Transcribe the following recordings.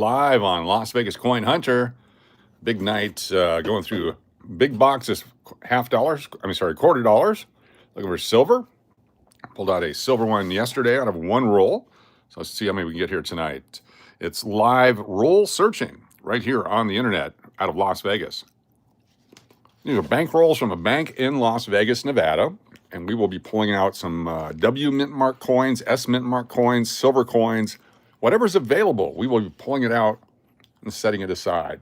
live on Las Vegas Coin Hunter. Big night, going through big boxes, quarter dollars. Looking for silver. Pulled out a silver one yesterday out of one roll. So let's see how many we can get here tonight. It's live roll searching right here on the internet out of Las Vegas. These are bank rolls from a bank in Las Vegas, Nevada. And we will be pulling out some W mint mark coins, S mint mark coins, silver coins, whatever's available. We will be pulling it out and setting it aside.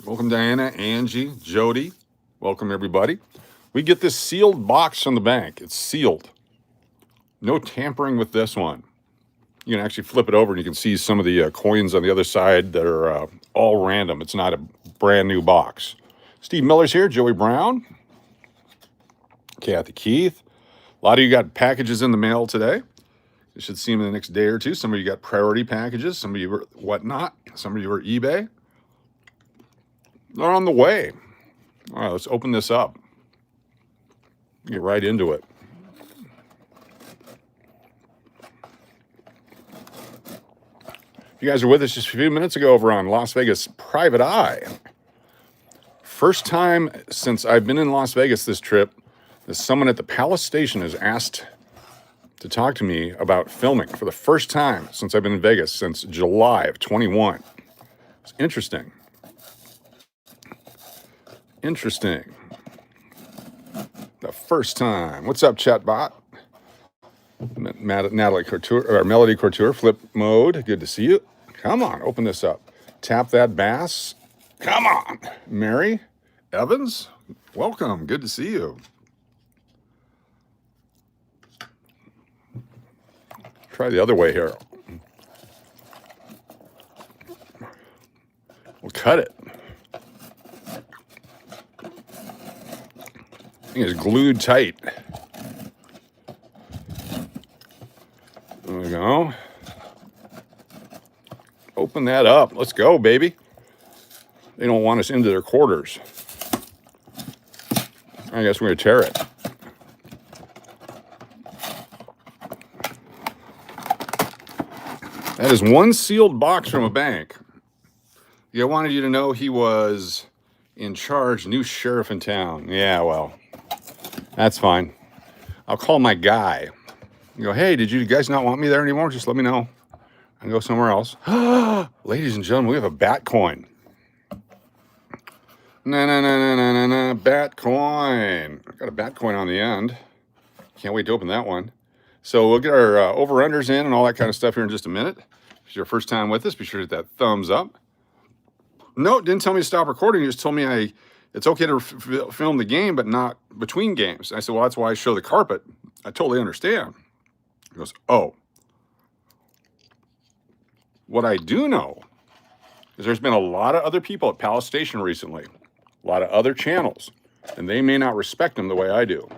Welcome, Diana, Angie, Jody. Welcome, everybody. We get this sealed box from the bank. It's sealed. No tampering with this one. You can actually flip it over and you can see some of the coins on the other side that are all random. It's not a brand new box. Steve Miller's here, Joey Brown, Kathy Keith. A lot of you got packages in the mail today. You should see them in the next day or two. Some of you got priority packages. Some of you were whatnot. Some of you were eBay. They're on the way. All right, let's open this up. Get right into it. You guys are with us just a few minutes ago over on Las Vegas Private Eye. First time since I've been in Las Vegas this trip that someone at the Palace Station has asked to talk to me about filming for the first time since I've been in Vegas since July of 21. It's interesting. Interesting. The first time. What's up, chatbot? Natalie Couture, or Melody Couture, flip mode. Good to see you. Come on, open this up. Tap that bass. Come on. Mary Evans, welcome. Good to see you. Try the other way here. We'll cut it. Thing is glued tight. There we go. Open that up. Let's go, baby. They don't want us into their quarters. I guess we're going to tear it. That is one sealed box from a bank. Yeah, I wanted you to know he was in charge, new sheriff in town. Yeah, well, that's fine. I'll call my guy. You go, hey, did you guys not want me there anymore? Just let me know. I can go somewhere else. Ladies and gentlemen, we have a bat coin. Bat coin. Got a bat coin on the end. Can't wait to open that one. So we'll get our over-unders in and all that kind of stuff here in just a minute. If it's your first time with us, be sure to hit that thumbs up. No, it didn't tell me to stop recording. It just told me it's okay to film the game, but not between games. I said, well, that's why I show the carpet. I totally understand. He goes, oh. What I do know is there's been a lot of other people at Palace Station recently, a lot of other channels, and they may not respect them the way I do.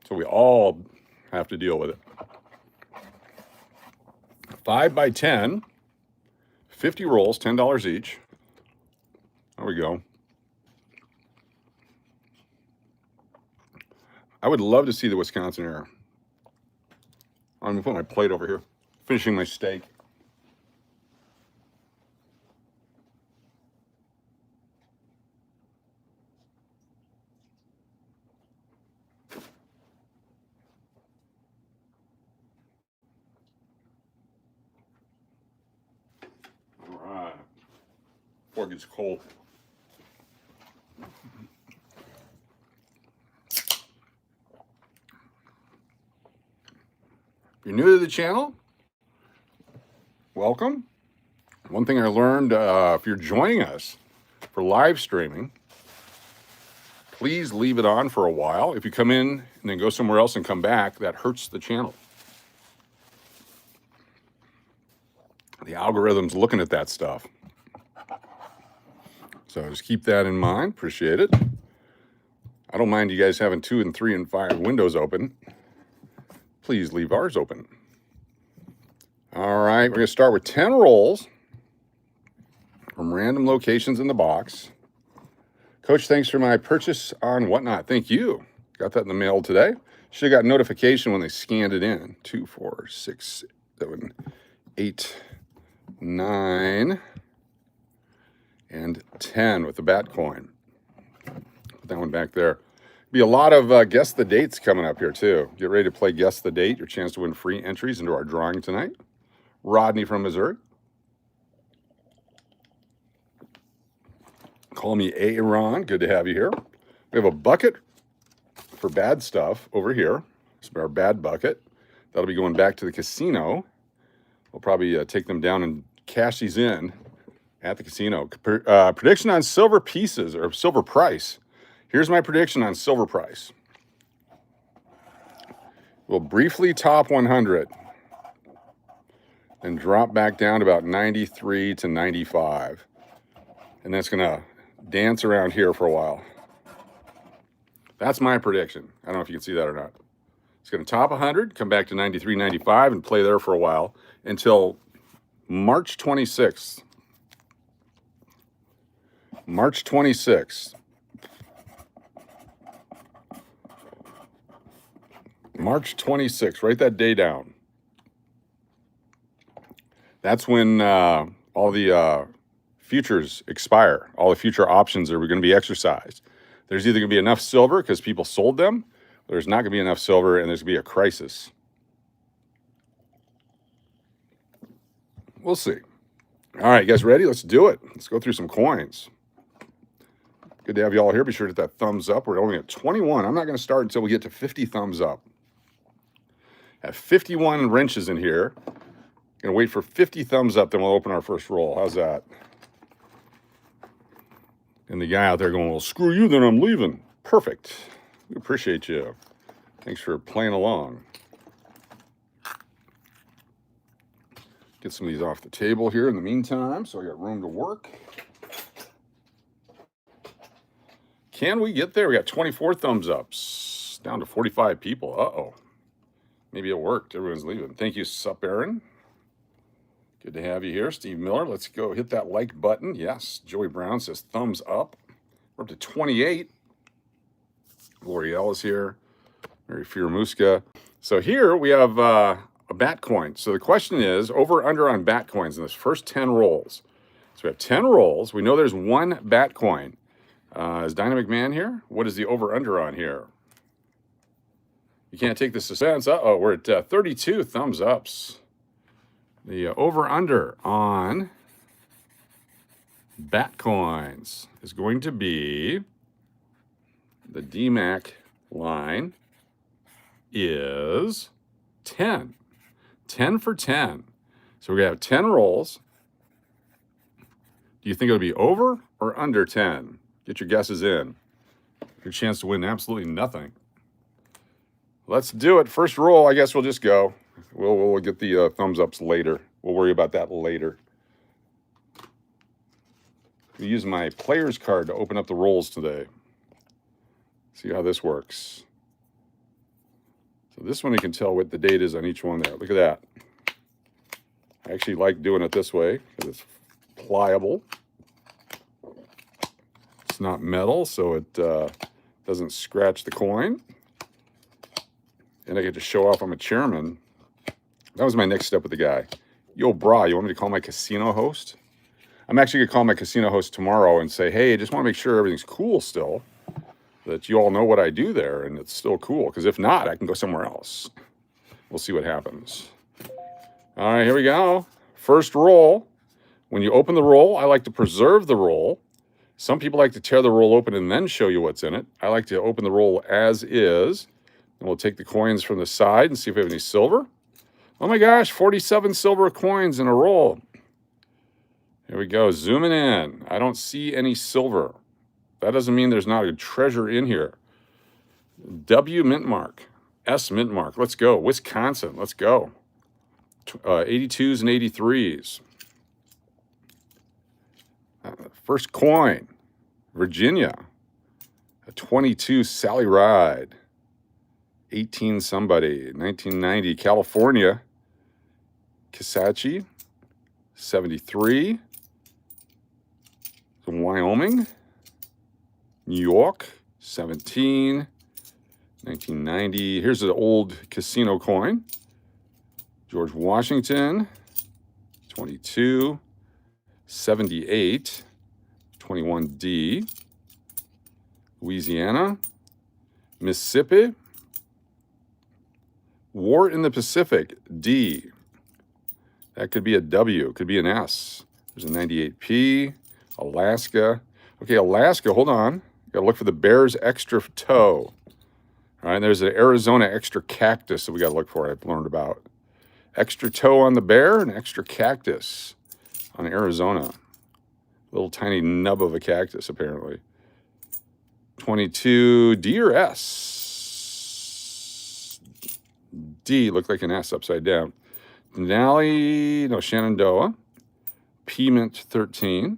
So we all have to deal with it. 5 by 10, 50 rolls, $10 each. There we go. I would love to see the Wisconsin air. I'm going to put my plate over here, finishing my steak. All right. Before it gets cold. If you're new to the channel, welcome. One thing I learned, if you're joining us for live streaming, please leave it on for a while. If you come in and then go somewhere else and come back, that hurts the channel. The algorithm's looking at that stuff. So just keep that in mind. Appreciate it. I don't mind you guys having 2 and 3 and 5 windows open. Please leave ours open. All right, we're going to start with 10 rolls from random locations in the box. Coach, thanks for my purchase on Whatnot. Thank you. Got that in the mail today. Should have got notification when they scanned it in. 2, 4, 6, 7, 8, 9, and 10 with the bat coin. Put that one back there. Be a lot of guess the dates coming up here too. Get ready to play guess the date. Your chance to win free entries into our drawing tonight. Rodney from Missouri. Call me Aaron. Good to have you here. We have a bucket for bad stuff over here. It's our bad bucket. That'll be going back to the casino. We'll probably take them down and cash these in at the casino. Prediction on silver pieces or silver price. Here's my prediction on silver price. We'll briefly top 100 and drop back down to about 93 to 95. And that's going to dance around here for a while. That's my prediction. I don't know if you can see that or not. It's going to top 100, come back to 93, 95, and play there for a while until March 26th. March 26th. March 26th. Write that day down. That's when all the futures expire. All the future options are going to be exercised. There's either going to be enough silver because people sold them, or there's not going to be enough silver and there's going to be a crisis. We'll see. All right, you guys ready? Let's do it. Let's go through some coins. Good to have you all here. Be sure to hit that thumbs up. We're only at 21. I'm not going to start until we get to 50 thumbs up. Have 51 wrenches in here. Going to wait for 50 thumbs up, then we'll open our first roll. How's that? And the guy out there going, well, screw you, then I'm leaving. Perfect. We appreciate you. Thanks for playing along. Get some of these off the table here in the meantime, so I got room to work. Can we get there? We got 24 thumbs ups, down to 45 people. Uh-oh. Maybe it worked. Everyone's leaving. Thank you, Sup Aaron. Good to have you here. Steve Miller, let's go hit that like button. Yes, Joey Brown says thumbs up. We're up to 28. L'Oreal is here. Mary Firamuska. So here we have a bat coin. So the question is, over under on bat coins in this first 10 rolls. So we have 10 rolls. We know there's one bat coin. Is Dynamic Man here? What is the over under on here? You can't take the suspense. Uh-oh, we're at 32 thumbs ups. The over-under on bat coins is going to be, the DMAC line is 10. 10 for 10. So we're going to have 10 rolls. Do you think it'll be over or under 10? Get your guesses in. Your chance to win absolutely nothing. Let's do it. First roll, I guess we'll just go. We'll get the thumbs ups later. We'll worry about that later. We use my player's card to open up the rolls today. See how this works. So this one you can tell what the date is on each one there. Look at that. I actually like doing it this way because it's pliable. It's not metal, so it doesn't scratch the coin. And I get to show off I'm a chairman. That was my next step with the guy. Yo, brah, you want me to call my casino host? I'm actually going to call my casino host tomorrow and say, hey, I just want to make sure everything's cool still, that you all know what I do there and it's still cool. Because if not, I can go somewhere else. We'll see what happens. All right, here we go. First roll. When you open the roll, I like to preserve the roll. Some people like to tear the roll open and then show you what's in it. I like to open the roll as is. And we'll take the coins from the side and see if we have any silver. Oh my gosh, 47 silver coins in a roll. Here we go, zooming in. I don't see any silver. That doesn't mean there's not a treasure in here. W mint mark, S mint mark. Let's go. Wisconsin, let's go. 82s and 83s. First coin, Virginia. A 22 Sally Ride. 18 somebody. 1990 California. Kisatchie. 73. Wyoming. New York. 17. 1990. Here's an old casino coin. George Washington, 22, 78, 21D. Louisiana, Mississippi. War in the Pacific, D. That could be a W, could be an S. There's a 98P, Alaska. Okay, Alaska, hold on. Got to look for the bear's extra toe. All right, there's an Arizona extra cactus that we got to look for, I've learned about. Extra toe on the bear and extra cactus on Arizona. Little tiny nub of a cactus, apparently. 22, D or S? D looked like an S upside down. Denali, no, Shenandoah. Piment 13.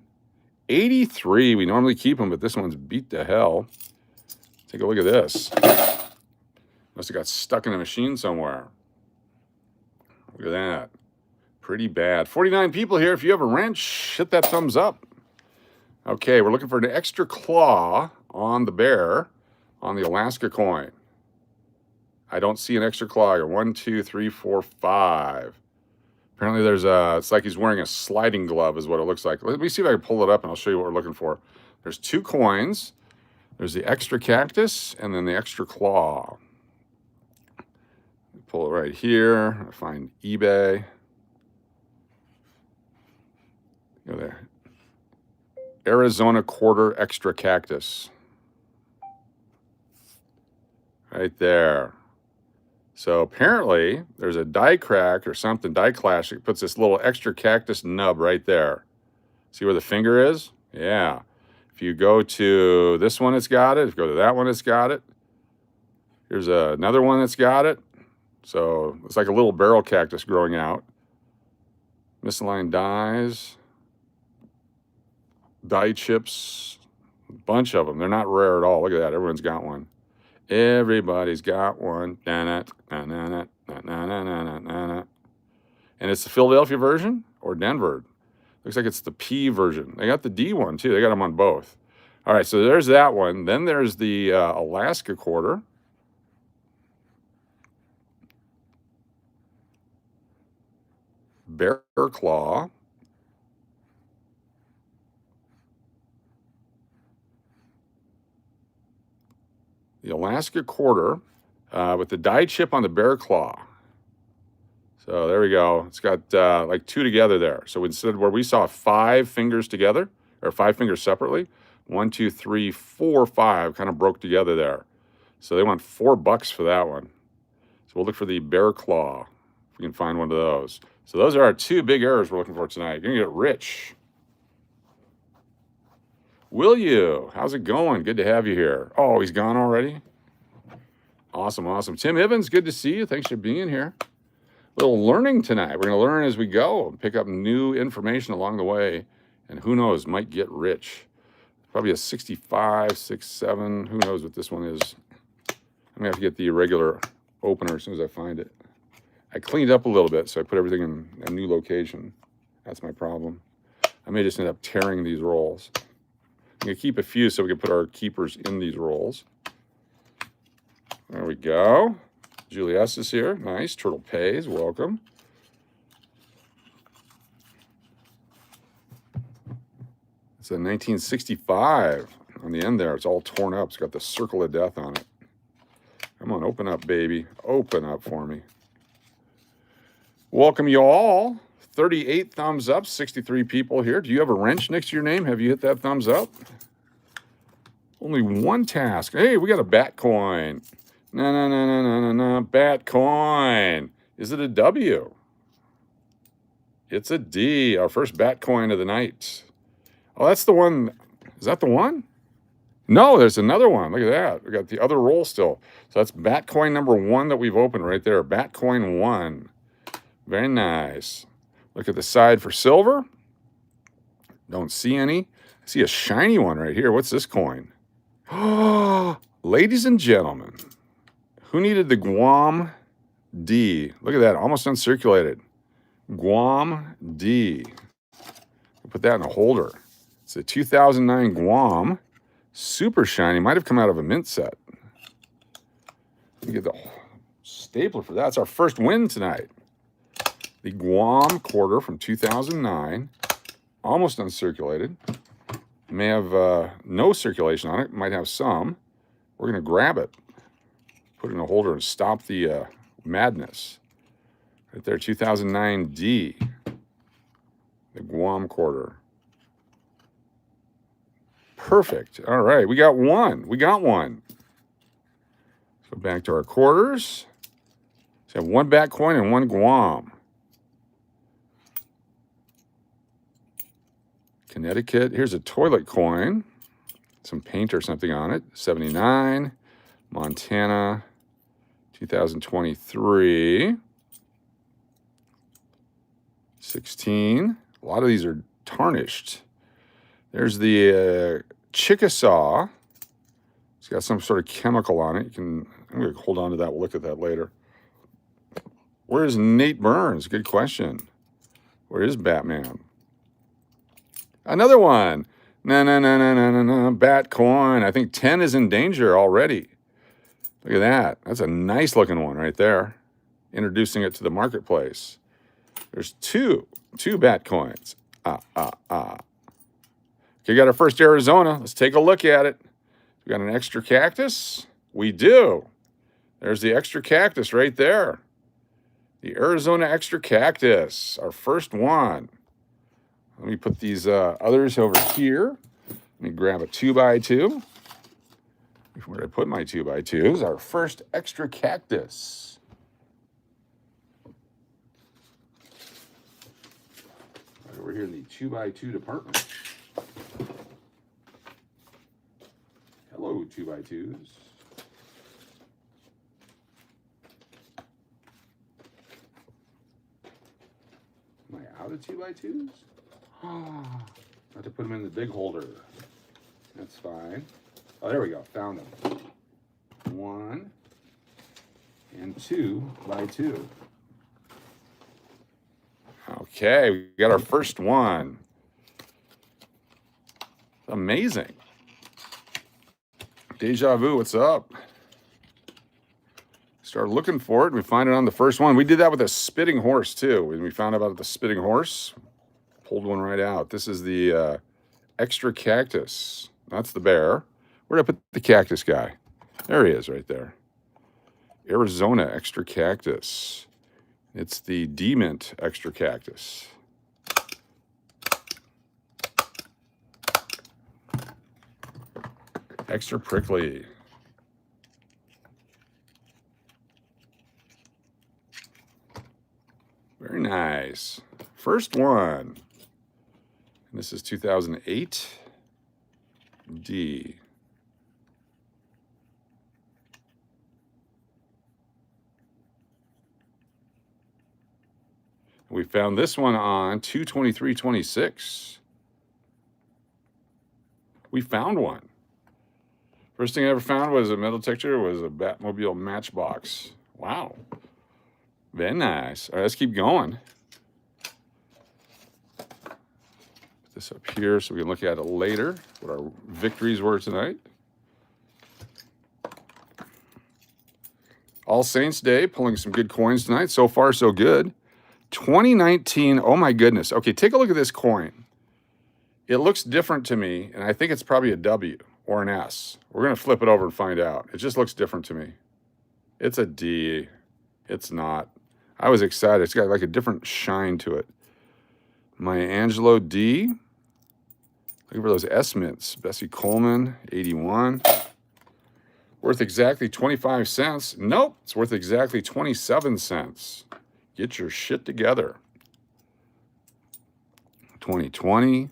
83, we normally keep them, but this one's beat to hell. Take a look at this. Must have got stuck in a machine somewhere. Look at that. Pretty bad. 49 people here. If you have a wrench, hit that thumbs up. Okay, we're looking for an extra claw on the bear on the Alaska coin. I don't see an extra claw here. 1, 2, 3, 4, 5. Apparently there's a, it's like he's wearing a sliding glove is what it looks like. Let me see if I can pull it up and I'll show you what we're looking for. There's 2 coins. There's the extra cactus and then the extra claw. Pull it right here. I find eBay. Go there. Arizona quarter extra cactus. Right there. So apparently there's a die crack or something, die clash. It puts this little extra cactus nub right there. See where the finger is? Yeah. If you go to this one, it's got it. If you go to that one, it's got it. Here's another one that's got it. So it's like a little barrel cactus growing out. Misaligned dies. Die chips. A bunch of them. They're not rare at all. Look at that. Everyone's got one. Everybody's got one. And it's the Philadelphia version or Denver. Looks like it's the P version. They got the D one too. They got them on both. All right, so there's that one. Then there's the Alaska quarter. Bear claw. The Alaska quarter with the die chip on the bear claw. So there we go. It's got like 2 together there. So instead where we saw 5 fingers together, or 5 fingers separately, 1, 2, 3, 4, 5 kind of broke together there. So they want $4 for that one. So we'll look for the bear claw if we can find one of those. So those are our 2 big errors we're looking for tonight. You're gonna get rich. Will you? How's it going? Good to have you here. Oh, he's gone already? Awesome, awesome. Tim Evans, good to see you. Thanks for being here. A little learning tonight. We're going to learn as we go and pick up new information along the way. And who knows, might get rich. Probably a 65, 6, 7. Who knows what this one is. I'm going to have to get the regular opener as soon as I find it. I cleaned up a little bit, so I put everything in a new location. That's my problem. I may just end up tearing these rolls. I'm going to keep a few so we can put our keepers in these rolls. There we go. Julie S. is here. Nice. Turtle Pays. Welcome. It's a 1965 on the end there. It's all torn up. It's got the circle of death on it. Come on, open up, baby. Open up for me. Welcome you all. 38 thumbs up, 63 people here. Do you have a wrench next to your name? Have you hit that thumbs up? Only 1 task. Hey, we got a bat coin. No. Bat coin. Is it a W? It's a D. Our first bat coin of the night. Oh, that's the one. Is that the one? No, there's another one. Look at that. We got the other roll still. So that's bat coin number 1 that we've opened right there. Bat coin 1. Very nice. Look at the side for silver. Don't see any. I see a shiny one right here. What's this coin? Oh, ladies and gentlemen, who needed the Guam D? Look at that, almost uncirculated. Guam D. We'll put that in a holder. It's a 2009 Guam. Super shiny. Might have come out of a mint set. me get the stapler for that. It's our first win tonight. The Guam quarter from 2009, almost uncirculated. May have no circulation on it. Might have some. We're going to grab it, put it in a holder, and stop the madness. Right there, 2009 D, the Guam quarter. Perfect. All right, we got one. We got one. Let's go back to our quarters. Let's have one bat coin and one Guam. Connecticut. Here's a toilet coin. Some paint or something on it. 79. Montana. 2023. 16. A lot of these are tarnished. There's the Chickasaw. It's got some sort of chemical on it. I'm going to hold on to that. We'll look at that later. Where's Nate Burns? Good question. Where is Batman? Another one. No. Bat coin. I think 10 is in danger already. Look at that. That's a nice looking one right there. Introducing it to the marketplace. There's two bat coins. Okay, got our first Arizona. Let's take a look at it. We got an extra cactus. We do. There's the extra cactus right there. The Arizona extra cactus, our first one. Let me put these others over here. Let me grab a 2x2. Where did I put my 2x2s? Our first extra cactus. Right over here in the 2x2 department. Hello, 2x2s. Am I out of 2x2s? Oh, I have to put them in the big holder. That's fine. Oh, there we go. Found them. 1 and 2x2. Okay, we got our first one. Amazing. Deja vu, what's up? Started looking for it, and we find it on the first one. We did that with a spitting horse, too. When we found out about the spitting horse, pulled one right out. This is the extra cactus. That's the bear. Where did I put the cactus guy? There he is right there. Arizona extra cactus. It's the D-mint extra cactus. Extra prickly. Very nice. First one. And this is 2008 D. We found this one on 2/23/26. We found one. First thing I ever found was a metal detector, was a Batmobile Matchbox. Wow. Very nice. All right, let's keep going. Put this up here so we can look at it later, what our victories were tonight. All Saints Day, pulling some good coins tonight. So far, so good. 2019, oh my goodness. Okay, take a look at this coin. It looks different to me, and I think it's probably a W or an S. We're going to flip it over and find out. It just looks different to me. It's a D. It's not. I was excited. It's got like a different shine to it. Maya Angelou D. Looking for those S mints. Bessie Coleman, 81. Worth exactly 25 cents. Nope, it's worth exactly 27 cents. Get your shit together. 2020.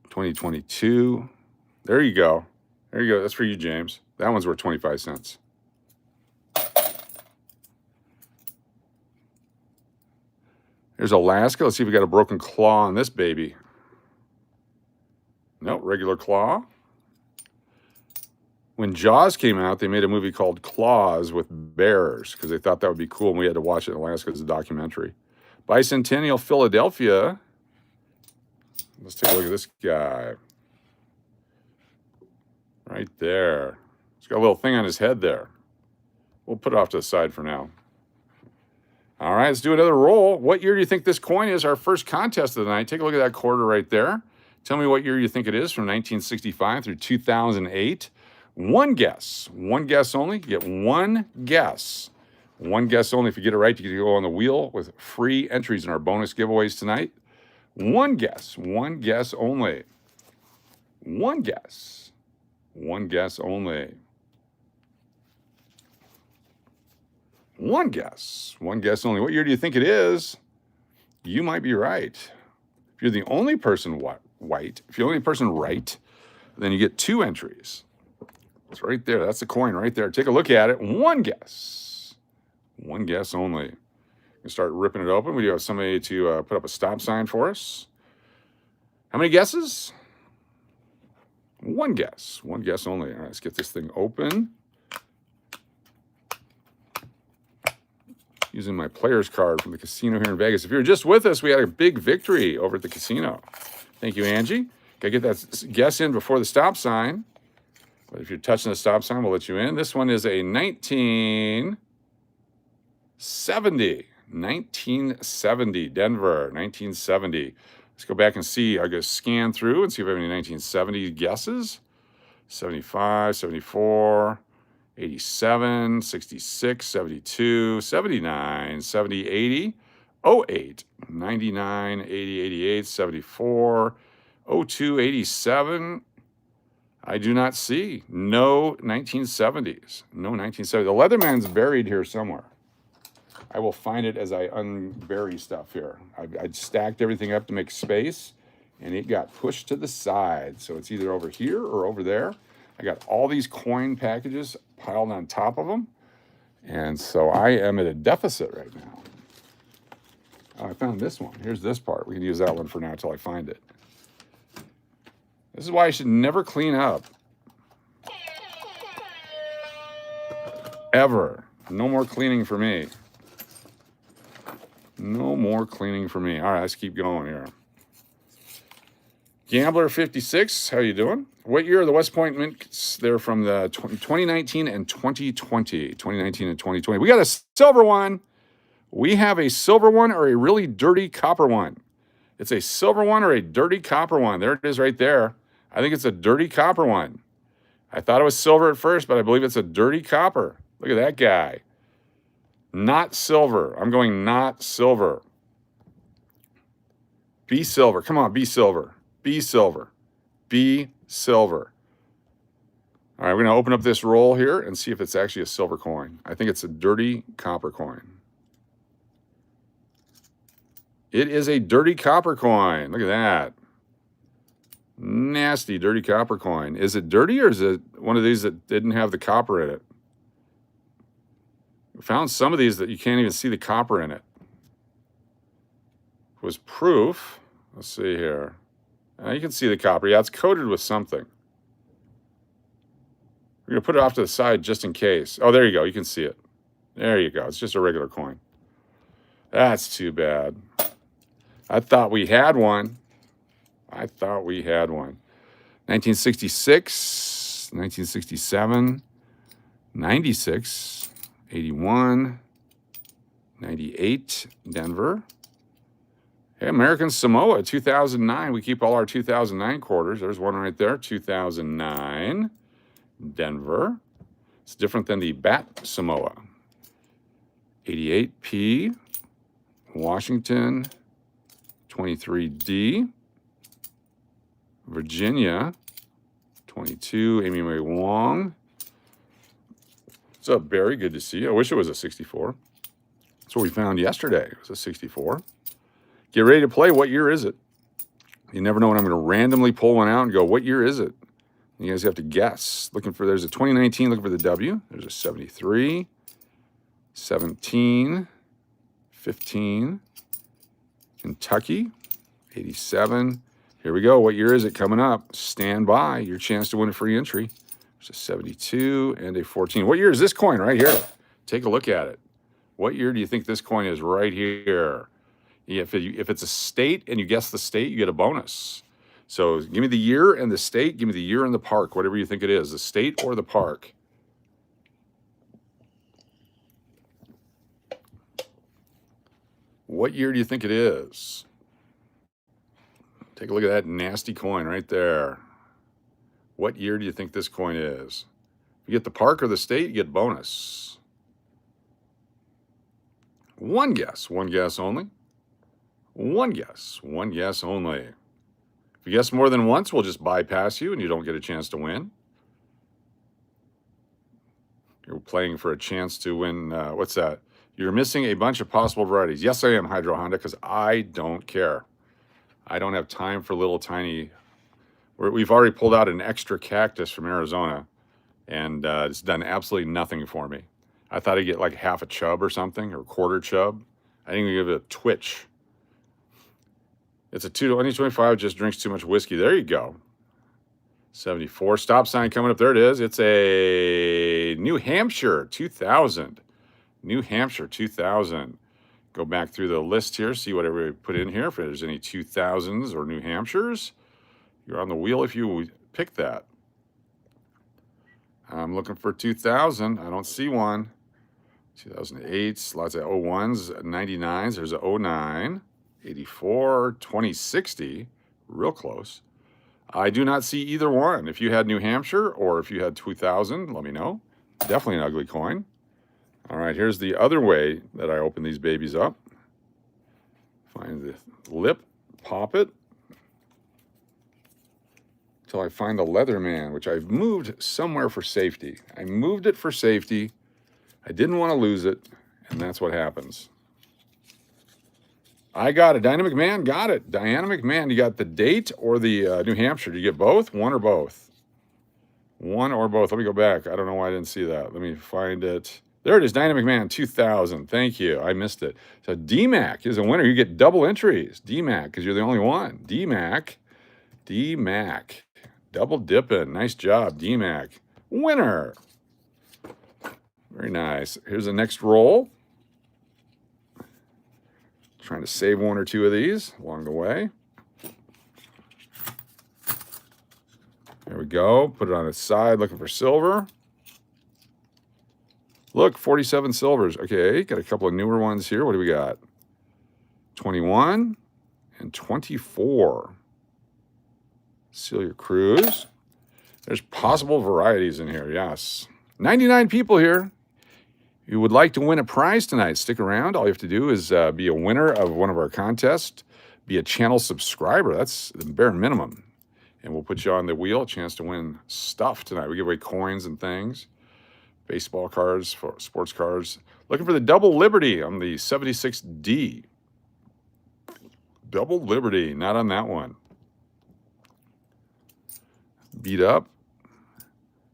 2022. There you go. There you go. That's for you, James. That one's worth 25 cents. Here's Alaska. Let's see if we got a broken claw on this baby. Nope, regular claw. When Jaws came out, they made a movie called Claws with bears because they thought that would be cool, and we had to watch it in Alaska as a documentary. Bicentennial Philadelphia. Let's take a look at this guy. Right there. He's got a little thing on his head there. We'll put it off to the side for now. All right, let's do another roll. What year do you think this coin is? Our first contest of the night. Take a look at that quarter right there. Tell me what year you think it is from 1965 through 2008. One guess only. You get one guess. One guess only. If you get it right, you get to go on the wheel with free entries in our bonus giveaways tonight. One guess only. One guess only. One guess only. What year do you think it is? You might be right. If you're the only person white, if you're the only person right, then you get two entries. It's right there. That's the coin right there. Take a look at it. One guess only. You start ripping it open. We do have somebody to put up a stop sign for us. How many guesses? One guess only. All right, let's get this thing open. Using my player's card from the casino here in Vegas. If you're just with us, we had a big victory over at the casino. Thank you, Angie. Got to get that guess in before the stop sign. But if you're touching the stop sign, we'll let you in. This one is a 1970. 1970, Denver, 1970. Let's go back and see. I'll go scan through and see if I have any 1970 guesses. 75, 74. 87, 66, 72, 79, 70, 80, 08, 99, 80, 88, 74, 02, 87. I do not see. No 1970s. No 1970s. The Leatherman's buried here somewhere. I will find it as I unbury stuff here. I'd stacked everything up to make space, and it got pushed to the side. So it's either over here or over there. I got all these coin packages piled on top of them. And so I am at a deficit right now. Oh, I found this one. Here's this part. We can use that one for now until I find it. This is why I should never clean up. Ever. No more cleaning for me. No more cleaning for me. All right, let's keep going here. Gambler 56, how you doing? What year are the West Point Mints? They're from the 2019 and 2020. 2019 and 2020. We got a silver one. We have a silver one or a really dirty copper one. It's a silver one or a dirty copper one. There it is right there. I think it's a dirty copper one. I thought it was silver at first, but I believe it's a dirty copper. Look at that guy. Not silver. I'm going not silver. Be silver. Come on, be silver. Be silver. Be silver. All right, we're going to open up this roll here and see if it's actually a silver coin. I think it's a dirty copper coin. It is a dirty copper coin. Look at that. Nasty, dirty copper coin. Is it dirty or is it one of these that didn't have the copper in it? We found some of these that you can't even see the copper in it. Was proof. Let's see here. You can see the copper. Yeah, it's coated with something. We're going to put it off to the side just in case. Oh, there you go. You can see it. There you go. It's just a regular coin. That's too bad. I thought we had one. 1966, 1967, 96, 81, 98, Denver. Hey, American Samoa, 2009. We keep all our 2009 quarters. There's one right there, 2009, Denver. It's different than the Bat Samoa. 88P, Washington, 23D, Virginia, 22, Amy Mae Wong. What's up, Barry? Good to see you. I wish it was a 64. That's what we found yesterday. It was a 64. Get ready to play. What year is it? You never know when I'm going to randomly pull one out and go, what year is it? You guys have to guess. There's a 2019, looking for the W. There's a 73, 17, 15, Kentucky, 87. Here we go. What year is it coming up? Stand by. Your chance to win a free entry. There's a 72 and a 14. What year is this coin right here? Take a look at it. What year do you think this coin is right here? If it's a state and you guess the state, you get a bonus. So give me the year and the state. Give me the year and the park, whatever you think it is, the state or the park. What year do you think it is? Take a look at that nasty coin right there. What year do you think this coin is? If you get the park or the state, you get bonus. One guess only. One guess only. If you guess more than once, we'll just bypass you and you don't get a chance to win. You're playing for a chance to win, what's that? You're missing a bunch of possible varieties. Yes, I am, Hydro Honda, because I don't care. I don't have time for little tiny. We've already pulled out an extra cactus from Arizona, and it's done absolutely nothing for me. I thought I'd get like half a chub or something, or a quarter chub. I didn't even give it a twitch. It's a 2025, just drinks too much whiskey. There you go. 74, stop sign coming up. There it is. It's a New Hampshire 2000. New Hampshire 2000. Go back through the list here, see what everybody put in here. If there's any 2000s or New Hampshires, you're on the wheel if you pick that. I'm looking for 2000. I don't see one. 2008s, lots of 01s, 99s. There's a 09, 84, 2060, real close. I do not see either one. If you had New Hampshire or if you had 2000, let me know. Definitely an ugly coin. All right, here's the other way that I open these babies up. Find the lip, pop it, until I find the Leatherman, which I've moved somewhere for safety. I moved it for safety. I didn't want to lose it, and that's what happens. I got it. Dynamic Man got it. Dynamic Man, you got the date or the New Hampshire? Do you get both? One or both? One or both. Let me go back. I don't know why I didn't see that. Let me find it. There it is, Dynamic Man 2000. Thank you. I missed it. So DMAC is a winner. You get double entries. DMAC, because you're the only one. DMAC. Double dipping. Nice job, DMAC. Winner. Very nice. Here's the next roll. Trying to save one or two of these along the way. There we go. Put it on its side, looking for silver. Look, 47 silvers. Okay, got a couple of newer ones here. What do we got? 21 and 24. Celia Cruz. There's possible varieties in here, yes. 99 people here. If you would like to win a prize tonight, stick around. All you have to do is be a winner of one of our contests, be a channel subscriber. That's the bare minimum. And we'll put you on the wheel, a chance to win stuff tonight. We give away coins and things. Baseball cards, sports cards. Looking for the Double Liberty on the 76D. Double Liberty, not on that one. Beat up.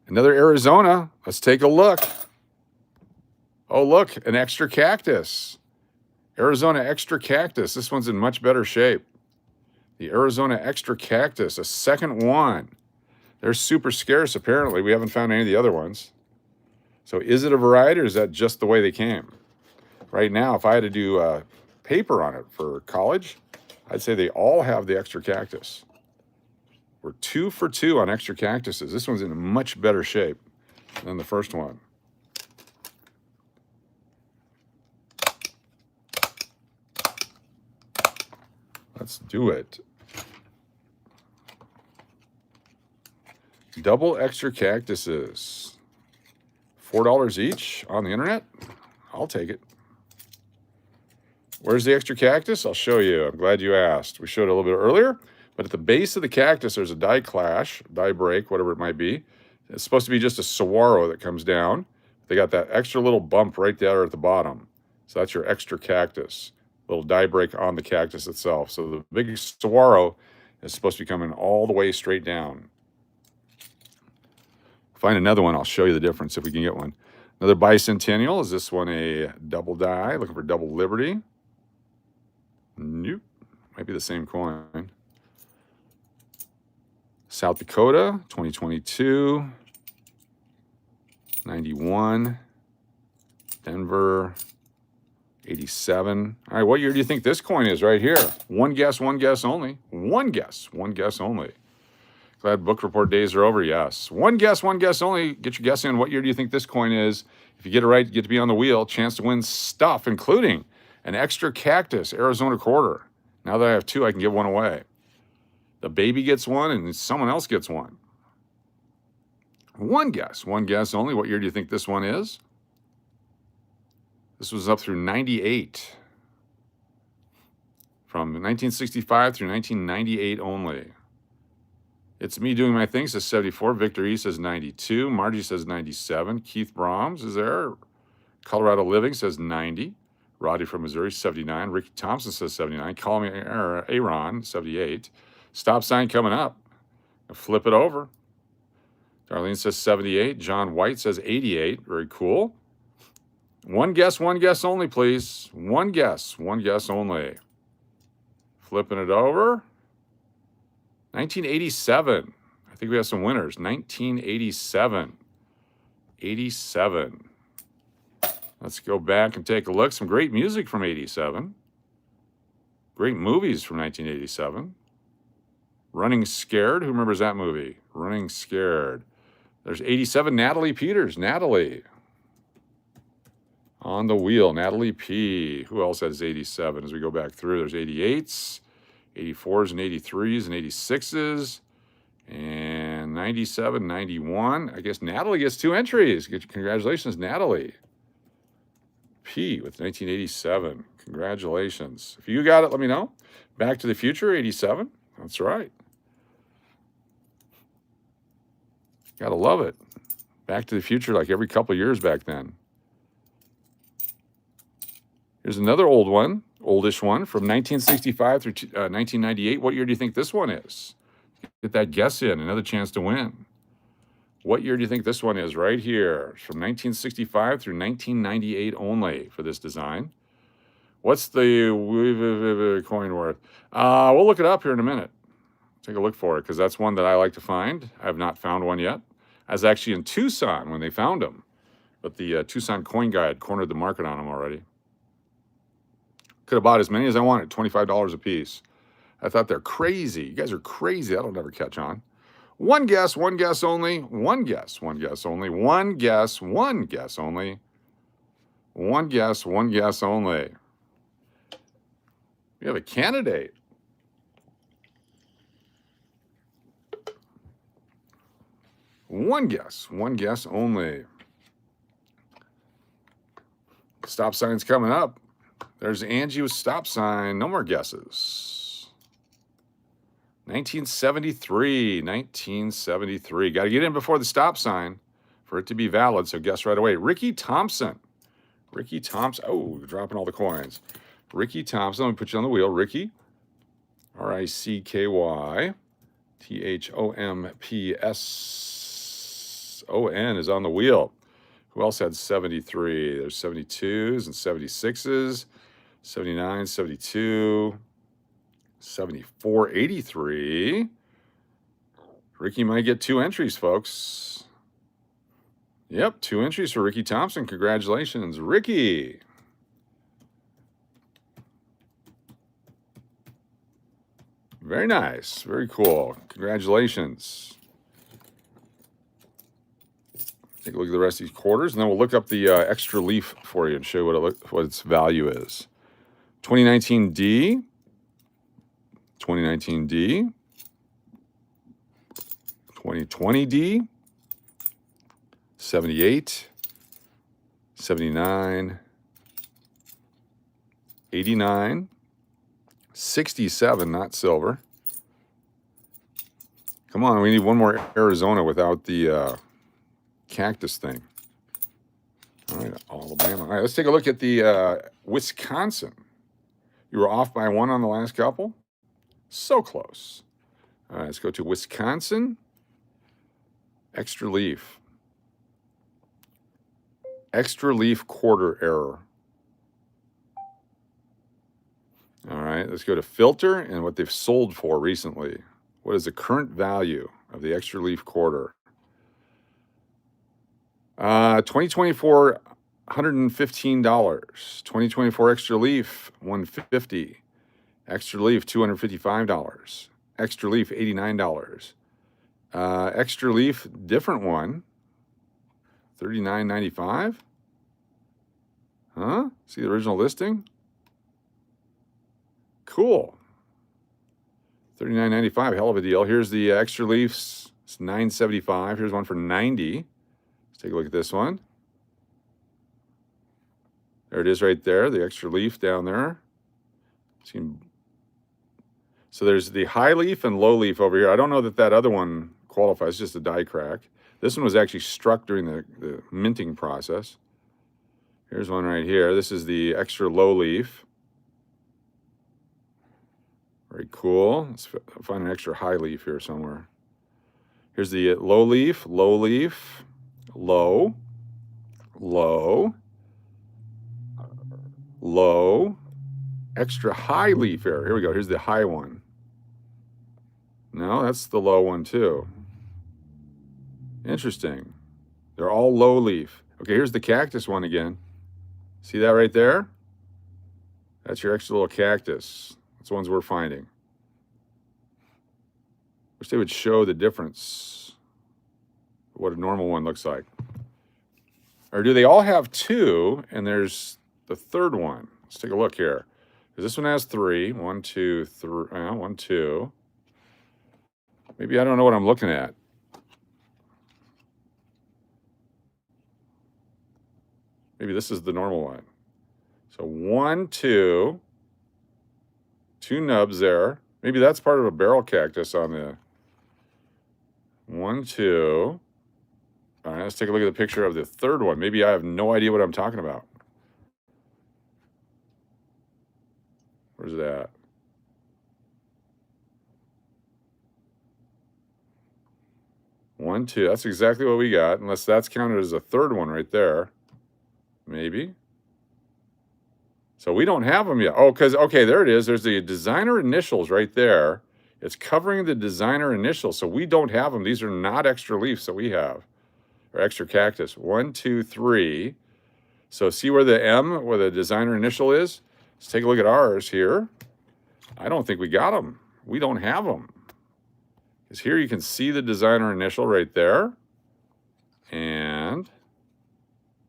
Another Arizona. Let's take a look. Oh, look, an extra cactus. Arizona extra cactus. This one's in much better shape. The Arizona extra cactus, a second one. They're super scarce, apparently. We haven't found any of the other ones. So is it a variety or is that just the way they came? Right now, if I had to do paper on it for college, I'd say they all have the extra cactus. We're 2 for 2 on extra cactuses. This one's in much better shape than the first one. Let's do it. Double extra cactuses. $4 each on the internet? I'll take it. Where's the extra cactus? I'll show you. I'm glad you asked. We showed it a little bit earlier, but at the base of the cactus, there's a die clash, die break, whatever it might be. It's supposed to be just a saguaro that comes down. They got that extra little bump right there at the bottom. So that's your extra cactus. Little die break on the cactus itself. So the big saguaro is supposed to be coming all the way straight down. Find another one, I'll show you the difference if we can get one. Another bicentennial. Is this one a double die? Looking for double liberty? Nope. Might be the same coin. South Dakota, 2022. 91. Denver, 87. All right, what year do you think this coin is right here? One guess only. One guess only. Glad book report days are over, yes. One guess only. Get your guess in. What year do you think this coin is? If you get it right, you get to be on the wheel. Chance to win stuff, including An extra cactus, Arizona quarter. Now that I have two, I can give one away. The baby gets one and someone else gets one. One guess only. What year do you think this one is? This was up through 98. From 1965 through 1998 only. It's me doing my thing says 74. Victor E says 92. Margie says 97. Keith Brahms is there. Colorado Living says 90. Roddy from Missouri, 79. Ricky Thompson says 79. Call me Aaron, 78. Stop sign coming up. Flip it over. Darlene says 78. John White says 88. Very cool. One guess only, please. One guess only. Flipping it over. 1987. I think we have some winners. 1987. 87. Let's go back and take a look. Some great music from 87. Great movies from 1987. Running Scared. Who remembers that movie? Running Scared. There's 87. Natalie Peters. Natalie. On the wheel. Natalie P. Who else has 87? As we go back through, there's 88s, 84s, and 83s, and 86s, and 97, 91. I guess Natalie gets two entries. Congratulations, Natalie P. with 1987. Congratulations. If you got it, let me know. Back to the Future, 87. That's right. Gotta love it. Back to the Future like every couple of years back then. Here's another old one, oldish one, from 1965 through 1998. What year do you think this one is? Get that guess in, another chance to win. What year do you think this one is? Right here. It's from 1965 through 1998 only for this design. What's the coin worth? We'll look it up here in a minute. Take a look for it, because that's one that I like to find. I have not found one yet. I was actually in Tucson when they found them, but the Tucson Coin Guy had cornered the market on them already. Could have bought as many as I wanted, $25 a piece. I thought they're crazy. You guys are crazy. That'll never catch on. One guess only. One guess only. One guess only. One guess only. We have a candidate. One guess only. Stop sign's coming up. There's Angie with stop sign. No more guesses. 1973. 1973. Got to get in before the stop sign for it to be valid, so guess right away. Ricky Thompson. Ricky Thompson. Oh, dropping all the coins. Ricky Thompson. Let me put you on the wheel. Ricky. R-I-C-K-Y. T-H-O-M-P-S-O-N is on the wheel. Who else had 73? There's 72s and 76s. 79, 72, 74, 83. Ricky might get two entries, folks. Yep, two entries for Ricky Thompson. Congratulations, Ricky. Very nice. Very cool. Congratulations. Take a look at the rest of these quarters, and then we'll look up the extra leaf for you and show you what its value is. 2019 D, 2019 D, 2020 D, 78, 79, 89, 67, not silver. Come on, we need one more Arizona without the cactus thing. All right, Alabama. All right, let's take a look at the Wisconsin. You were off by one on the last couple. So close. All right, let's go to Wisconsin. Extra leaf. Extra leaf quarter error. All right, let's go to filter and what they've sold for recently. What is the current value of the extra leaf quarter? 2024, $115. 2024 extra leaf, $150. Extra leaf, $255. Extra leaf, $89. Extra leaf, different one, $39.95. Huh? See the original listing? Cool. $39.95, hell of a deal. Here's the extra leaves. It's $9.75. Here's one for $90. Let's take a look at this one. There it is right there, the extra leaf down there. So there's the high leaf and low leaf over here. I don't know that that other one qualifies, it's just a die crack. This one was actually struck during the minting process. Here's one right here. This is the extra low leaf. Very cool. Let's find an extra high leaf here somewhere. Here's the low leaf, low leaf, low, low, low, extra high leaf here. Here we go. Here's the high one. No, that's the low one too. Interesting. They're all low leaf. Okay, here's the cactus one again. See that right there? That's your extra little cactus. That's the ones we're finding. Wish they would show the difference, what a normal one looks like. Or do they all have two, and there's the third one? Let's take a look here. This one has three. 1, 2, 3. 1, 2. Maybe I don't know what I'm looking at. Maybe this is the normal one. So 1, 2. 2 nubs there. Maybe that's part of a barrel cactus on the 1, 2. All right, let's take a look at the picture of the third one. Maybe I have no idea what I'm talking about. Where's that? One, two. That's exactly what we got, unless that's counted as a third one right there. Maybe. So we don't have them yet. Oh, because, okay, there it is. There's the designer initials right there. It's covering the designer initials, so we don't have them. These are not extra leaves that we have, or extra cactus. 1, 2, 3. So see where the M, where the designer initial is? Let's take a look at ours here. I don't think we got them. We don't have them. Because here you can see the designer initial right there. And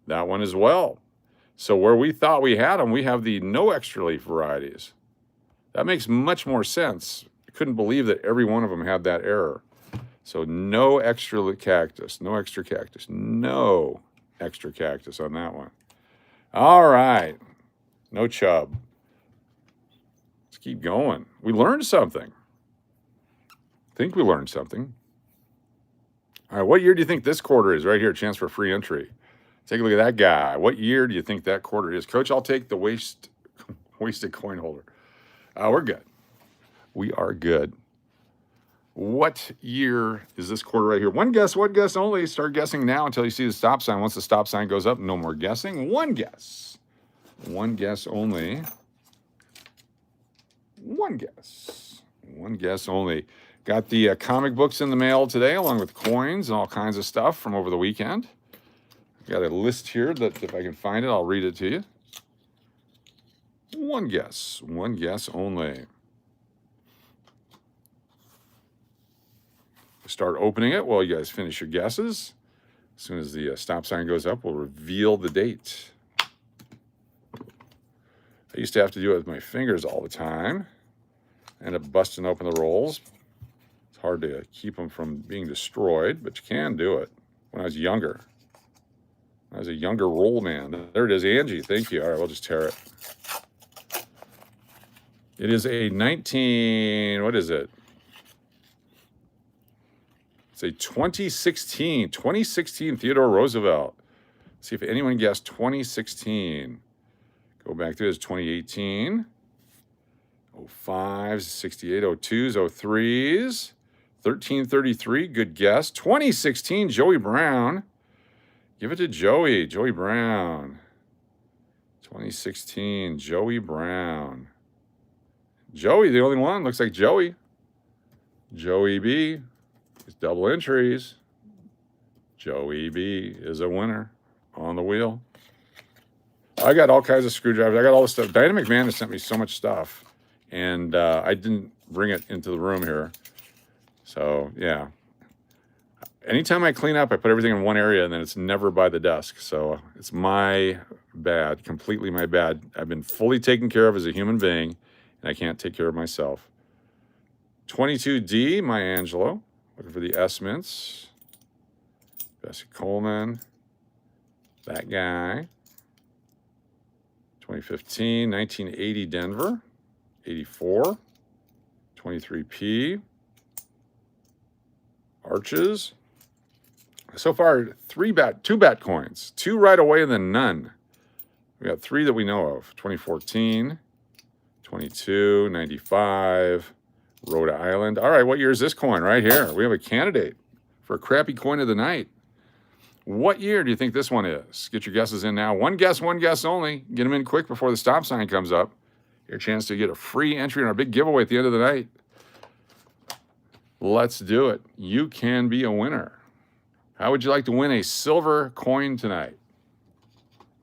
that one as well. So where we thought we had them, we have the no extra leaf varieties. That makes much more sense. I couldn't believe that every one of them had that error. So no extra cactus, no extra cactus, no extra cactus on that one. All right, no chub. Let's keep going. We learned something. I think we learned something. All right, what year do you think this quarter is? Right here, chance for free entry. Take a look at that guy. What year do you think that quarter is? Coach, I'll take the wasted coin holder. We're good. We are good. What year is this quarter right here? One guess only. Start guessing now until you see the stop sign. Once the stop sign goes up, no more guessing. One guess. One guess only. One guess. One guess only. Got the comic books in the mail today, along with coins and all kinds of stuff from over the weekend. Got a list here that if I can find it, I'll read it to you. One guess only. Start opening it while you guys finish your guesses. As soon as the stop sign goes up, we'll reveal the date. I used to have to do it with my fingers all the time. End up busting open the rolls. It's hard to keep them from being destroyed, but you can do it. When I was younger. I was a younger roll man. There it is, Angie. Thank you. All right, we'll just tear it. It is a what is it? It's a 2016 Theodore Roosevelt. Let's see if anyone guessed 2016. Go back to it. It's 2018. 05s, 68, 02s, 03s. 1333, good guess. 2016, Joey Brown. Give it to Joey Brown. 2016, Joey Brown. Joey, the only one, looks like Joey. Joey B. It's double entries. Joey B is a winner on the wheel. I got all kinds of screwdrivers. I got all this stuff. Dynamic Man has sent me so much stuff, and I didn't bring it into the room here. So, yeah. Anytime I clean up, I put everything in one area, and then it's never by the desk. So it's my bad, completely my bad. I've been fully taken care of as a human being, and I can't take care of myself. 22D, Maya Angelou. Looking for the S mints. Bessie Coleman. That guy. 2015, 1980 Denver. 84. 23P. Arches. So far, two bat coins. 2 right away and then none. We got 3 that we know of. 2014, 22, 95, Rhode Island. All right, what year is this coin right here? We have a candidate for a crappy coin of the night. What year do you think this one is? Get your guesses in now. One guess only. Get them in quick before the stop sign comes up. Your chance to get a free entry in our big giveaway at the end of the night. Let's do it. You can be a winner. How would you like to win a silver coin tonight?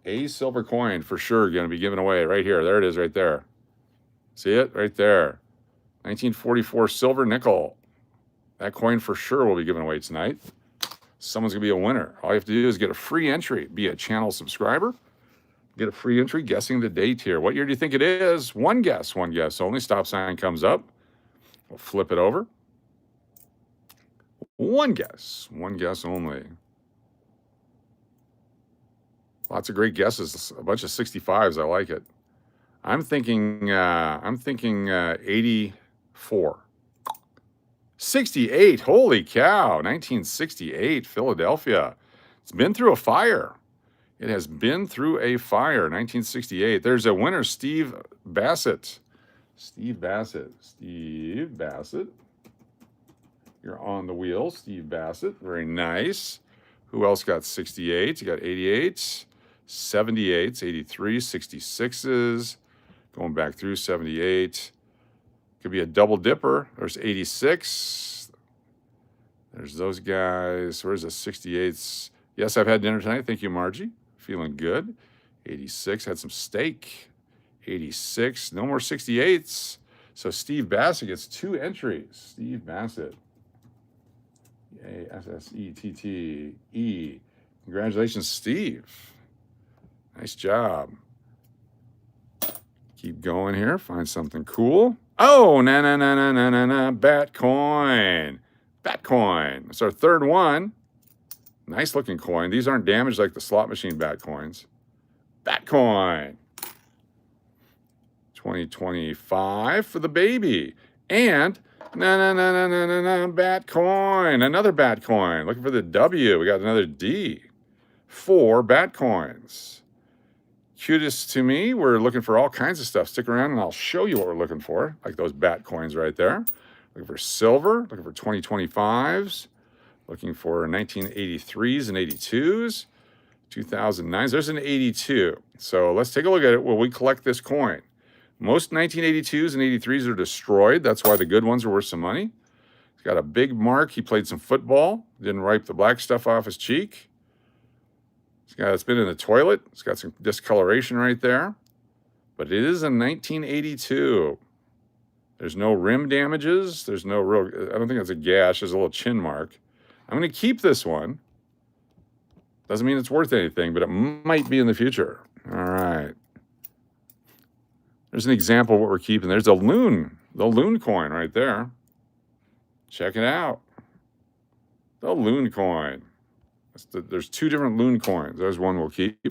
A silver coin for sure going to be given away right here. There it is right there. See it? Right there. 1944 silver nickel. That coin for sure will be given away tonight. Someone's going to be a winner. All you have to do is get a free entry. Be a channel subscriber. Get a free entry guessing the date here. What year do you think it is? One guess only. Stop sign comes up. We'll flip it over. One guess only. Lots of great guesses. A bunch of 65s. I like it. I'm thinking 84. 68. Holy cow. 1968, Philadelphia. It's been through a fire. It has been through a fire. 1968. There's a winner, Steve Bassett. Steve Bassett. You're on the wheel, Steve Bassett. Very nice. Who else got 68? You got 88, 78s, 83, 66s. Going back through 78. Could be a double dipper. There's 86. There's those guys. Where's the 68s? Yes, I've had dinner tonight. Thank you, Margie. Feeling good. 86. Had some steak. 86. No more 68s. So Steve Bassett gets 2 entries. Steve Bassett. A-S-S-E-T-T-E. Congratulations, Steve. Nice job. Keep going here. Find something cool. Oh, na. Bat coin. Bat coin. It's our third one. Nice looking coin. These aren't damaged like the slot machine bat coins. Bat coin. 2025 for the baby. And na, bat coin. Another bat coin. Looking for the W. We got another D. 4 bat coins. Cutest to me, we're looking for all kinds of stuff. Stick around and I'll show you what we're looking for. Like those bat coins right there. Looking for silver. Looking for 2025s. Looking for 1983s and 82s. 2009s. There's an 82. So let's take a look at it. Will we collect this coin? Most 1982s and 83s are destroyed. That's why the good ones are worth some money. He's got a big mark. He played some football. Didn't wipe the black stuff off his cheek. It's been in the toilet. It's got some discoloration right there. But it is a 1982. There's no rim damages. There's no real, I don't think it's a gash. There's a little chin mark. I'm going to keep this one. Doesn't mean it's worth anything, but it might be in the future. All right. There's an example of what we're keeping. There's the loon coin right there. Check it out. The loon coin. There's 2 different loon coins. There's one we'll keep.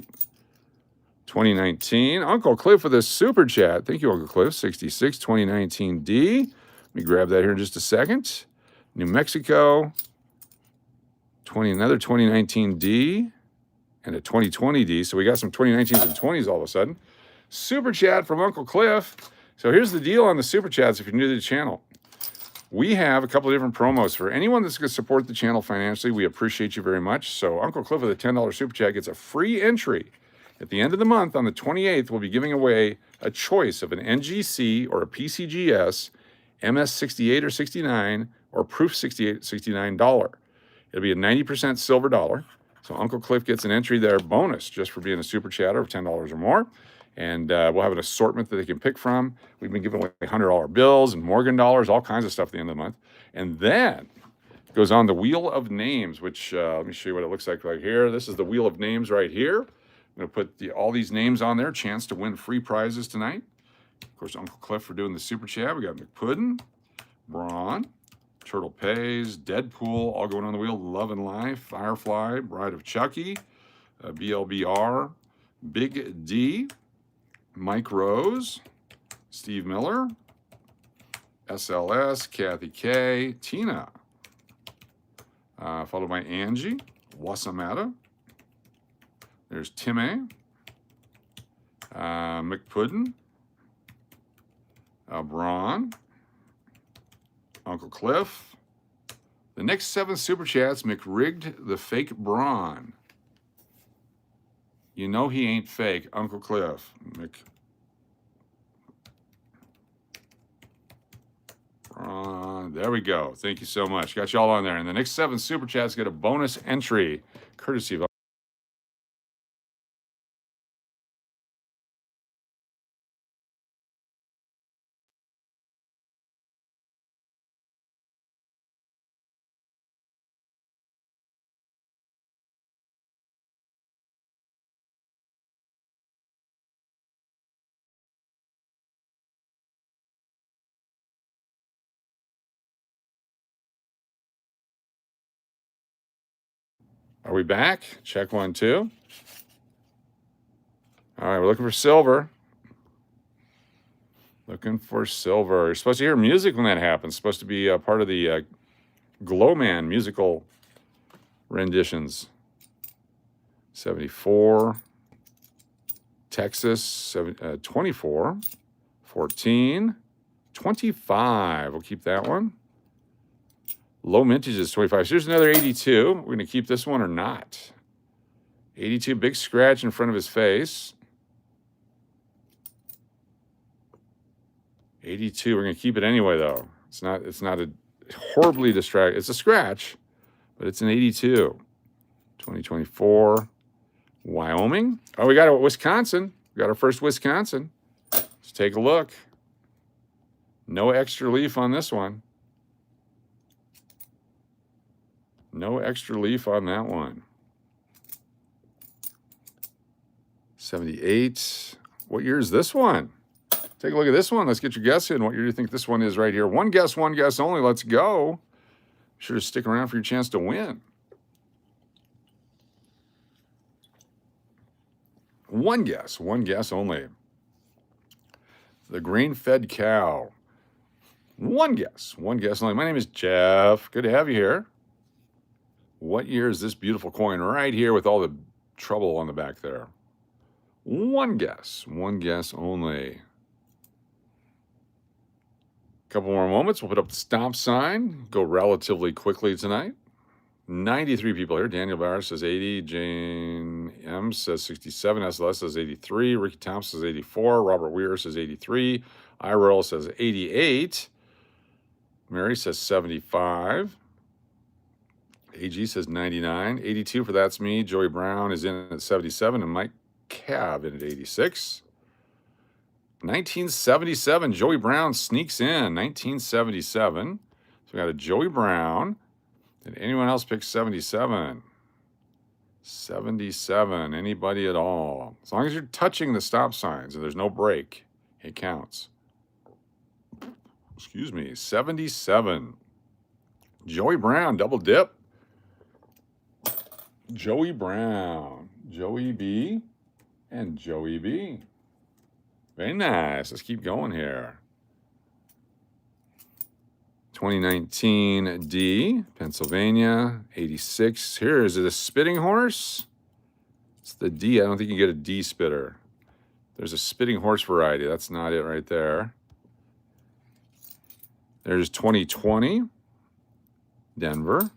2019. Uncle Cliff with a super chat. Thank you, Uncle Cliff. 66, 2019D. Let me grab that here in just a second. New Mexico. Another 2019D. And a 2020D. So we got some 2019s and 20s all of a sudden. Super chat from Uncle Cliff. So here's the deal on the super chats if you're new to the channel. We have a couple of different promos for anyone that's going to support the channel financially. We appreciate you very much. So Uncle Cliff with a $10 super chat gets a free entry. At the end of the month, on the 28th, we'll be giving away a choice of an NGC or a PCGS, MS68 or 69, or Proof 68, $69. It'll be a 90% silver dollar. So Uncle Cliff gets an entry there bonus just for being a super chatter of $10 or more. And we'll have an assortment that they can pick from. We've been giving away $100 bills and Morgan dollars, all kinds of stuff at the end of the month. And then it goes on the Wheel of Names, which let me show you what it looks like right here. This is the Wheel of Names right here. I'm going to put all these names on there. Chance to win free prizes tonight. Of course, Uncle Cliff for doing the super chat. We got McPuddin, Braun, Turtle Pays, Deadpool, all going on the wheel. Love and Life, Firefly, Bride of Chucky, BLBR, Big D, Mike Rose, Steve Miller, SLS, Kathy K, Tina, followed by Angie, Wasamata. There's Timmy, McPuddin, Braun, Uncle Cliff. The next 7 super chats, McRigged the fake Braun. You know he ain't fake, Uncle Cliff. There we go. Thank you so much. Got you all on there. And the next 7 super chats get a bonus entry, courtesy of. Are we back? Check 1, 2. All right, we're looking for silver. Looking for silver. You're supposed to hear music when that happens. It's supposed to be part of the Glowman musical renditions. 74. Texas, 24. 14. 25. We'll keep that one. Low mintage is 25. So here's another 82. We're going to keep this one or not. 82, big scratch in front of his face. 82, we're going to keep it anyway, though. It's not a horribly distracting. It's a scratch, but it's an 82. 2024, Wyoming. Oh, we got a Wisconsin. We got our first Wisconsin. Let's take a look. No extra leaf on this one. No extra leaf on that one. 78. What year is this one? Take a look at this one. Let's get your guess in. What year do you think this one is right here? One guess only. Let's go. Be sure to stick around for your chance to win. One guess only. The grain-fed cow. One guess only. My name is Jeff. Good to have you here. What year is this beautiful coin right here with all the trouble on the back there? One guess only. Couple more moments. We'll put up the stop sign. Go relatively quickly tonight. 93 people here. Daniel Barr says 80. Jane M says 67. SLS says 83. Ricky Thompson says 84. Robert Weir says 83. IRL says 88. Mary says 75. AG says 99. 82 for That's Me. Joey Brown is in at 77. And Mike Cab in at 86. 1977, Joey Brown sneaks in. 1977. So we got a Joey Brown. Did anyone else pick 77? 77. Anybody at all? As long as you're touching the stop signs and there's no break, it counts. Excuse me. 77. Joey Brown, double dip. Joey Brown. Joey B. And Joey B. Very nice. Let's keep going here. 2019 D, Pennsylvania, 86. Here, is it a spitting horse? It's the D. I don't think you get a D spitter. There's a spitting horse variety. That's not it right there. There's 2020, Denver.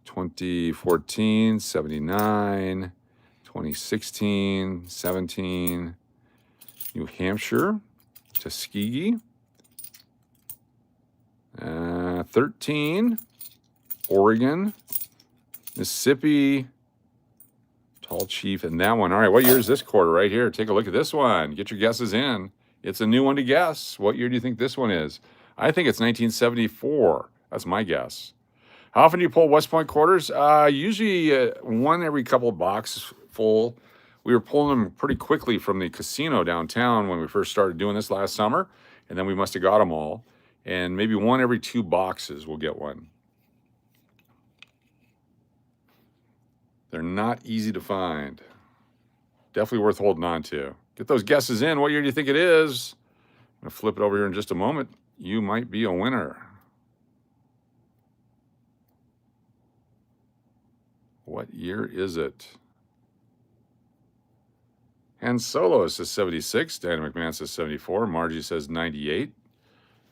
2014, 79. 2016, 17, New Hampshire, Tuskegee, 13, Oregon, Mississippi, Tall Chief, and that one. All right, what year is this quarter right here? Take a look at this one. Get your guesses in. It's a new one to guess. What year do you think this one is? I think it's 1974. That's my guess. How often do you pull West Point quarters? Usually one every couple of boxes full. We were pulling them pretty quickly from the casino downtown when we first started doing this last summer, and then we must have got them all. And maybe one every 2 boxes we'll get one. They're not easy to find. Definitely worth holding on to. Get those guesses in. What year do you think it is? I'm going to flip it over here in just a moment. You might be a winner. What year is it? Han Solo says 76. Daniel McMahon says 74. Margie says 98.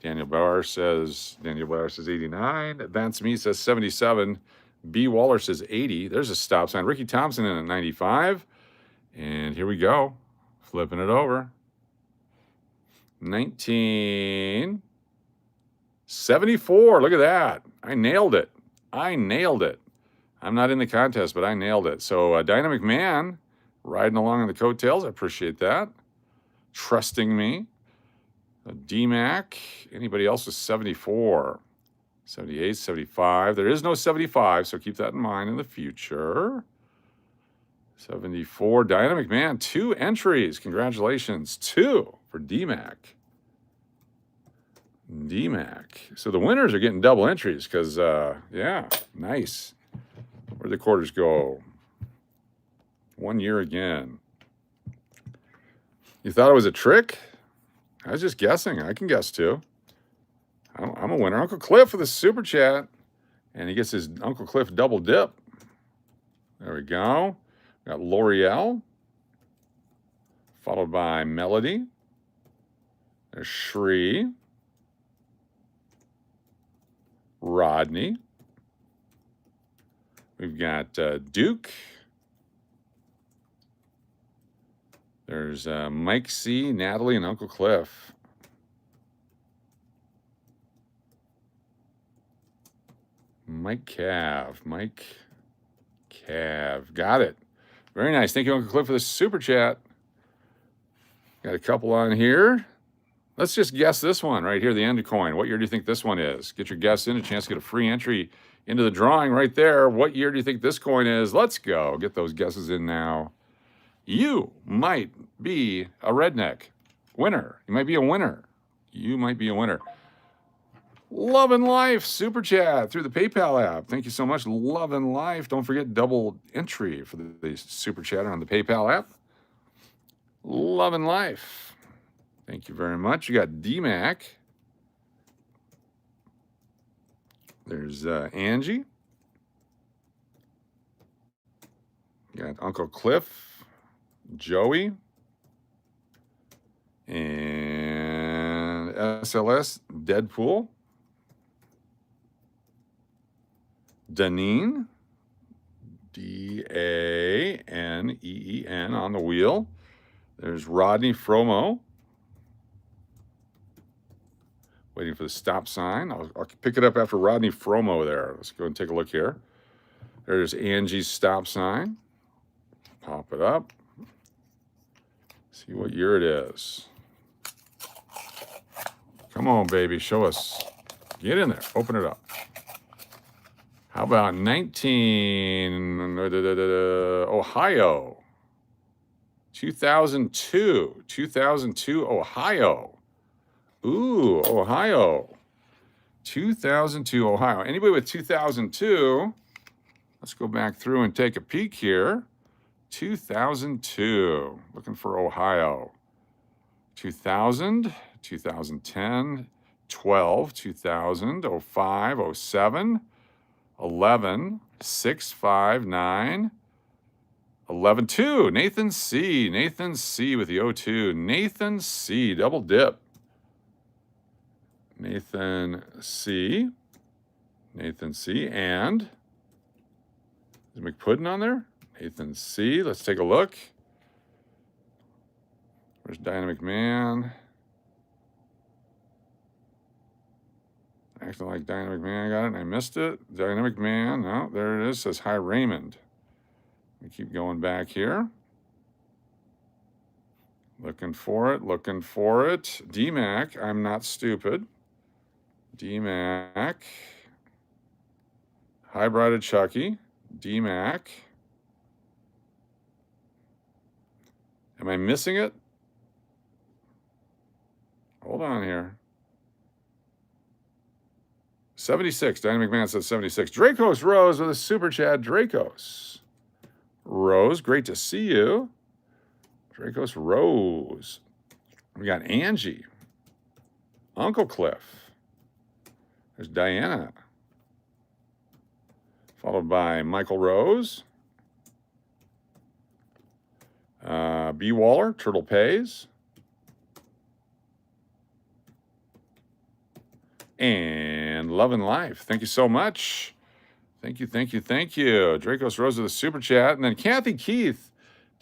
Daniel Bauer says 89. Advanced Me says 77. B. Waller says 80. There's a stop sign. Ricky Thompson in at 95. And here we go. Flipping it over. 1974. Look at that. I nailed it. I'm not in the contest, but I nailed it. So Dynamic Man riding along on the coattails. I appreciate that. Trusting me. D-Mac. Anybody else with 74? 78, 75. There is no 75, so keep that in mind in the future. 74. Dynamic Man. 2 entries. Congratulations. 2 for D-Mac. So the winners are getting double entries because, yeah, nice. Where'd the quarters go? 1 year again. You thought it was a trick? I was just guessing. I can guess too. I'm a winner. Uncle Cliff with a super chat. And he gets his Uncle Cliff double dip. There we go. Got L'Oreal. Followed by Melody. There's Shri. Rodney. We've got Duke. There's Mike C., Natalie, and Uncle Cliff. Mike Cav. Got it. Very nice. Thank you, Uncle Cliff, for the super chat. Got a couple on here. Let's just guess this one right here, the end of coin. What year do you think this one is? Get your guess in, a chance to get a free entry into the drawing right there. What year do you think this coin is? Let's go. Get those guesses in now. You might be a redneck winner. You might be a winner. Love and Life super chat through the PayPal app. Thank you so much, Love and Life. Don't forget double entry for the super chatter on the PayPal app. Love and Life. Thank you very much. You got D-Mac. There's Angie. You got Uncle Cliff. Joey. And SLS Deadpool. Daneen. D-A-N-E-E-N on the wheel. There's Rodney Fromo. Waiting for the stop sign. I'll pick it up after Rodney Fromo there. Let's go and take a look here. There's Angie's stop sign. Pop it up. See what year it is. Come on, baby. Show us. Get in there. Open it up. How about 19... Ohio. 2002. 2002, Ohio. Ooh, Ohio. 2002, Ohio. Anybody with 2002? Let's go back through and take a peek here. 2002. Looking for Ohio. 2000, 2010, 12, 2000, 05, 07, 11, 6, 5, 9, 11, 2. Nathan C. Nathan C. with the 02. Nathan C. Double dip. Nathan C. Nathan C. And is McPuddin on there? Nathan C. Let's take a look. Where's Dynamic Man? Acting like Dynamic Man. I got it and I missed it. Dynamic Man. No, there it is. It says hi, Raymond. We keep going back here. Looking for it. D-Mac. I'm not stupid. D-Mac. Hi, Bride of Chucky. D-Mac. Am I missing it? Hold on here. 76. Dynamic Man says 76. Dracos Rose with a super chat. Dracos Rose, great to see you. Dracos Rose. We got Angie. Uncle Cliff. There's Diana. Followed by Michael Rose. B. Waller. Turtle Pays. And Love and Life. Thank you so much. Thank you. Dracos Rose with a super chat. And then Kathy Keith,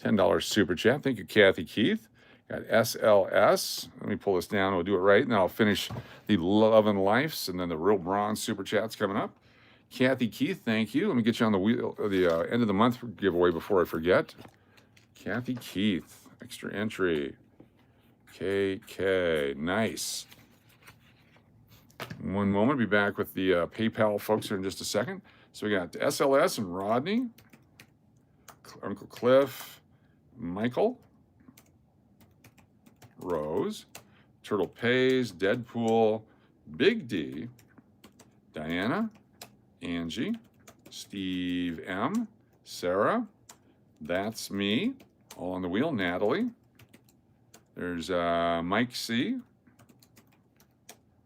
$10 super chat. Thank you, Kathy Keith. Got SLS. Let me pull this down. We'll do it right. And then I'll finish the Love and Lifes. And then the Real Bronze super chat's coming up. Kathy Keith, thank you. Let me get you on the wheel, the end of the month giveaway before I forget. Kathy Keith, extra entry. KK, nice. One moment, be back with the PayPal folks here in just a second. So we got SLS and Rodney, Uncle Cliff, Michael, Rose, Turtle Pays, Deadpool, Big D, Diana, Angie, Steve M, Sarah, that's me, all on the wheel, Natalie. There's Mike C,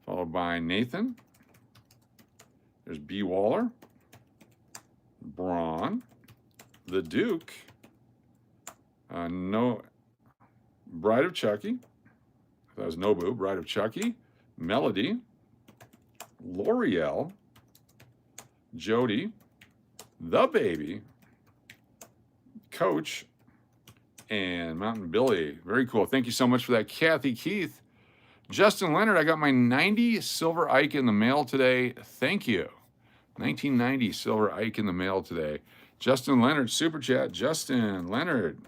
followed by Nathan. There's B. Waller, Braun, the Duke, no, Bride of Chucky. That was Nobu, Bride of Chucky, Melody, L'Oreal, Jody, the Baby, Coach, and Mountain Billy. Very cool. Thank you so much for that, Kathy Keith. Justin Leonard, I got my 90 Silver Ike in the mail today. Thank you. 1990 Silver Ike in the mail today. Justin Leonard, super chat. Justin Leonard,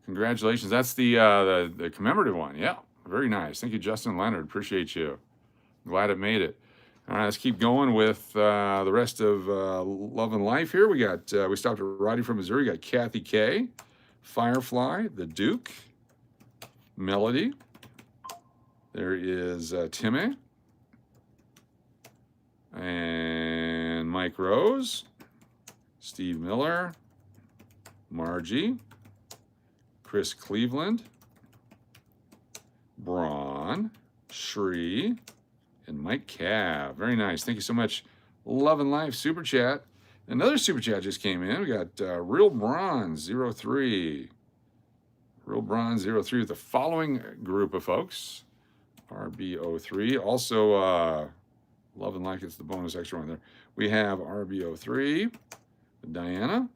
congratulations. That's the commemorative one. Yeah, very nice. Thank you, Justin Leonard. Appreciate you. Glad it made it. All right, let's keep going with the rest of Love and Life here. We got we stopped at Roddy from Missouri. We got Kathy K, Firefly, the Duke, Melody. There is Timmy and Mike Rose, Steve Miller, Margie, Chris Cleveland, Braun, Shree, and Mike Cav. Very nice. Thank you so much. Love and Life super chat. Another super chat just came in. We got Real Bronze 03. Real Bronze 03 with the following group of folks. RB03. Also, Love and Life gets the bonus extra one there. We have RB03, Diana,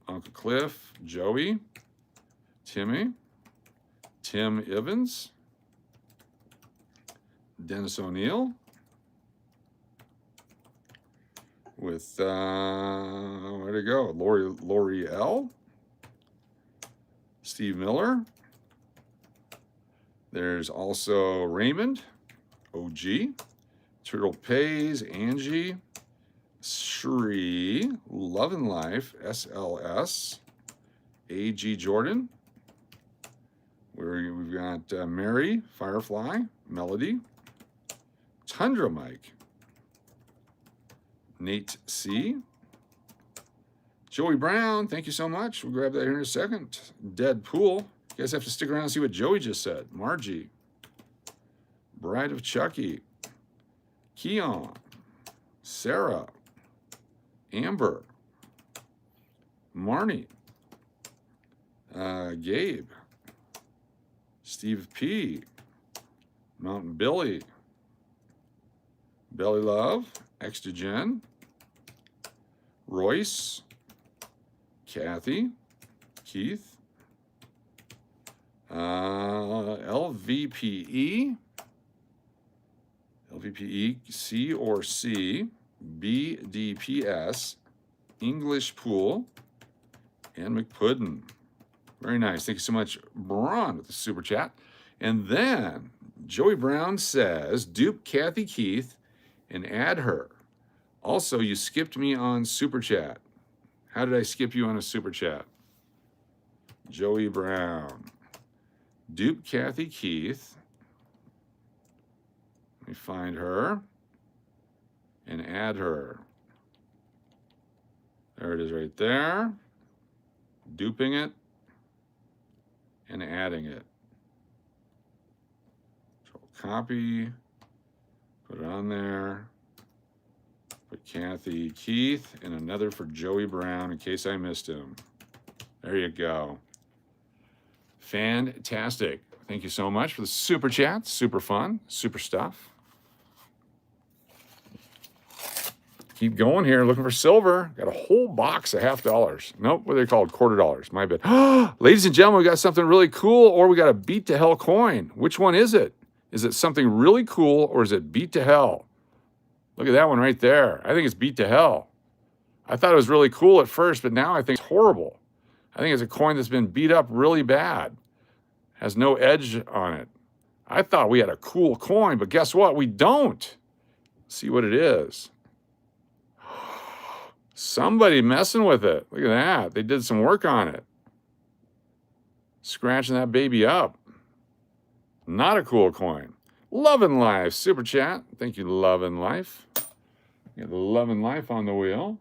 Uncle Cliff, Joey, Timmy, Tim Evans, Dennis O'Neill, with, where'd it go? Lori L, Steve Miller. There's also Raymond, OG, Turtle Pays, Angie, Shree, Love and Life, SLS, AG Jordan. We've got Mary, Firefly, Melody, Tundra Mike, Nate C, Joey Brown, thank you so much. We'll grab that here in a second. Deadpool. You guys have to stick around and see what Joey just said. Margie, Bride of Chucky, Keon, Sarah, Amber, Marnie, Gabe, Steve P, Mountain Billy, Belly Love, Extra Jen, Royce, Kathy, Keith, LVPE, C or C, BDPS, English Pool, and McPuddin. Very nice. Thank you so much, Braun, with the super chat. And then Joey Brown says, dupe Kathy Keith and add her. Also, you skipped me on super chat. How did I skip you on a super chat? Joey Brown. Dupe Kathy Keith. Let me find her and add her. There it is right there. Duping it and adding it. So copy, put it on there. Put Kathy Keith and another for Joey Brown in case I missed him. There you go. Fantastic. Thank you so much for the super chat. Super fun. Super stuff. Keep going here, looking for silver. Got a whole box of $50. Nope, what are they called? $quarter. My bad. Ladies and gentlemen, we got something really cool, or we got a beat to hell coin. Which one is it? Is it something really cool, or is it beat to hell? Look at that one right there. I think it's beat to hell. I thought it was really cool at first, but now I think it's horrible. I think it's a coin that's been beat up really bad. Has no edge on it. I thought we had a cool coin, but guess what? We don't. Let's see what it is. Somebody messing with it. Look at that. They did some work on it. Scratching that baby up. Not a cool coin. Love and Life, super chat. Thank you, Love and Life. Got Love and Life on the wheel.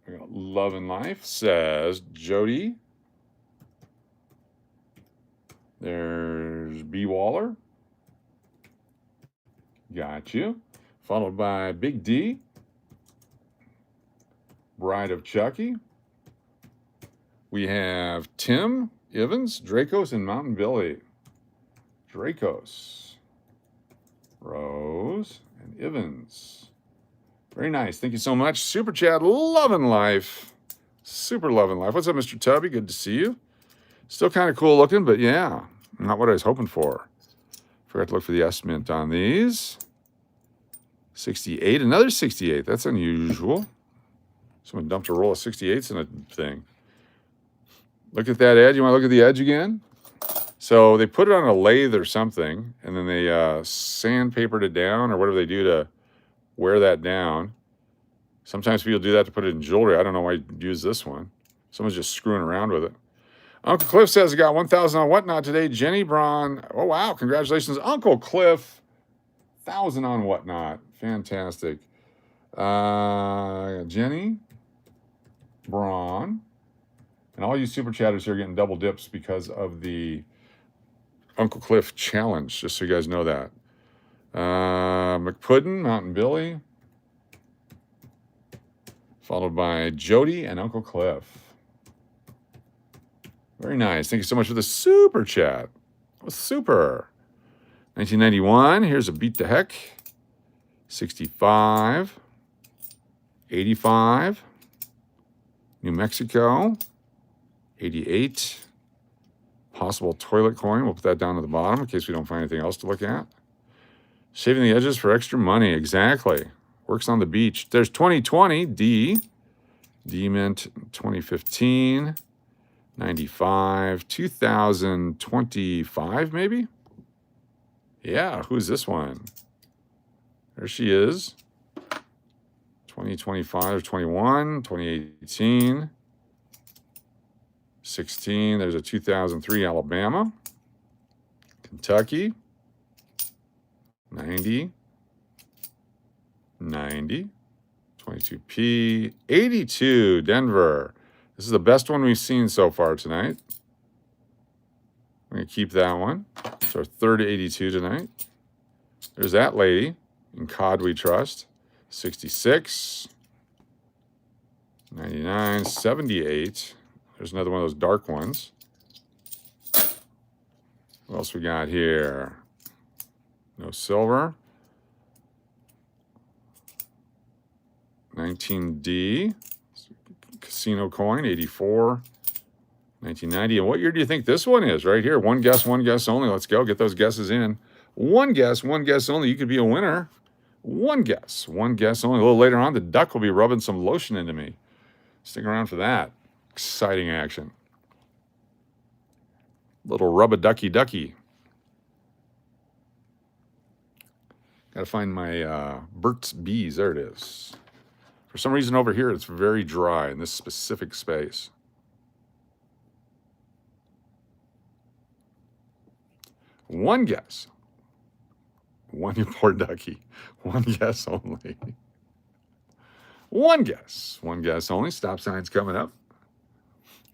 We got Love and Life, says Jody. There's B. Waller. Got you. Followed by Big D. Bride of Chucky. We have Tim Evans, Dracos, and Mountain Billy. Dracos, Rose, and Evans. Very nice. Thank you so much. Super chat, Love and Life. Super Love and Life. What's up, Mr. Tubby? Good to see you. Still kind of cool looking, but yeah, not what I was hoping for. Forgot to look for the estimate on these. 68, another 68. That's unusual. Someone dumped a roll of 68s in a thing. Look at that edge. You want to look at the edge again? So they put it on a lathe or something, and then they sandpapered it down, or whatever they do to wear that down. Sometimes people do that to put it in jewelry. I don't know why you use this one. Someone's just screwing around with it. Uncle Cliff says he got 1,000 on Whatnot today. Jenny Braun. Oh, wow. Congratulations, Uncle Cliff. 1,000 on Whatnot. Fantastic. Jenny Braun. And all you super chatters here are getting double dips because of the Uncle Cliff challenge, just so you guys know that. McPuddin, Mountain Billy. Followed by Jody and Uncle Cliff. Very nice. Thank you so much for the super chat. That was super. 1991. Here's a beat the heck. 65. 85. New Mexico. 88. Possible toilet coin. We'll put that down at the bottom in case we don't find anything else to look at. Shaving the edges for extra money. Exactly. Works on the beach. There's 2020. D. D mint 2015. 95. 2025 maybe? Yeah. Who's this one? There she is. 2025 or 21. 2018. 16, there's a 2003 Alabama. Kentucky. 90. 90. 22P. 82, Denver. This is the best one we've seen so far tonight. I'm going to keep that one. It's our third 82 tonight. There's that lady. In COD we trust. 66. 99. 78. There's another one of those dark ones. What else we got here? No silver. 19D. Casino coin, 84. 1990. And what year do you think this one is? Right here. One guess only. Let's go. Get those guesses in. One guess only. You could be a winner. One guess only. A little later on, the duck will be rubbing some lotion into me. Stick around for that. Exciting action. Little rub-a-ducky. Got to find my Burt's Bees. There it is. For some reason over here, it's very dry in this specific space. One guess. One, you poor ducky. One guess only. One guess. One guess only. Stop sign's coming up.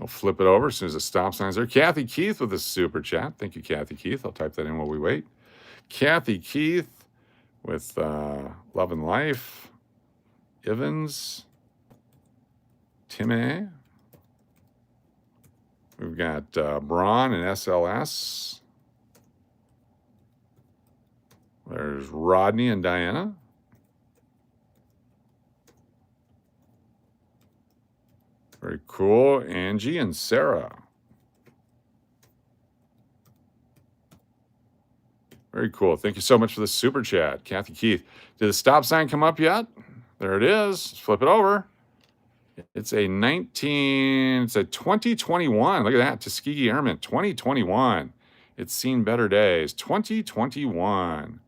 I'll flip it over as soon as the stop sign's there. Kathy Keith with a super chat. Thank you, Kathy Keith. I'll type that in while we wait. Kathy Keith with Love and Life. Evans. Timmy. We've got Braun and SLS. There's Rodney and Diana. Very cool. Angie and Sarah. Very cool. Thank you so much for the super chat, Kathy Keith. Did the stop sign come up yet? There it is. Let's flip it over. It's a 2021. Look at that. Tuskegee Airmen, 2021. It's seen better days. 2021.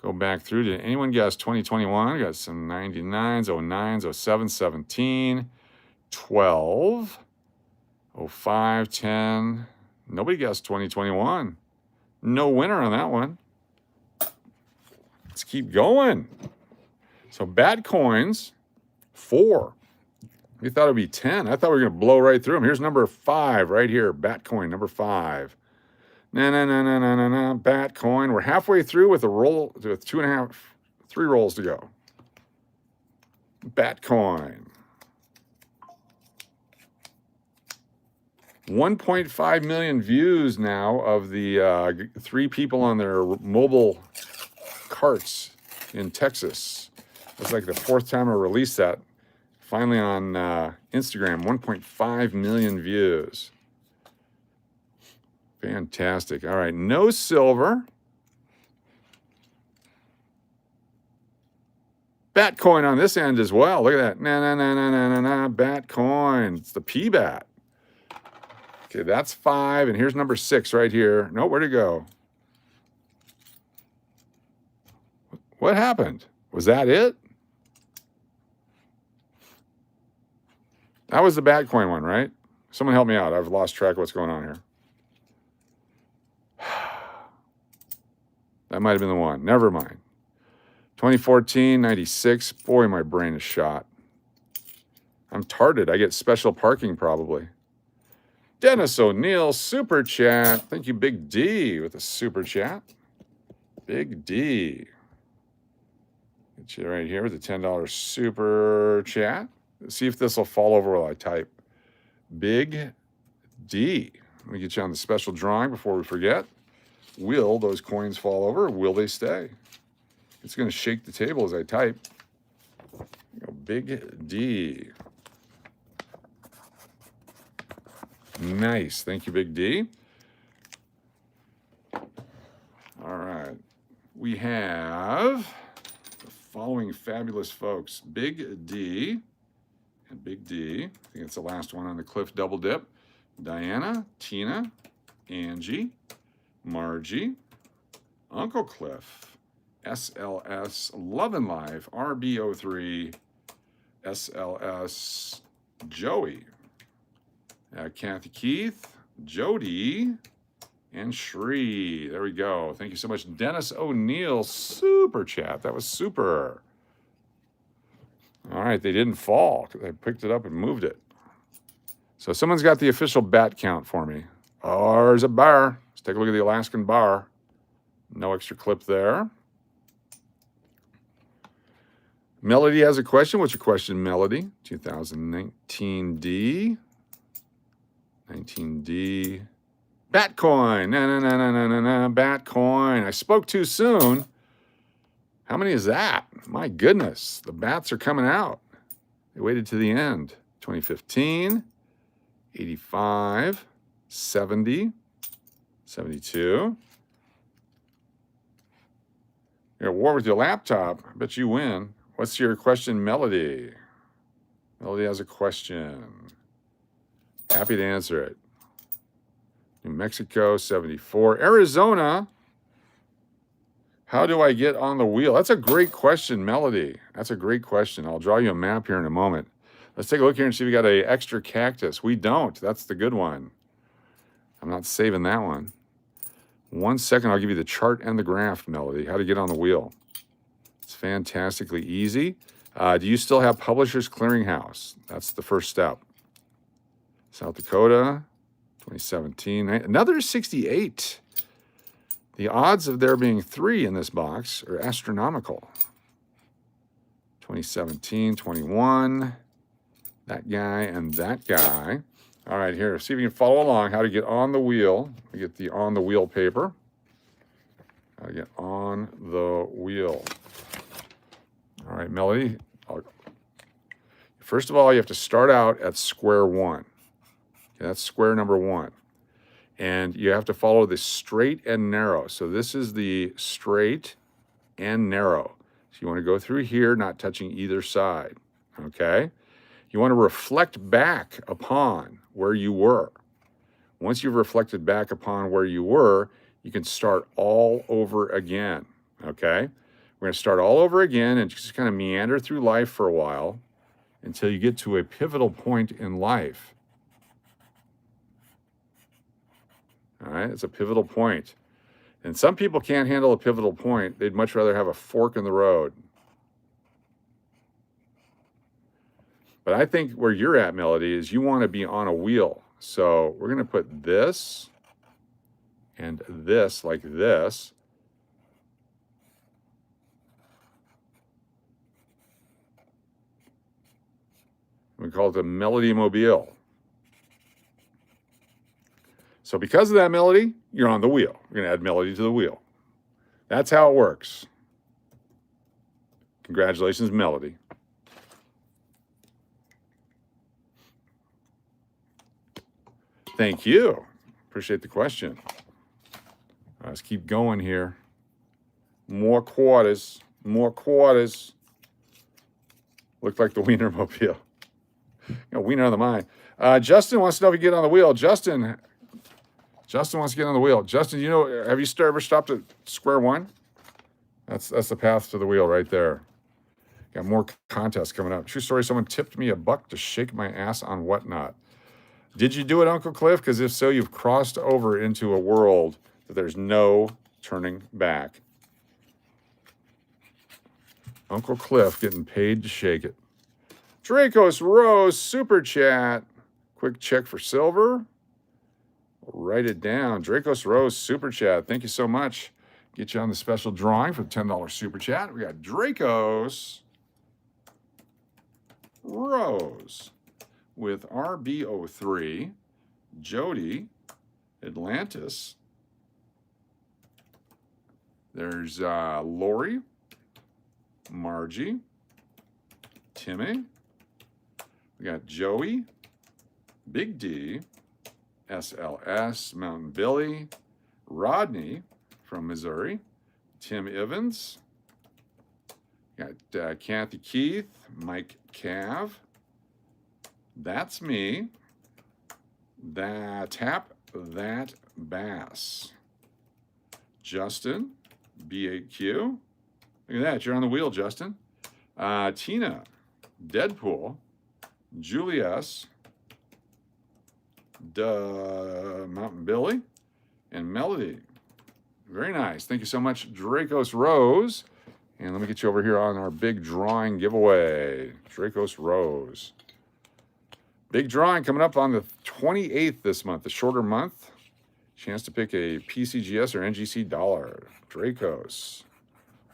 Go back through. Did anyone guess 2021? We got some 99s, 09s, 07, 17, 12, 05, 10. Nobody guessed 2021. No winner on that one. Let's keep going. So bad coins, 4. We thought it'd be 10. I thought we were going to blow right through them. Here's number 5 right here. Bat coin, number 5. No. Bat coin. We're halfway through with a roll, with 2.5, 3 rolls to go. Bat coin. 1.5 million views now of the 3 people on their mobile carts in Texas. It's like the 4th time I released that. Finally on Instagram, 1.5 million views. Fantastic. All right, no silver. Bat coin on this end as well. Look at that. No. Bat coin. It's the P-Bat. Okay, that's 5, and here's number 6 right here. No, where'd it go? What happened? Was that it? That was the Bat coin one, right? Someone help me out. I've lost track of what's going on here. That might have been the one. Never mind. 2014, 96. Boy, my brain is shot. I'm tarded. I get special parking probably. Dennis O'Neill, super chat. Thank you, Big D, with a super chat. Big D. Get you right here with a $10 super chat. Let's see if this will fall over while I type. Big D. Let me get you on the special drawing before we forget. Will those coins fall over or will they stay? It's going to shake the table as I type. Big D. Nice. Thank you, Big D. All right. We have the following fabulous folks. Big D and Big D. I think it's the last one on the Cliff Double Dip. Diana, Tina, Angie, Margie, Uncle Cliff, SLS, Love and Life, RB03, SLS, Joey, Kathy Keith, Jody, and Shree. There we go. Thank you so much. Dennis O'Neill, super chat. That was super. All right, they didn't fall because I picked it up and moved it. So someone's got the official bat count for me. Oh, there's a bar. Let's take a look at the Alaskan bar. No extra clip there. Melody has a question. What's your question, Melody? 2019 D. 19D. Batcoin. No. Batcoin. I spoke too soon. How many is that? My goodness. The bats are coming out. They waited to the end. 2015. 85. 70. 72. You're at war with your laptop. I bet you win. What's your question, Melody? Melody has a question. Happy to answer it. New Mexico, 74. Arizona. How do I get on the wheel? That's a great question, Melody. That's a great question. I'll draw you a map here in a moment. Let's take a look here and see if we got an extra cactus. We don't. That's the good one. I'm not saving that one. 1 second, I'll give you the chart and the graph, Melody. How to get on the wheel. It's fantastically easy. Do you still have Publishers Clearinghouse? That's the first step. South Dakota, 2017. Another 68. The odds of there being 3 in this box are astronomical. 2017, 21. That guy and that guy. All right, here, see if you can follow along how to get on the wheel. We get the on the wheel paper. How to get on the wheel. All right, Melody. First of all, you have to start out at square one. Okay, that's square number 1. And you have to follow the straight and narrow. So this is the straight and narrow. So you want to go through here, not touching either side, okay? You want to reflect back upon where you were. Once you've reflected back upon where you were, you can start all over again, okay? We're going to start all over again and just kind of meander through life for a while until you get to a pivotal point in life. All right, it's a pivotal point. And some people can't handle a pivotal point. They'd much rather have a fork in the road. But I think where you're at, Melody, is you want to be on a wheel. So we're going to put this and this like this. We call it the Melody Mobile. So because of that, Melody, you're on the wheel. We're going to add Melody to the wheel. That's how it works. Congratulations, Melody. Thank you. Appreciate the question. Let's keep going here. More quarters. More quarters. Looked like the Wienermobile. Wiener on the mind. Justin wants to know if you get on the wheel. Justin wants to get on the wheel. Justin, you know, have you ever stopped at square one? That's the path to the wheel right there. Got more contests coming up. True story, someone tipped me $1 to shake my ass on whatnot. Did you do it, Uncle Cliff? Because if so, you've crossed over into a world that there's no turning back. Uncle Cliff getting paid to shake it. Dracos Rose, super chat. Quick check for silver. Write it down. Dracos Rose, super chat. Thank you so much. Get you on the special drawing for the $10 super chat. We got Dracos Rose with RB03, Jody, Atlantis. There's Lori, Margie, Timmy. We got Joey, Big D, SLS, Mountain Billy, Rodney from Missouri, Tim Evans. Got Kathy Keith, Mike Cav. That's me. Tap that bass. Justin, B8Q. Look at that, you're on the wheel, Justin. Tina, Deadpool, Julius, Mountain Billy, and Melody. Very nice. Thank you so much, Dracos Rose. And let me get you over here on our big drawing giveaway. Dracos Rose. Big drawing coming up on the 28th this month, the shorter month. Chance to pick a PCGS or NGC dollar. Dracos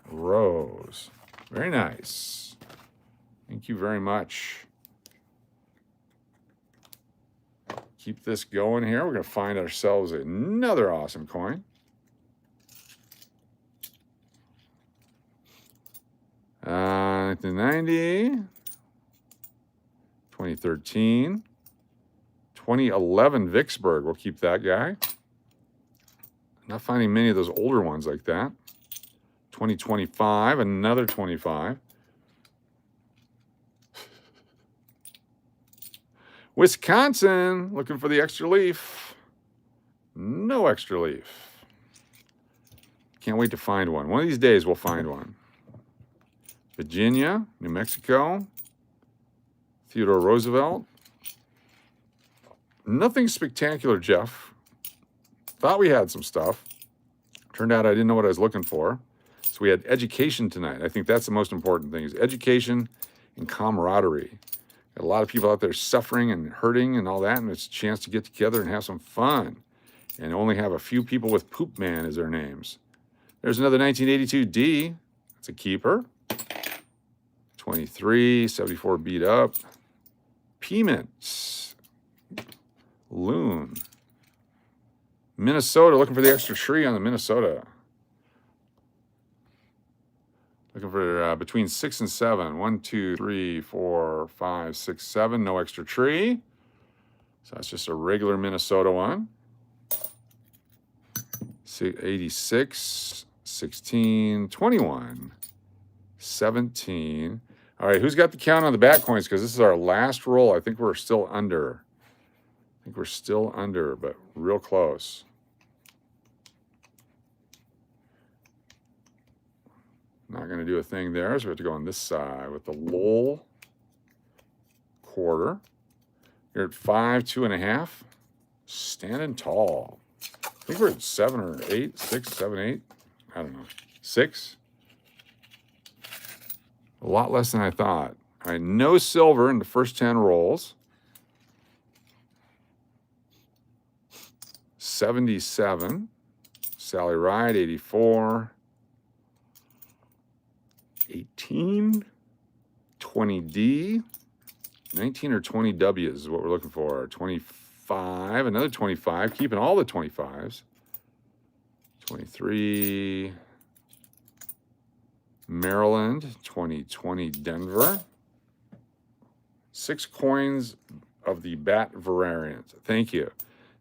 Rose. Very nice. Thank you very much. Keep this going here. We're going to find ourselves another awesome coin. Uh, 1990, 2013, 2011 Vicksburg. We'll keep that guy. Not finding many of those older ones like that. 2025, another 25. Wisconsin, looking for the extra leaf. No extra leaf. Can't wait to find one. One of these days we'll find one. Virginia, New Mexico, Theodore Roosevelt. Nothing spectacular, Jeff. Thought we had some stuff. Turned out I didn't know what I was looking for. So we had education tonight. I think that's the most important thing, is education and camaraderie. Got a lot of people out there suffering and hurting and all that, and it's a chance to get together and have some fun. And only have a few people with Poop Man as their names. There's another 1982 D. It's a keeper. 23, 74 beat up. Peanuts. Loon. Minnesota, looking for the extra tree on the Minnesota. Looking for between 6 and 7. 1, 2, 3, 4, 5, 6, 7. No extra tree. So that's just a regular Minnesota one. 86, 16, 21, 17. All right, who's got the count on the back coins? Because this is our last roll. I think we're still under. But real close. Not going to do a thing there, so we have to go on this side with the Lowell quarter. You're at 5, 2.5. Standing tall. I think we're at 7 or 8, 6, 7, 8. I don't know. 6. A lot less than I thought. All right, no silver in the first 10 rolls. 77. Sally Ride, 84. 18. 20D. 19 or 20 W's is what we're looking for. 25. Another 25. Keeping all the 25s. 23. Maryland. 2020 Denver. 6 coins of the bat variant. Thank you.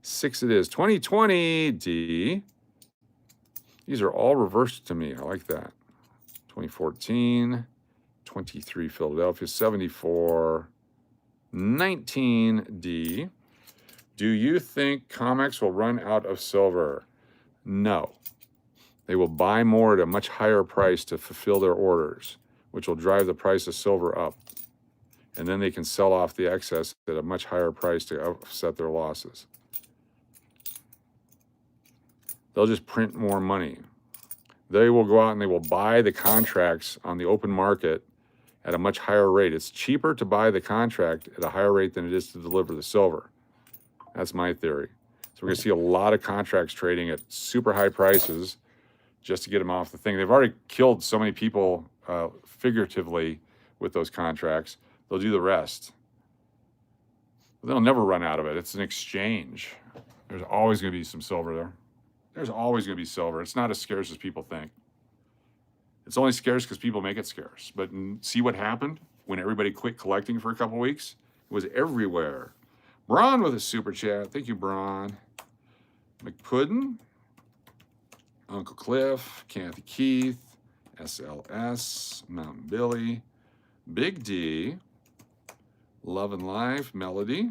6 it is. 2020 D. These are all reversed to me. I like that. 2014. 23 Philadelphia. 74. 19 D. Do you think comics will run out of silver? No. They will buy more at a much higher price to fulfill their orders, which will drive the price of silver up. And then they can sell off the excess at a much higher price to offset their losses. They'll just print more money. They will go out and they will buy the contracts on the open market at a much higher rate. It's cheaper to buy the contract at a higher rate than it is to deliver the silver. That's my theory. So we're going to see a lot of contracts trading at super high prices just to get them off the thing. They've already killed so many people figuratively with those contracts. They'll do the rest. But they'll never run out of it. It's an exchange. There's always going to be some silver there. There's always going to be silver. It's not as scarce as people think. It's only scarce because people make it scarce. But see what happened when everybody quit collecting for a couple weeks? It was everywhere. Braun with a super chat. Thank you, Braun. McPuddin. Uncle Cliff. Kathy Keith. SLS. Mountain Billy. Big D. Love and Life. Melody.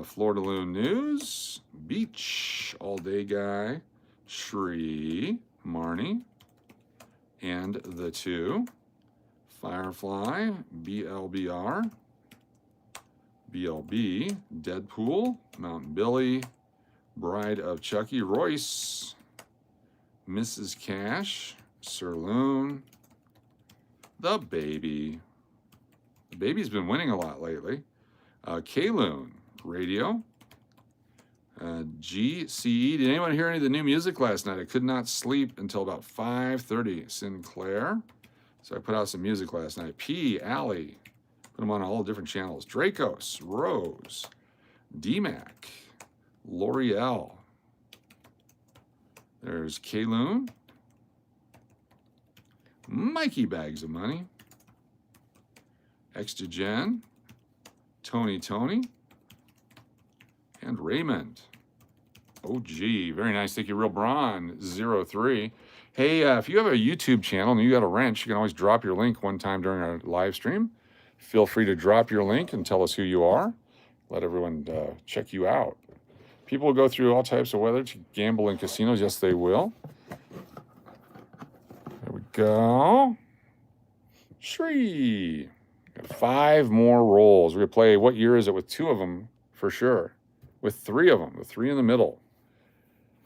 Florida Loon News. Beach. All Day Guy. Shree. Marnie. And the 2. Firefly. BLBR. BLB. Deadpool. Mountain Billy. Bride of Chucky. Royce. Mrs. Cash. Sir Loon. The Baby. The Baby's been winning a lot lately. K-Loon. Radio. GCE. Did anyone hear any of the new music last night? I could not sleep until about 5:30. Sinclair. So I put out some music last night. P. Alley. Put them on all different channels. Dracos. Rose. DMAC. L'Oreal. There's K-Loon. Mikey Bags of Money. Extigen. Tony. And Raymond. OG. Very nice. Thank you, Real Braun 03. Hey, if you have a YouTube channel and you got a wrench, you can always drop your link one time during our live stream. Feel free to drop your link and tell us who you are. Let everyone check you out. People will go through all types of weather to gamble in casinos. Yes, they will. There we go. Shree. Got 5 more rolls. We're going to play, what year is it, with 2 of them for sure. With 3 of them, the 3 in the middle.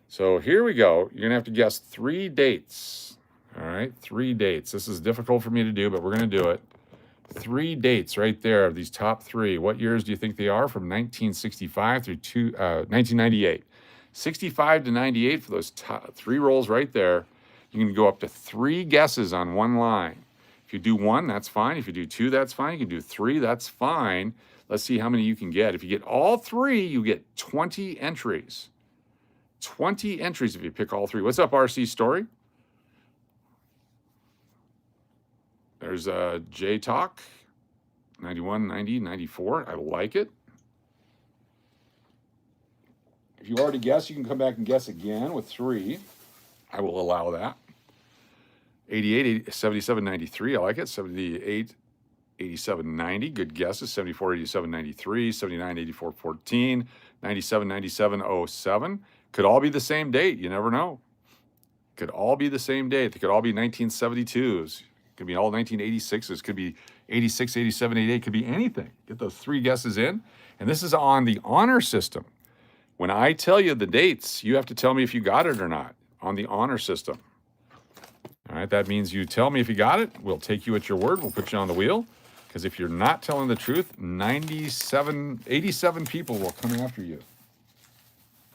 So here we go. You're going to have to guess 3 dates. All right, 3 dates. This is difficult for me to do, but we're going to do it. 3 dates right there of these top 3. What years do you think they are from 1965 through 1998? 65 to 98 for those top 3 rolls right there. You can go up to 3 guesses on one line. If you do 1, that's fine. If you do 2, that's fine. You can do 3, that's fine. Let's see how many you can get. If you get all 3, you get 20 entries. 20 entries if you pick all 3. What's up, RC Story? There's J Talk, 91, 90, 94. I like it. If you already guessed, you can come back and guess again with 3. I will allow that. 88, 77, 93. I like it. 78, 87, 90. Good guesses. 74, 87, 93. 79, 84, 14. 97, 97, 07. Could all be the same date. You never know. Could all be the same date. They could all be 1972s. Could be all 1986s. Could be 86, 87, 88. Could be anything. Get those 3 guesses in. And this is on the honor system. When I tell you the dates, you have to tell me if you got it or not on the honor system. All right, that means you tell me if you got it. We'll take you at your word. We'll put you on the wheel. Because if you're not telling the truth, 87 people will come after you.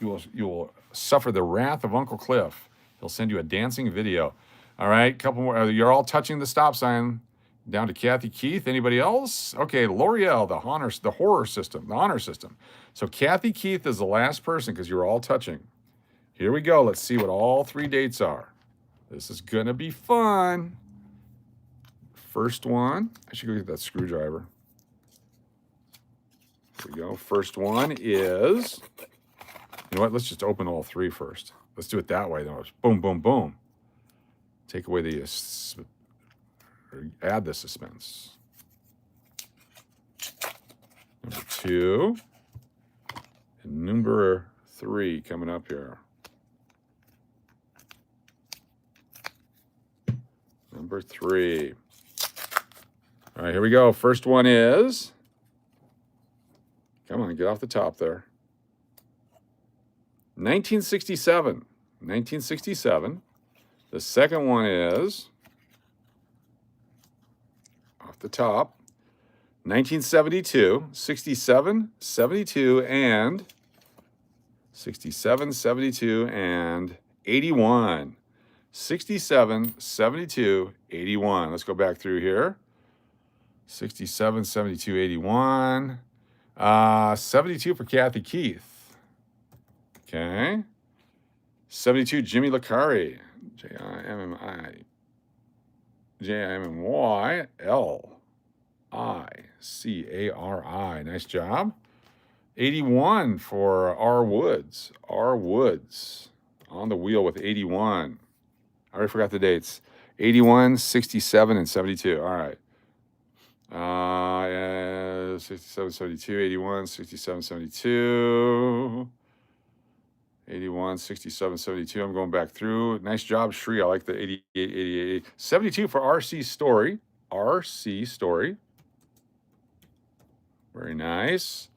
You will suffer the wrath of Uncle Cliff. He'll send you a dancing video. All right, couple more. You're all touching the stop sign. Down to Kathy Keith. Anybody else? Okay, L'Oreal, the horror system, the honor system. So Kathy Keith is the last person because you're all touching. Here we go. Let's see what all 3 dates are. This is gonna be fun. First one. I should go get that screwdriver. Here we go. First one is. You know what? Let's just open all 3 first. Let's do it that way, though. Boom, boom, boom. Take away the, or add the suspense. Number 2. And number 3 coming up here. Number 3. All right, here we go. First one is. Come on, get off the top there. 1967. 1967. The second one is off the top. 1972, 67, 72, and 67, 72, and 81. 67, 72, 81. Let's go back through here. 67, 72, 81. 72 for Kathy Keith. Okay. 72, Jimmy Licari. J-I-M-M-I. J-I-M-M-Y-L-I-C-A-R-I. Nice job. 81 for R. Woods. R. Woods. On the wheel with 81. I already forgot the dates. 81, 67, and 72. All right. 67, 72, 81, 67, 72. 81, 67, 72. I'm going back through. Nice job, Shri. I like the 88, 88. 72 for RC Story. RC Story. Very nice.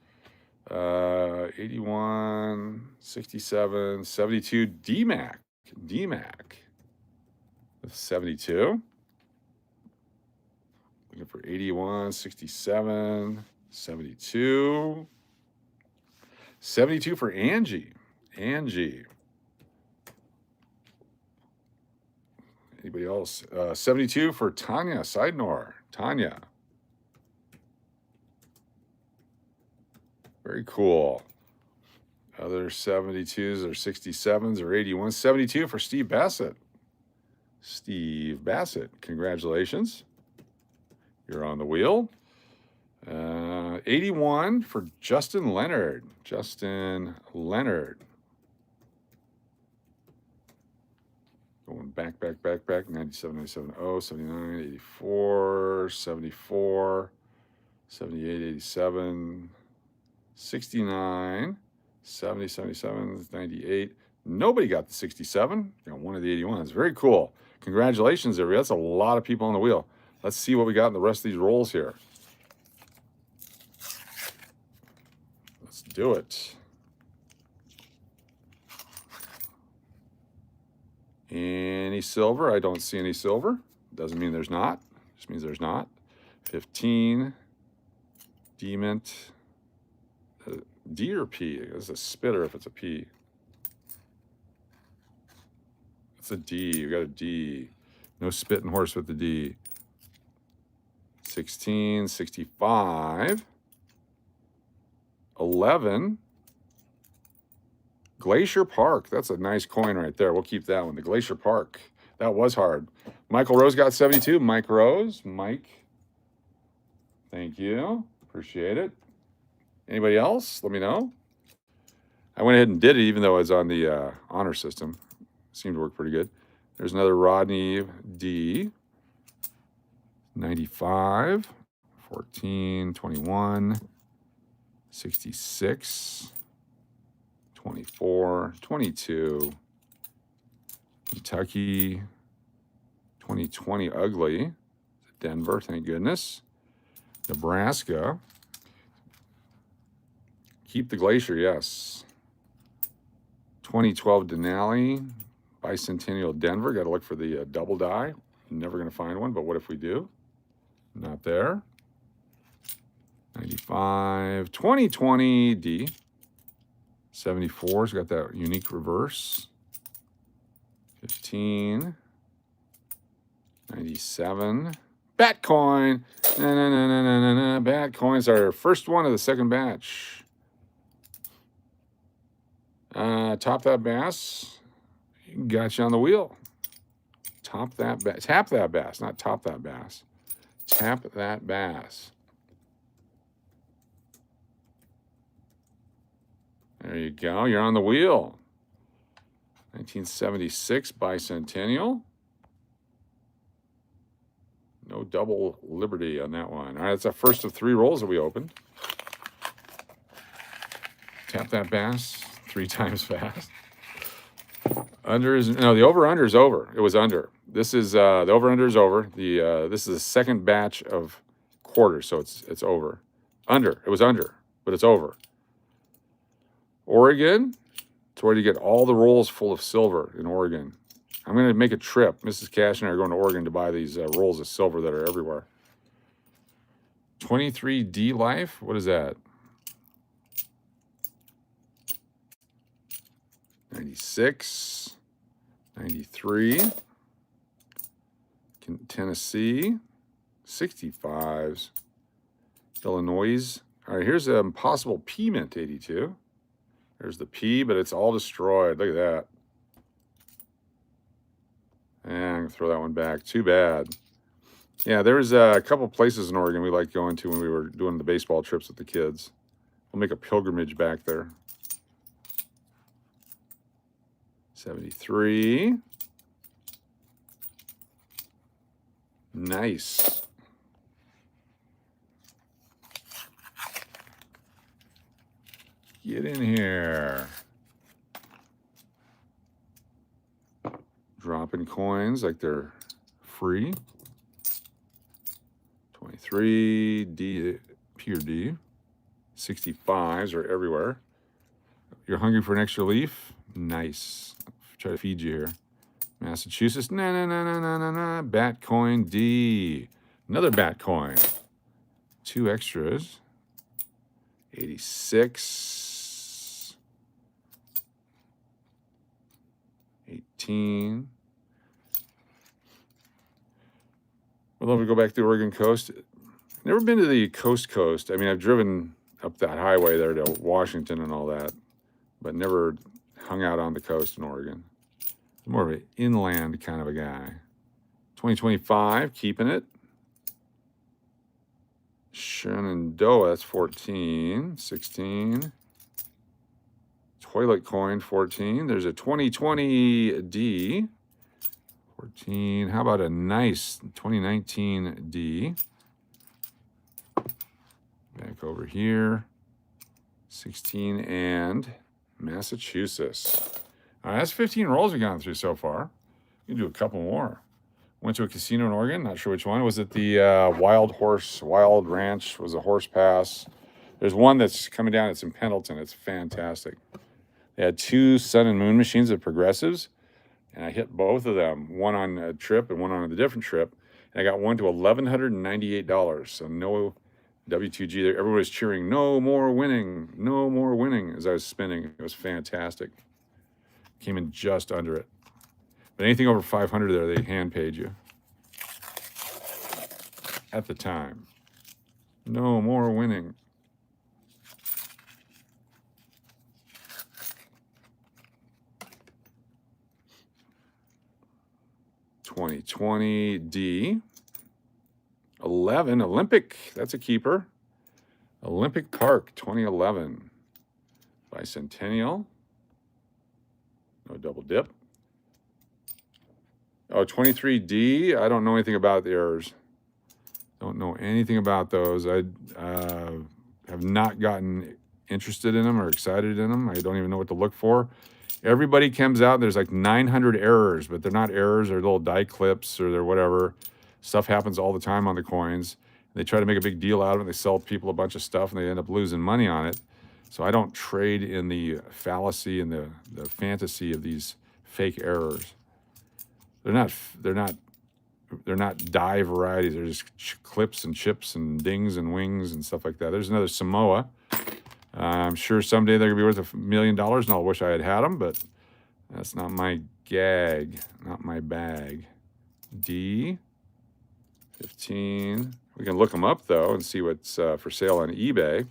81, 67, 72. DMAC. DMAC. 72. Looking for 81, 67, 72. 72 for Angie. Angie. Anybody else? 72 for Tanya Sidenor. Tanya. Very cool. Other 72s or 67s or 81s. 72 for Steve Bassett. Steve Bassett. Congratulations. You're on the wheel. 81 for Justin Leonard. Justin Leonard. Going back. 97, 97, 79, 84, 74, 78, 87, 69, 70, 77, 98. Nobody got the 67. Got one of the 81s. Very cool. Congratulations, everybody. That's a lot of people on the wheel. Let's see what we got in the rest of these rolls here. Let's do it. Any silver? I don't see any silver. Doesn't mean there's not. Just means there's not. 15. D-mint. D or P? It's a spitter if it's a P. It's a D. We got a D. No spitting horse with the D. 16, 65. 11. Glacier Park. That's a nice coin right there. We'll keep that one. The Glacier Park. That was hard. Michael Rose got 72. Mike Rose. Mike. Thank you. Appreciate it. Anybody else? Let me know. I went ahead and did it even though I was on the honor system. Seemed to work pretty good. There's another Rodney D. 95. 14. 21. 66. 24. 22. Kentucky. 2020 ugly. Denver, thank goodness. Nebraska. Keep the Glacier, yes. 2012 Denali. Bicentennial Denver. Got to look for the double die. Never going to find one, but what if we do? Not there. 95. 2020 D. 74's got that unique reverse. 15. 97. Bat coin. Bat coins are first one of the second batch. Top that bass. Got you on the wheel. Top that bass. Tap that bass, not top that bass. Tap that bass. There you go. You're on the wheel. 1976 Bicentennial. No double Liberty on that one. All right, that's the first of 3 rolls that we opened. Tap that bass 3 times fast. Under is no, the over/under is over. It was under. This is the over/under is over. This is the second batch of quarters, so it's over. Under. It was under, but it's over. Oregon. It's where you get all the rolls full of silver in Oregon. I'm going to make a trip. Mrs. Cash and I are going to Oregon to buy these rolls of silver that are everywhere. 23 D Life. What is that? 96. 93. Tennessee. 65s. Illinois. All right, here's a possible P Mint 82. There's the P, but it's all destroyed. Look at that. And I'm going to throw that one back. Too bad. Yeah, there's a couple places in Oregon we liked going to when we were doing the baseball trips with the kids. We'll make a pilgrimage back there. 73. Nice. Get in here. Dropping coins like they're free. 23 D, P or D. 65s are everywhere. You're hungry for an extra leaf? Nice. Try to feed you here. Massachusetts. No. Bat coin D. Another bat coin. 2 extras. 86. 18. We'd love to go back to the Oregon coast. Never been to the coast. I mean, I've driven up that highway there to Washington and all that, but never hung out on the coast in Oregon. More of an inland kind of a guy. 2025, keeping it. Shenandoah, that's 14. 16. Toilet coin, 14. There's a 2020 D. 14. How about a nice 2019 D? Back over here. 16 and Massachusetts. All right, that's 15 rolls we've gone through so far. We can do a couple more. Went to a casino in Oregon. Not sure which one. Was it the Wild Ranch? Was a horse pass. There's one that's coming down. It's in Pendleton. It's fantastic. They had 2 sun and moon machines at Progressives, and I hit both of them. One on a trip and one on a different trip. And I got one to $1,198. So no W2G there. Everybody was cheering, no more winning, no more winning as I was spinning. It was fantastic. Came in just under it. But anything over 500 there, they hand paid you. At the time. No more winning. $20 D11 Olympic. That's a keeper. Olympic Park 2011 Bicentennial. No double dip. Oh, 23D. I don't know anything about the errors. Don't know anything about those. I have not gotten interested in them or excited in them. I don't even know what to look for. Everybody comes out, there's like 900 errors, but they're not errors. They're little die clips or they're whatever. Stuff happens all the time on the coins. They try to make a big deal out of it. They sell people a bunch of stuff and they end up losing money on it. So I don't trade in the fallacy and the fantasy of these fake errors. They're not die varieties. They're just clips and chips and dings and wings and stuff like that. There's another Samoa. I'm sure someday they're gonna be worth $1 million, and I'll wish I had them, but that's not my gag, not my bag. D15. We can look them up though and see what's for sale on eBay,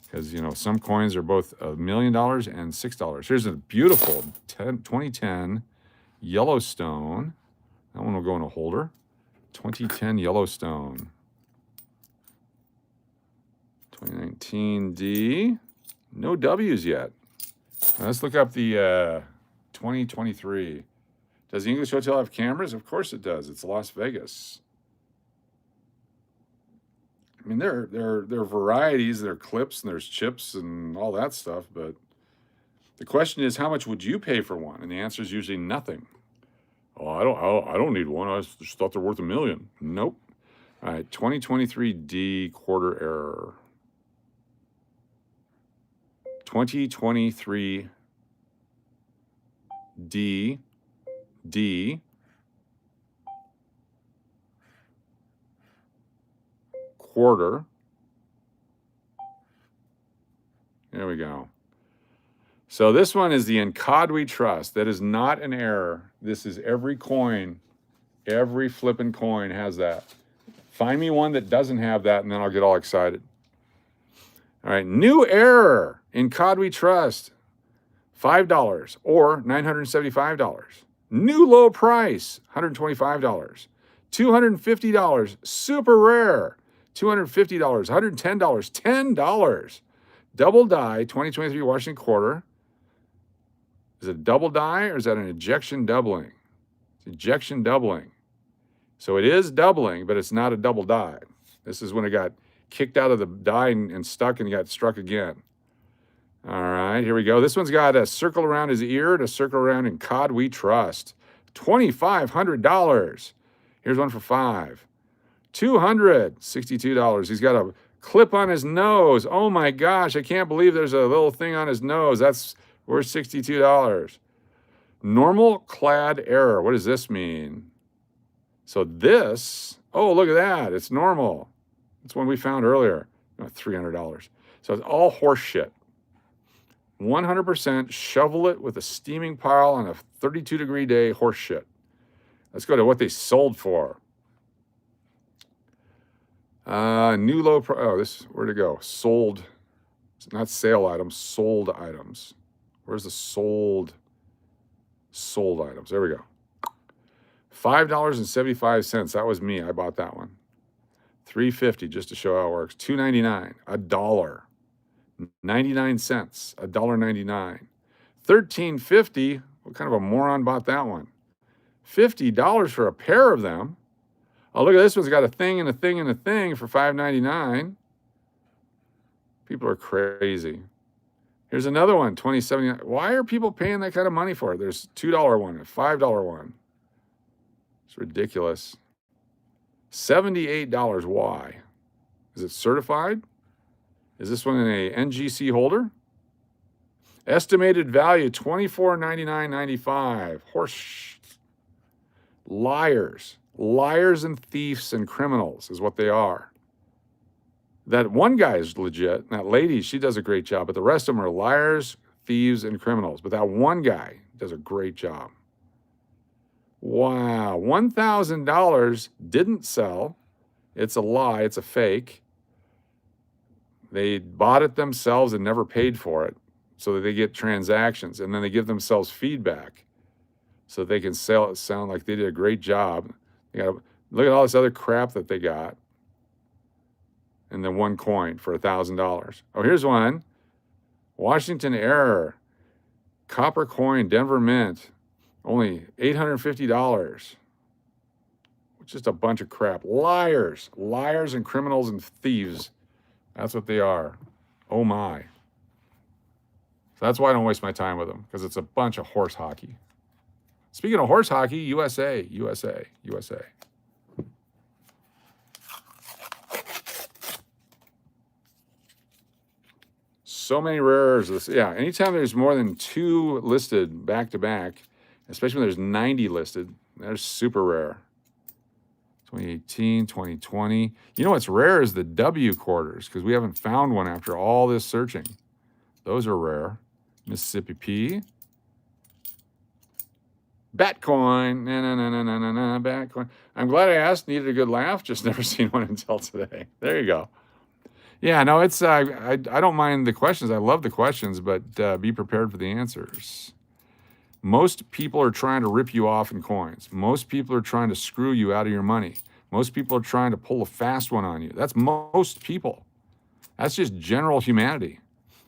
because you know some coins are both $1 million and $6. Here's a beautiful 2010 Yellowstone. That one will go in a holder. 2010 Yellowstone. 2019 D. No W's yet. Now let's look up the 2023. Does the English Hotel have cameras? Of course it does. It's Las Vegas. I mean, there are varieties, there are clips, and there's chips and all that stuff, but the question is, how much would you pay for one? And the answer is usually nothing. Oh, I don't need one. I just thought they're worth $1 million. Nope. All right, 2023 D quarter error. 2023 D quarter. There we go. So this one is the Incog Trust. That is not an error. This is every coin, every flipping coin has that. Find me one that doesn't have that, and then I'll get all excited. All right, new error in Incog Trust, $5 or $975. New low price, $125. $250, super rare, $250, $110, $10. Double die, 2023 Washington quarter. Is it a double die or is that an ejection doubling? It's ejection doubling. So it is doubling, but it's not a double die. This is when it got kicked out of the die and stuck and got struck again. All right, here we go. This one's got a circle around his ear and a circle around Incog Trust. $2,500. Here's one for $5. $262. He's got a clip on his nose. Oh my gosh, I can't believe there's a little thing on his nose. That's worth $62. Normal clad error. What does this mean? So this, oh, look at that. It's normal. It's one we found earlier. $300. So it's all horse shit. 100% shovel it with a steaming pile on a 32-degree day, horse shit. Let's go to what they sold for. New low price. Oh, this, where'd it go? Sold. It's not sale items, sold items. Where's the sold items? There we go. $5.75. That was me. I bought that one. $3.50 just to show how it works. $2.99. $1. 99 cents. $1.99. $13.50. What kind of a moron bought that one? $50 for a pair of them. Oh, look at this one's got a thing and a thing and a thing for $5.99. People are crazy. Here's another one, 2079. Why are people paying that kind of money for it? There's $2 one, a $5 one. It's ridiculous. $78. Why? Is it certified? Is this one in a NGC holder? Estimated value $24.99.95. Horse. Liars. Liars and thieves and criminals is what they are. That one guy is legit. That lady, she does a great job, but the rest of them are liars, thieves, and criminals. But that one guy does a great job. Wow, $1,000 didn't sell. It's a lie, it's a fake. They bought it themselves and never paid for it so that they get transactions, and then they give themselves feedback so that they can sell it, sound like they did a great job. You gotta look at all this other crap that they got. And then one coin for $1,000. Oh, here's one. Washington Error. Copper coin, Denver Mint. Only $850. Just a bunch of crap. Liars. Liars and criminals and thieves. That's what they are. Oh my. So that's why I don't waste my time with them, because it's a bunch of horse hockey. Speaking of horse hockey, USA, USA, USA. So many rares. Yeah, anytime there's more than 2 listed back to back, especially when there's 90 listed, they're super rare. 2018, 2020. You know what's rare is the W quarters, because we haven't found one after all this searching. Those are rare. Mississippi P. Batcoin. No, Batcoin. I'm glad I asked. Needed a good laugh. Just never seen one until today. There you go. Yeah, no, it's I don't mind the questions. I love the questions, but be prepared for the answers. Most people are trying to rip you off in coins. Most people are trying to screw you out of your money. Most people are trying to pull a fast one on you. That's most people. That's just general humanity.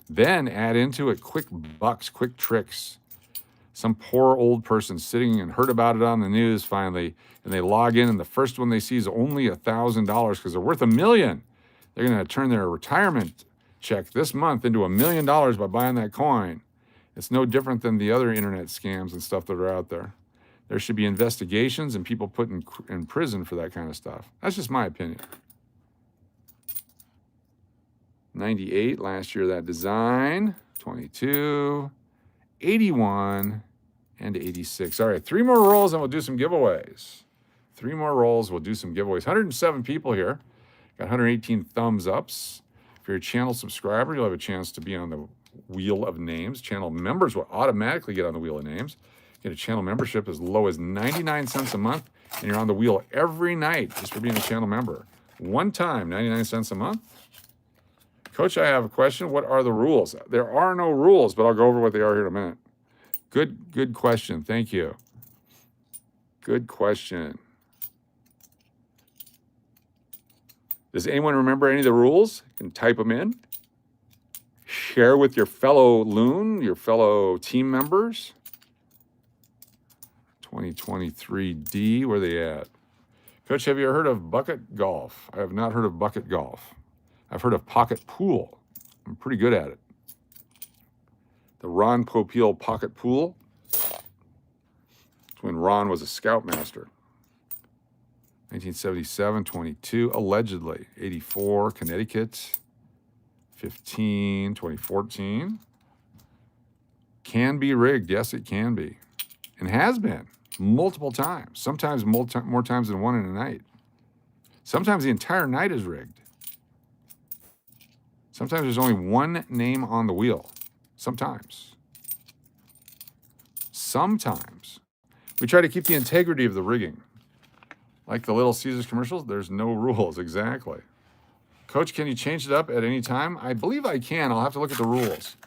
Then add into it quick bucks, quick tricks. Some poor old person sitting and heard about it on the news finally, and they log in, and the first one they see is only $1,000 because they're worth $1 million. They're going to turn their retirement check this month into $1 million by buying that coin. It's no different than the other internet scams and stuff that are out there. There should be investigations and people put in prison for that kind of stuff. That's just my opinion. 98 last year, that design. 22, 81, and 86. All right, 3 more rolls and we'll do some giveaways. 3 more rolls, we'll do some giveaways. 107 people here. Got 118 thumbs ups. If you're a channel subscriber, you'll have a chance to be on the wheel of names. Channel members will automatically get on the wheel of names. Get a channel membership as low as 99 cents a month, and you're on the wheel every night just for being a channel member. One time, 99 cents a month. Coach, I have a question. What are the rules? There are no rules, but I'll go over what they are here in a minute. Good question. Thank you. Good question. Does anyone remember any of the rules? You can type them in. Share with your fellow loon, your fellow team members. 2023D, where are they at? Coach, have you ever heard of bucket golf? I have not heard of bucket golf. I've heard of pocket pool. I'm pretty good at it. The Ron Popeil pocket pool. It's when Ron was a scoutmaster. 1977, 22, allegedly. 84, Connecticut. 15, 2014. Can be rigged. Yes, it can be. And has been multiple times. Sometimes more times than one in a night. Sometimes the entire night is rigged. Sometimes there's only one name on the wheel. Sometimes. Sometimes. We try to keep the integrity of the rigging. Like the Little Caesars commercials, there's no rules. Exactly. Coach, can you change it up at any time? I believe I can. I'll have to look at the rules.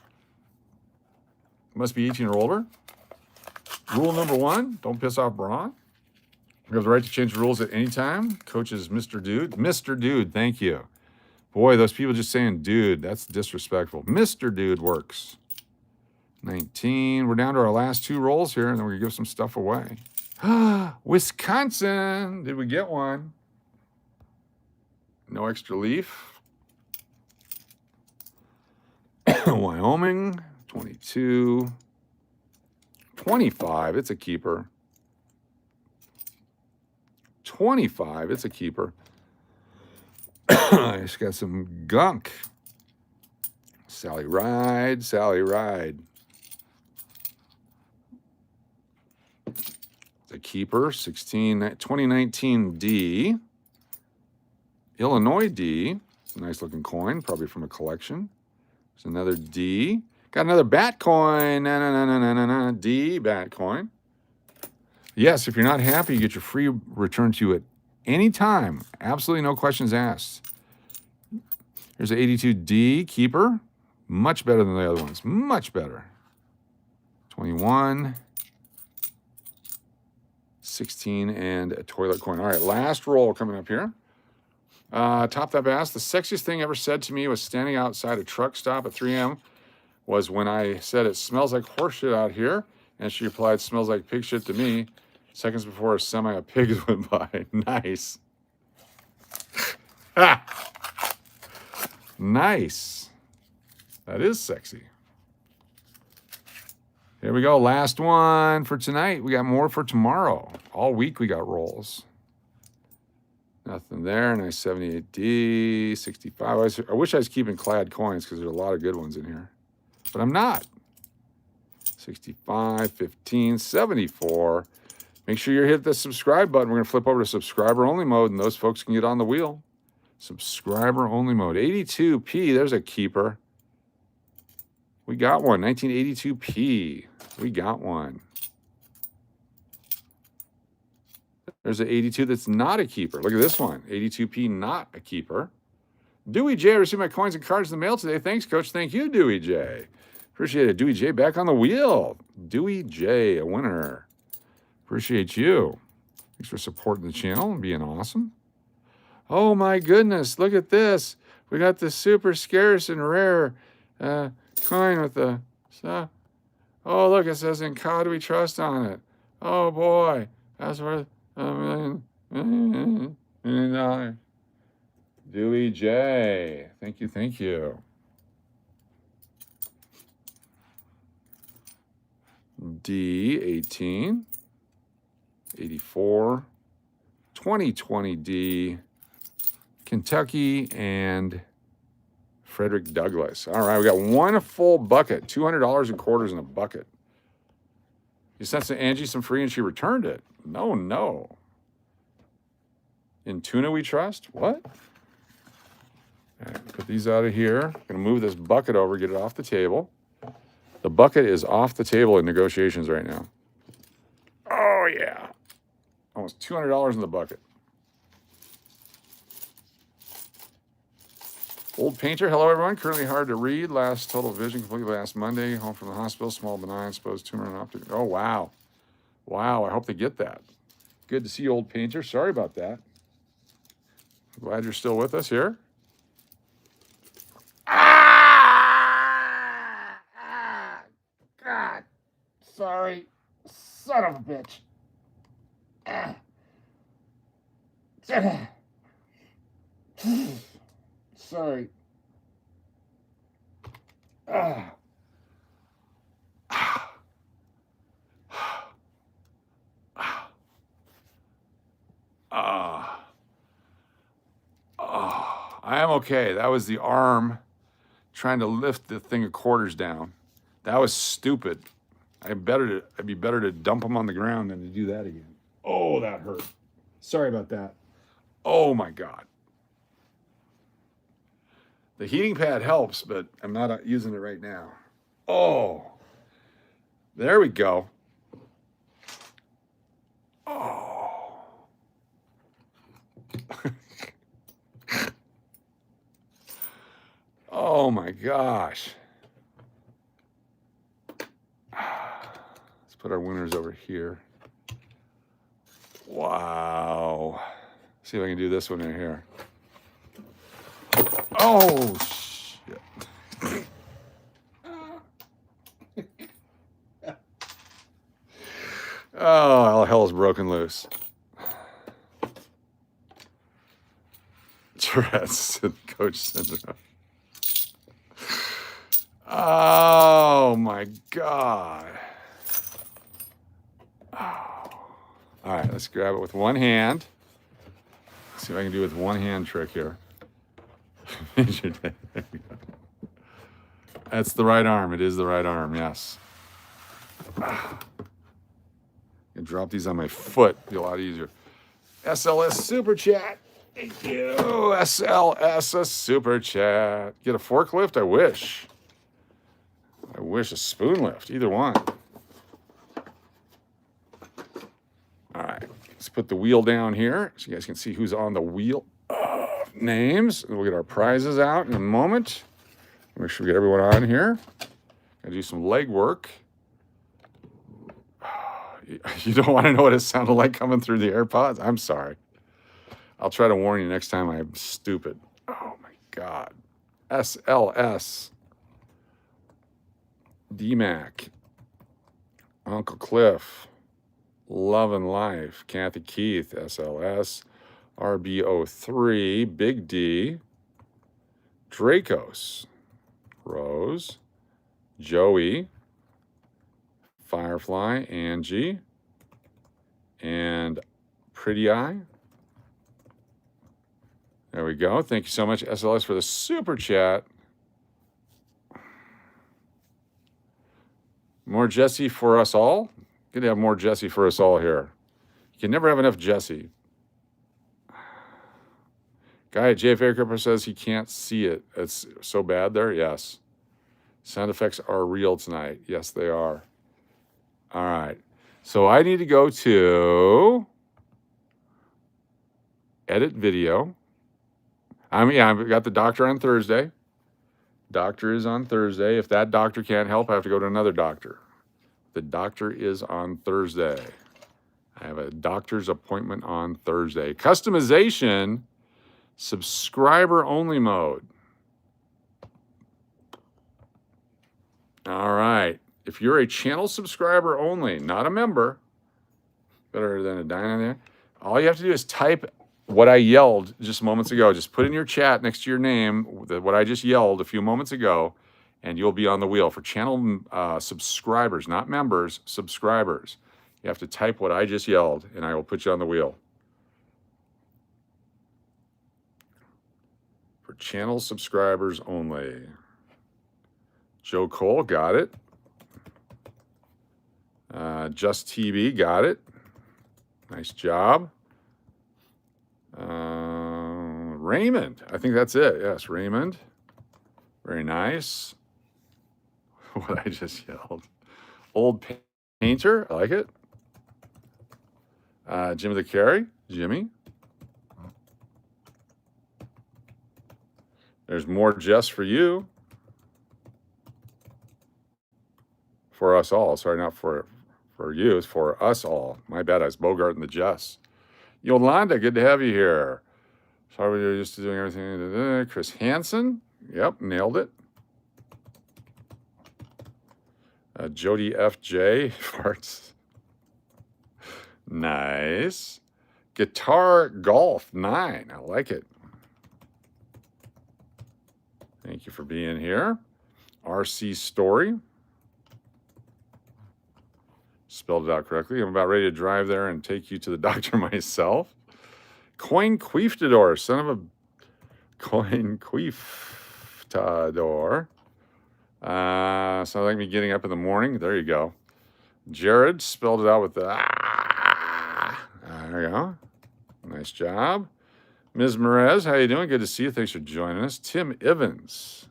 Must be 18 or older. Rule number 1, don't piss off Braun. You have the right to change the rules at any time. Coach is Mr. Dude. Mr. Dude, thank you. Boy, those people just saying dude, that's disrespectful. Mr. Dude works. 19. We're down to our last 2 rolls here, and then we're going to give some stuff away. Wisconsin. Did we get one? No extra leaf. Wyoming, 22. 25, it's a keeper. 25, it's a keeper. I just got some gunk. Sally Ride, Sally Ride. The keeper, 2019 D. Illinois D. Nice looking coin, probably from a collection. There's another D. Got another bat coin. D, bat coin. Yes, if you're not happy, you get your free return to you at any time. Absolutely no questions asked. Here's an 82D keeper. Much better than the other ones. Much better. 21. 16 and a toilet coin. All right, last roll coming up here. Top that bass. The sexiest thing ever said to me was standing outside a truck stop at 3 a.m. was when I said it smells like horse shit out here, and she replied, smells like pig shit to me. Seconds before a semi of pigs went by. Nice. Nice. That is sexy. Here we go. Last one for tonight. We got more for tomorrow. All week we got rolls. Nothing there. Nice 78D, 65. I wish I was keeping clad coins because there's a lot of good ones in here. But I'm not. 65, 15, 74. Make sure you hit the subscribe button. We're going to flip over to subscriber only mode, and those folks can get on the wheel. Subscriber only mode. 82P. There's a keeper. We got one. 1982P. We got one. There's an 82 that's not a keeper. Look at this one. 82P, not a keeper. Dewey J, I received my coins and cards in the mail today. Thanks, Coach. Thank you, Dewey J. Appreciate it. Dewey J back on the wheel. Dewey J, a winner. Appreciate you. Thanks for supporting the channel and being awesome. Oh, my goodness. Look at this. We got the super scarce and rare coin with the... oh, look, it says, in God we trust on it. Oh, boy. That's worth $1 million. Dewey J. Thank you, thank you. D, 18. 84. 2020D. Kentucky and Frederick Douglass. All right, we got one full bucket. $200 in quarters in a bucket. You sent Angie some free and she returned it. No. In tuna we trust? What? All right, put these out of here. I'm going to move this bucket over, get it off the table. The bucket is off the table in negotiations right now. Oh, yeah. Almost $200 in the bucket. Old painter. Hello, everyone. Currently hard to read. Last total vision completely last Monday. Home from the hospital. Small benign. Exposed tumor and optic. Oh, wow. Wow. I hope they get that. Good to see you, old painter. Sorry about that. Glad you're still with us here. God. Sorry. Son of a bitch. Sorry. I am okay. That was the arm trying to lift the thing of quarters down. That was stupid. I'd be better to dump them on the ground than to do that again. Oh, that hurt. Sorry about that. Oh my God. The heating pad helps, but I'm not using it right now. Oh, there we go. Oh. Oh my gosh. Let's put our winners over here. Wow. See if I can do this one in here. Oh, shit. Oh, all hell is broken loose. Tourette's, Coach syndrome. Oh my God. Oh. All right, let's grab it with one hand. Let's see if I can do it with one hand trick here. That's the right arm. It is the right arm, yes. I can drop these on my foot. Be a lot easier. SLS Super Chat. Thank you. SLS a Super Chat. Get a forklift? I wish. I wish a spoon lift. Either one. All right. Let's put the wheel down here so you guys can see who's on the wheel of names. And we'll get our prizes out in a moment. Make sure we get everyone on here. Gotta do some leg work. You don't want to know what it sounded like coming through the AirPods? I'm sorry. I'll try to warn you next time I'm stupid. Oh my God. SLS. DMAC. Uncle Cliff. Love and Life. Kathy Keith. SLS. RBO3. Big D. Dracos. Rose. Joey. Firefly. Angie. And Pretty Eye. There we go. Thank you so much, SLS, for the super chat. More Jesse for us all. Good to have more Jesse for us all here. You can never have enough Jesse. Guy at JF Aircrafter says he can't see it. It's so bad there. Yes. Sound effects are real tonight. Yes, they are. All right. So I need to go to edit video. I've got the doctor on Thursday. Doctor is on Thursday. If that doctor can't help, I have to go to another doctor. The doctor is on Thursday. I have a doctor's appointment on Thursday. Customization, subscriber only mode. All right. If you're a channel subscriber only, not a member, better than a dime there, all you have to do is type what I yelled just moments ago. Just put in your chat next to your name what I just yelled a few moments ago, and you'll be on the wheel. For channel subscribers, not members, subscribers. You have to type what I just yelled, and I will put you on the wheel. For channel subscribers only. Joe Cole, got it. Just TV, got it. Nice job. Raymond, I think that's it. Yes, Raymond. Very nice. What I just yelled. Old Painter, I like it. Jimmy the Carry, Jimmy. There's more Jess for you. For us all. Sorry, not for you. It's for us all. My bad. I was Bogart and the Jess. Yolanda, good to have you here. Sorry, we were used to doing everything. Chris Hansen. Yep, nailed it. Jody FJ. Farts. Nice. Guitar Golf 9. I like it. Thank you for being here. RC Story. Spelled it out correctly. I'm about ready to drive there and take you to the doctor myself. Coin Queeftador, son of a Coin Queeftador. Sounds like me getting up in the morning. There you go. Jared spelled it out with the There you go. Nice job. Ms. Merez, how you doing? Good to see you. Thanks for joining us. Tim Evans.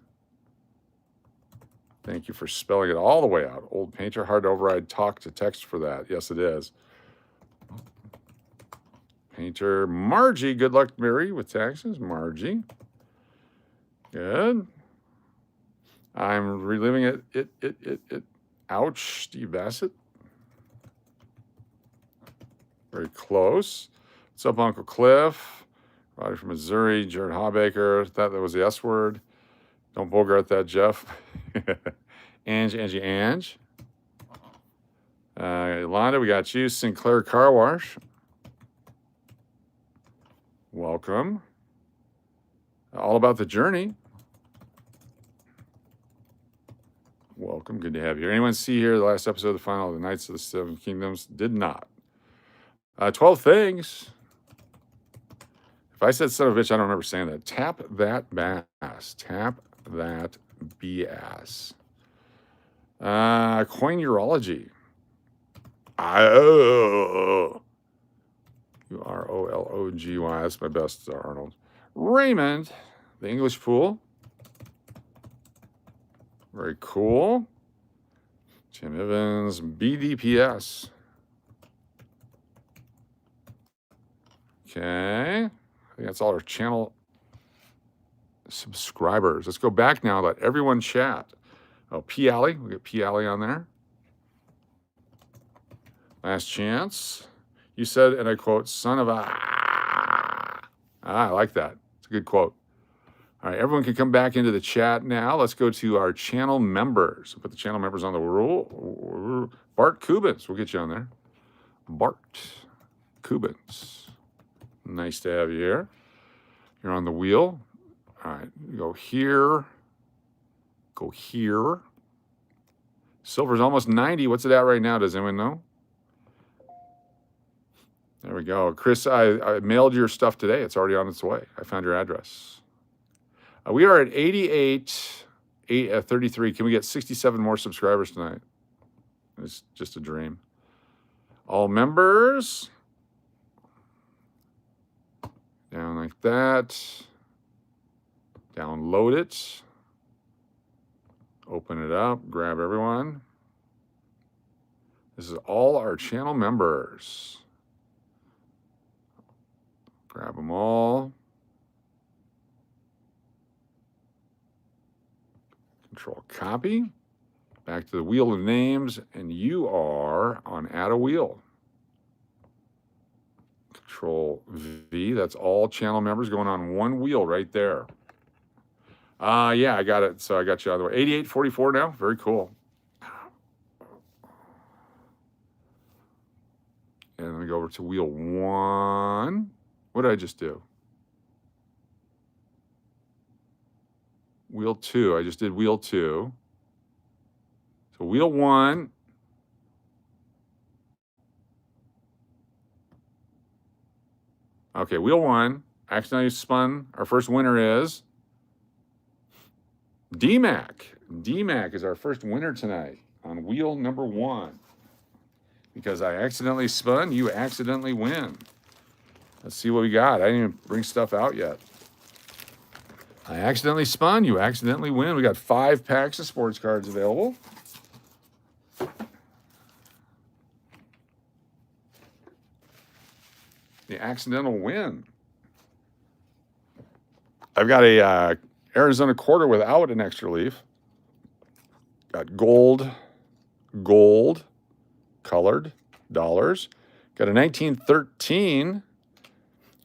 Thank you for spelling it all the way out. Old Painter, hard to override talk to text for that. Yes, it is. Painter Margie, good luck, Mary, with taxes. Margie. Good. I'm reliving it. Ouch, Steve Bassett. Very close. What's up, Uncle Cliff? Roddy from Missouri. Jared Hawbaker. That was the S word. Don't Bogart that, Jeff. Ange. Yolanda, we got you. Sinclair Car Wash. Welcome. All About the Journey. welcome. Good to have you here. Anyone see here the last episode of the final of the Knights of the Seven Kingdoms? Did not. 12 things. If I said son of a bitch, I don't remember saying that. Tap that bass. Tap that BS. Coin urology. Urology. That's my best, Arnold. Raymond, the English pool. Very cool. Tim Evans, BDPS. Okay. I think that's all our channel subscribers. Let's go back now. Let everyone chat. Oh, P. Alley. We'll get P. Alley on there. Last chance. You said, and I quote, son of a... I like that. It's a good quote. All right, everyone can come back into the chat now. Let's go to our channel members. Put the channel members on the roll. Bart Kubins. We'll get you on there. Bart Kubins. Nice to have you here. You're on the wheel. All right, go here. Go here. Silver's almost 90. What's it at right now? Does anyone know? There we go. Chris, I mailed your stuff today. It's already on its way. I found your address. We are at 33. Can we get 67 more subscribers tonight? It's just a dream. All members. Down like that. Download it. Open it up. Grab everyone. This is all our channel members. Grab them all. Control copy. Back to the wheel of names, and you are on add a wheel. Control V. That's all channel members going on one wheel right there. Yeah, I got it. So I got you out of the way. 8844 now. Very cool. And let me go over to wheel 1. What did I just do? Wheel 2. I just did wheel 2. So wheel 1. Okay, wheel 1. Accidentally spun. Our first winner is DMAC. DMAC is our first winner tonight on wheel number 1. Because I accidentally spun, you accidentally win. Let's see what we got. I didn't even bring stuff out yet. I accidentally spun, you accidentally win. We got 5 packs of sports cards available. The accidental win. I've got a Arizona quarter without an extra leaf. Got gold colored dollars. Got a 1913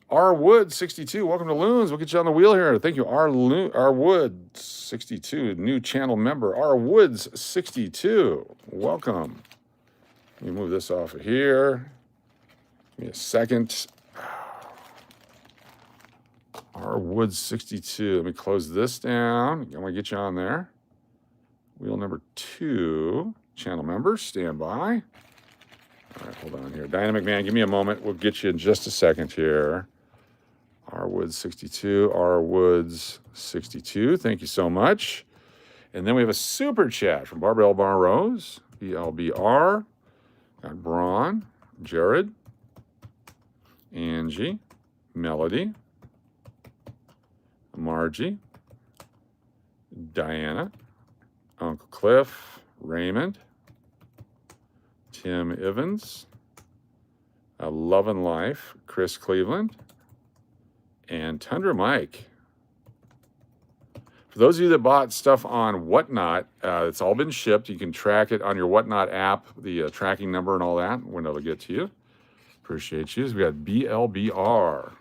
R. Wood 62. Welcome to Loons. We'll get you on the wheel here. Thank you, R. Wood 62, new channel member. R. Woods 62. Welcome. Let me move this off of here. Give me a second. R. Woods 62. Let me close this down. I'm going to get you on there. Wheel number 2. Channel members, stand by. All right, hold on here. Dynamic Man, give me a moment. We'll get you in just a second here. R. Woods 62, R. Woods 62. Thank you so much. And then we have a super chat from Barbara L. Rose, BLBR. Got Braun, Jared, Angie, Melody, Margie, Diana, Uncle Cliff, Raymond, Tim Evans, Love and Life, Chris Cleveland, and Tundra Mike. For those of you that bought stuff on Whatnot, it's all been shipped. You can track it on your Whatnot app, the tracking number and all that, when it'll get to you. Appreciate you. We got BLBR.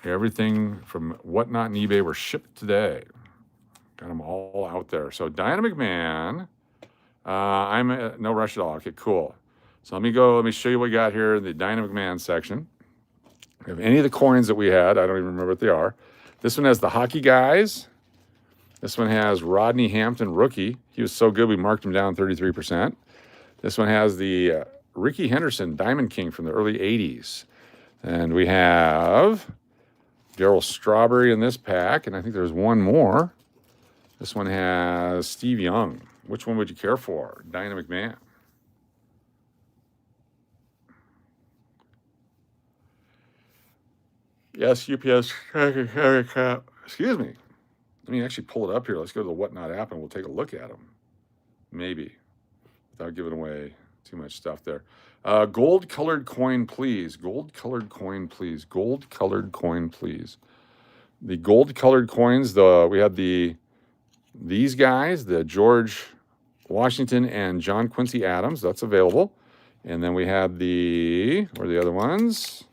Everything from Whatnot and eBay were shipped today. Got them all out there. So Dynamic Man, I'm no rush at all. Okay, cool. So let me show you what we got here in the Dynamic Man section. We have any of the coins that we had. I don't even remember what they are. This one has the hockey guys. This one has Rodney Hampton, rookie. He was so good we marked him down 33%. This one has the Ricky Henderson, Diamond King from the early 80s. And we have Darryl Strawberry in this pack, and I think there's one more. This one has Steve Young. Which one would you care for? Dynamic Man. Yes, UPS. Excuse me. Let me actually pull it up here. Let's go to the Whatnot app and we'll take a look at them. Maybe. Without giving away too much stuff there. Gold colored coin, please. Gold colored coin, please. Gold colored coin, please. The gold colored coins, we had these guys, the George Washington and John Quincy Adams. That's available. And then we had where are the other ones?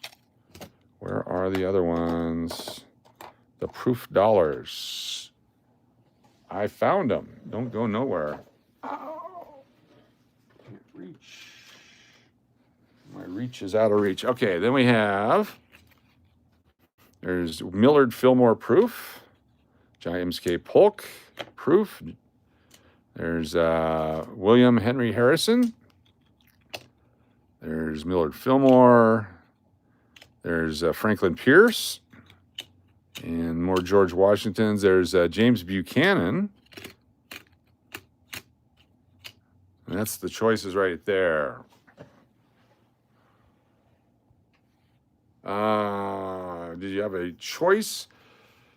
Where are the other ones? The proof dollars. I found them. Don't go nowhere. Ow. Can't reach. My reach is out of reach. Okay, then we have, there's Millard Fillmore proof. James K. Polk proof. There's William Henry Harrison. There's Millard Fillmore. There's Franklin Pierce. And more George Washingtons. There's James Buchanan. And that's the choices right there. Did you have a choice?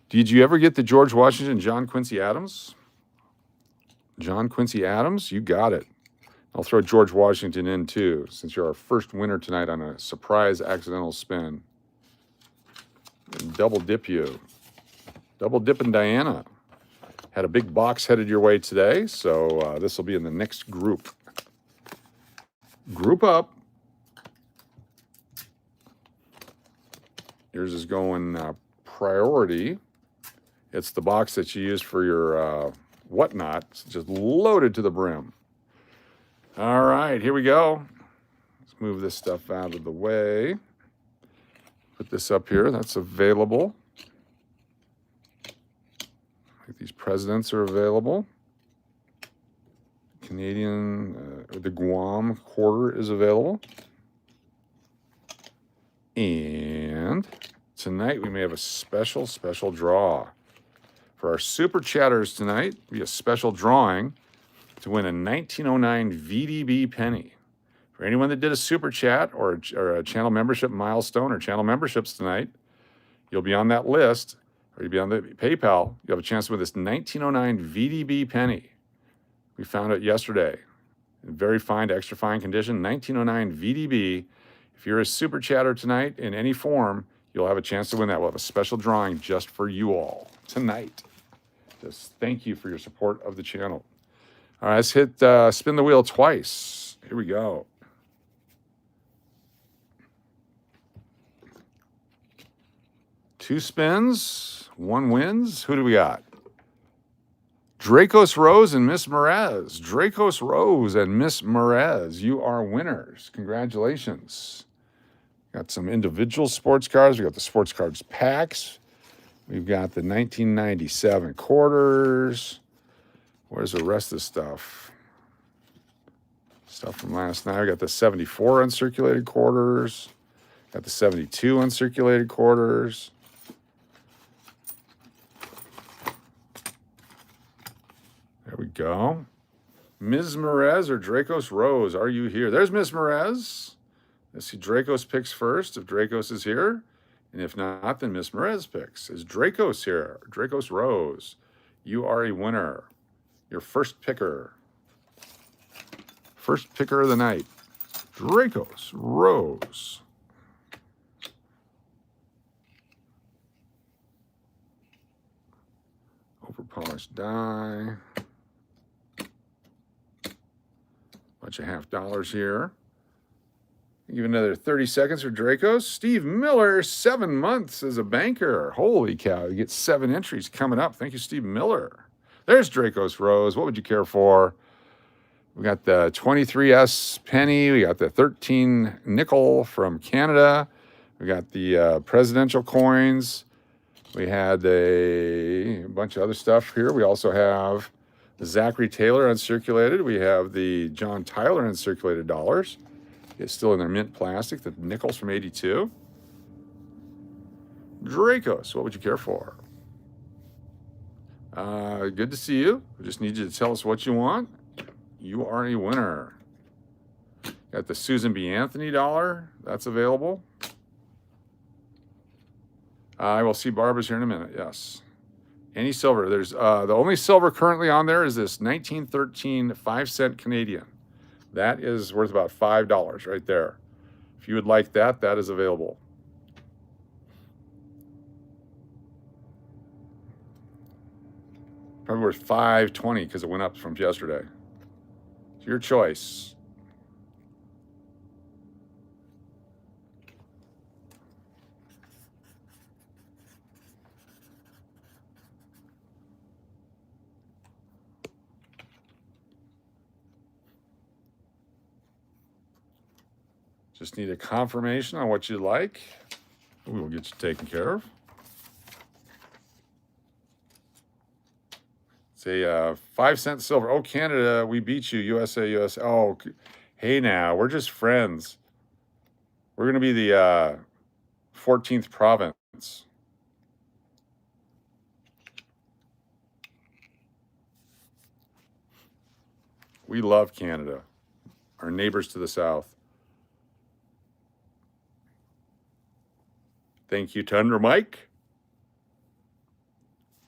Did you ever get the George Washington, John Quincy Adams? John Quincy Adams, you got it. I'll throw George Washington in too, since you're our first winner tonight on a surprise accidental spin. And double dip you. Double dipping Diana. Had a big box headed your way today, so this will be in the next group. Group up. Yours is going priority. It's the box that you use for your Whatnot. It's just loaded to the brim. All right, here we go. Let's move this stuff out of the way. Put this up here. That's available. I think these presidents are available. Canadian, the Guam quarter is available. And tonight we may have a special draw. For our super chatters tonight, it'll be a special drawing to win a 1909 VDB penny. For anyone that did a super chat or a channel membership milestone or channel memberships tonight, you'll be on that list, or you'll be on the PayPal. You'll have a chance to win this 1909 VDB penny. We found it yesterday. In very fine, extra fine condition, 1909 VDB. If you're a super chatter tonight in any form, you'll have a chance to win that. We'll have a special drawing just for you all tonight. Just thank you for your support of the channel. All right, let's hit spin the wheel twice. Here we go. Two spins, one wins. Who do we got? Dracos Rose and Miss Merez. Dracos Rose and Miss Merez, you are winners. Congratulations. Got some individual sports cards. We got the sports cards packs. We've got the 1997 quarters. Where's the rest of the stuff? Stuff from last night. We got the 74 uncirculated quarters. Got the 72 uncirculated quarters. There we go. Ms. Merez or Dracos Rose, are you here? There's Ms. Merez. Let's see, Dracos picks first, if Dracos is here. And if not, then Ms. Merez picks. Is Dracos here? Dracos Rose, you are a winner. Your first picker. First picker of the night. Dracos Rose. Overpolished die. Bunch of $50 here. Give another 30 seconds for Dracos. Steve Miller, 7 months as a banker. Holy cow, you get 7 entries coming up. Thank you, Steve Miller. There's Dracos Rose. What would you care for? We got the 23S penny. We got the 13 nickel from Canada. We got the presidential coins. We had a bunch of other stuff here. We also have the Zachary Taylor uncirculated. We have the John Tyler uncirculated dollars. It's still in their mint plastic. The nickels from 82. Dracos, what would you care for? Good to see you. We just need you to tell us what you want. You are a winner. Got the Susan B. Anthony dollar. That's available. I will see Barbara's here in a minute. Yes. Any silver. There's the only silver currently on there is this 1913 5-cent Canadian. That is worth about $5 right there. If you would like that, that is available. Probably worth $5.20 because it went up from yesterday. It's your choice. Just need a confirmation on what you like. We will get you taken care of. It's a 5-cent silver. Oh, Canada, we beat you. USA, USA. Oh, hey now, we're just friends. We're going to be the 14th province. We love Canada, our neighbors to the south. Thank you, Tundra Mike.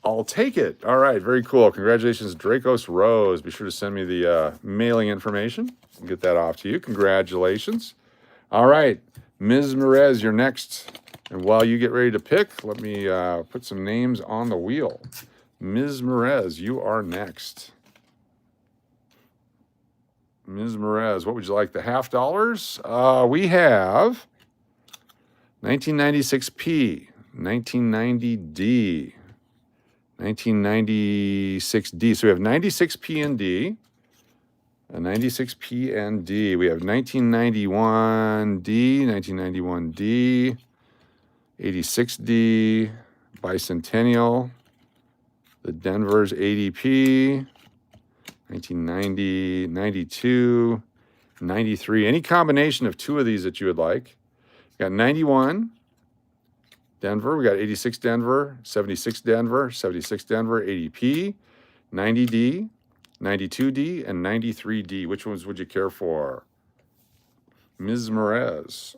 I'll take it. All right, very cool. Congratulations, Dracos Rose. Be sure to send me the mailing information. I'll get that off to you. Congratulations. All right, Ms. Merez, you're next. And while you get ready to pick, let me put some names on the wheel. Ms. Merez, you are next. Ms. Merez, what would you like? The half dollars? We have 1996P, 1990D, 1996D. So we have 96P and D, a 96P and D. We have 1991D, 1991D, 86D, Bicentennial, the Denver's ADP, 1990, 92, 93. Any combination of two of these that you would like. We got 91 Denver. We got 86 Denver, 76 Denver, 76 Denver, ADP, 90D, 92D, and 93D. Which ones would you care for? Ms. Merez.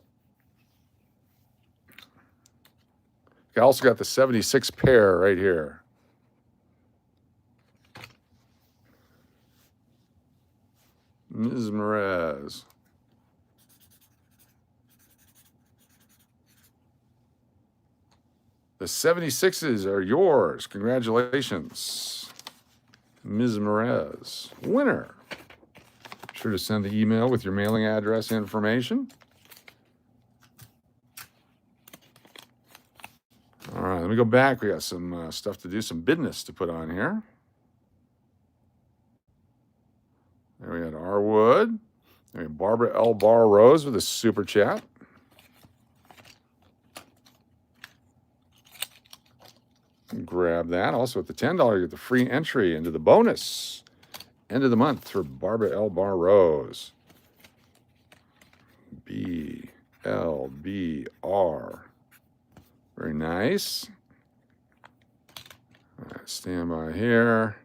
I also got the 76 pair right here. Ms. Merez. The 76s are yours. Congratulations, Ms. Merez. Winner. Be sure to send the email with your mailing address information. All right, let me go back. We got some stuff to do, some business to put on here. There we got Arwood. There we got Barbara L. Bar Rose with a super chat. Grab that. Also at the $10, you get the free entry into the bonus end of the month for Barbara L. Bar Rose. BLBR. Very nice. All right, stand by here.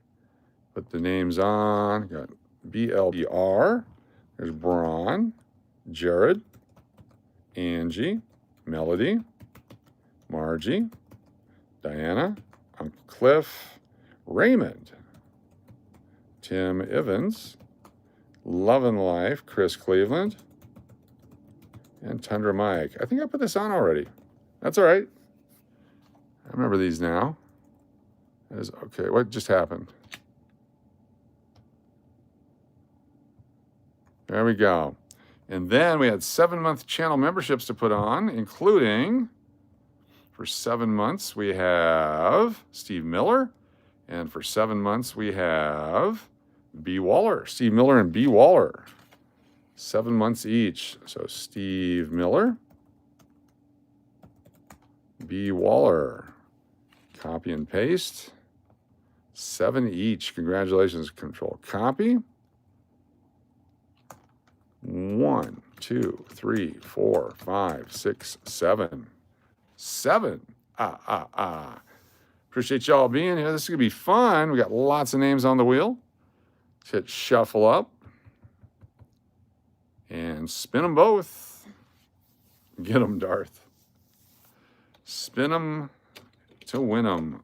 Put the names on. Got BLBR. There's Braun, Jared, Angie, Melody, Margie, Diana, Uncle Cliff, Raymond, Tim Evans, Love and Life, Chris Cleveland, and Tundra Mike. I think I put this on already. That's all right. I remember these now. That is okay. What just happened? There we go. And then we had 7-month channel memberships to put on, including for 7 months we have Steve Miller. And for 7 months we have B. Waller. Steve Miller and B. Waller. 7 months each. So Steve Miller, B. Waller. Copy and paste. 7 each. Congratulations, Control. Copy. 1, 2, 3, 4, 5, 6, 7. 7. Appreciate y'all being here. This is going to be fun. We got lots of names on the wheel. Let's hit shuffle up. And spin them both. Get them, Darth. Spin them to win them.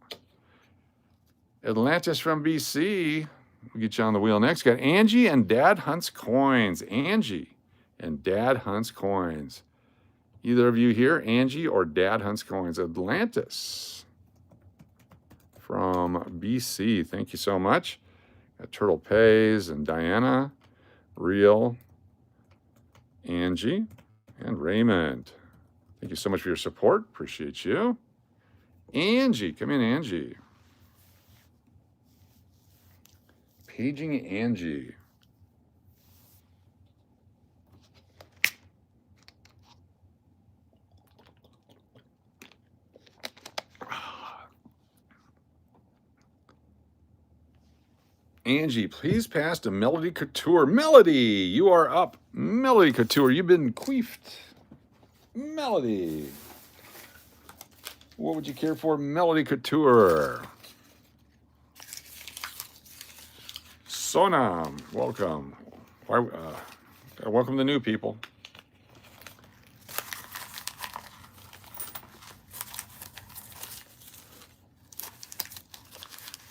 Atlantis from BC. We'll get you on the wheel next. Got Angie and Dad Hunts Coins. Angie and Dad Hunts Coins. Either of you here, Angie or Dad Hunts Coins. Atlantis from BC. Thank you so much. Got Turtle Pays and Diana, Real, Angie, and Raymond. Thank you so much for your support. Appreciate you. Angie, come in, Angie. Paging Angie. Angie, please pass to Melody Couture. Melody, you are up. Melody Couture, you've been queefed. Melody. What would you care for, Melody Couture? Sonam, welcome. Welcome the new people.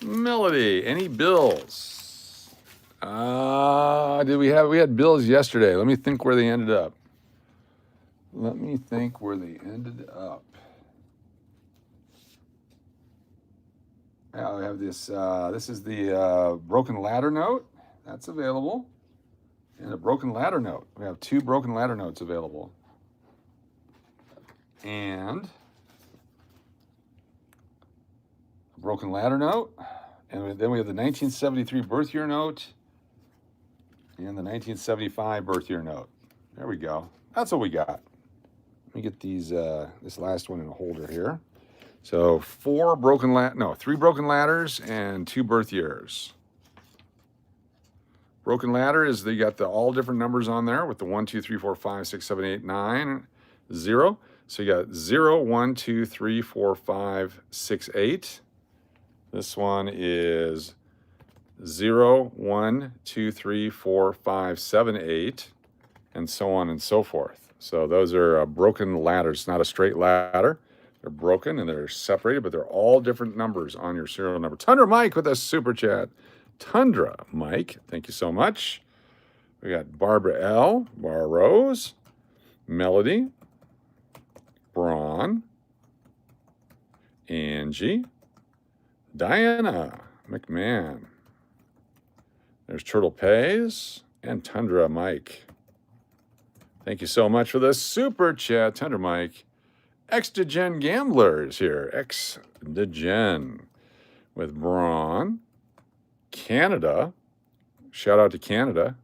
Melody, any bills? We had bills yesterday. Let me think where they ended up. Yeah, we have this. This is the broken ladder note. That's available. And a broken ladder note. We have 2 broken ladder notes available. And a broken ladder note. And then we have the 1973 birth year note and the 1975 birth year note. There we go. That's what we got. Let me get these this last one in a holder here. So 3 broken ladders and 2 birth years. Broken ladder is you got all different numbers on there with the 1, 2, 3, 4, 5, 6, 7, 8, 9, 0. So you got 0, 1, 2, 3, 4, 5, 6, 8. This one is 0, 1, 2, 3, 4, 5, 7, 8, and so on and so forth. So those are broken ladders, not a straight ladder. They're broken and they're separated, but they're all different numbers on your serial number. Tundra Mike with a super chat. Tundra Mike, thank you so much. We got Barbara L, Bar Rose, Melody, Braun, Angie, Diana McMahon. There's Turtle Pays and Tundra Mike. Thank you so much for the super chat, Tundra Mike. X-Degen Gamblers here. X-Degen with Braun. Canada. Shout out to Canada.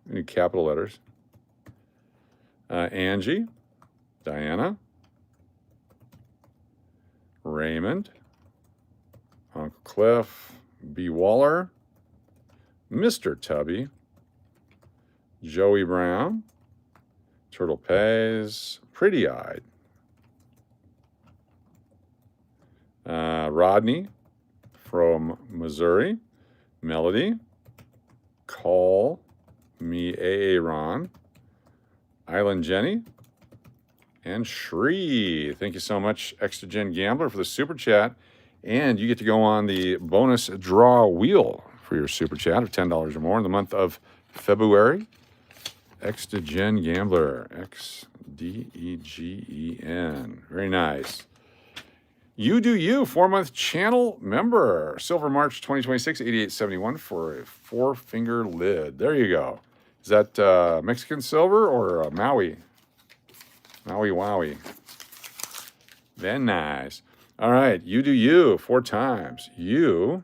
We need capital letters. Angie. Diana. Raymond. Uncle Cliff. B. Waller. Mr. Tubby. Joey Brown. Turtle Pays. Pretty Eyed. Rodney from Missouri. Melody. Call Me Aaron. Island Jenny. And Shree. Thank you so much, X-Degen Gambler, for the super chat. And you get to go on the bonus draw wheel for your super chat of $10 or more in the month of February. X-Degen Gambler. X-D-E-G-E-N. Very nice. You Do You, 4-month channel member. Silver March 2026, 8871 for a 4-finger lid. There you go. Is that Mexican silver or Maui? Maui Wowie. Very nice. All right, You Do You, 4 times. You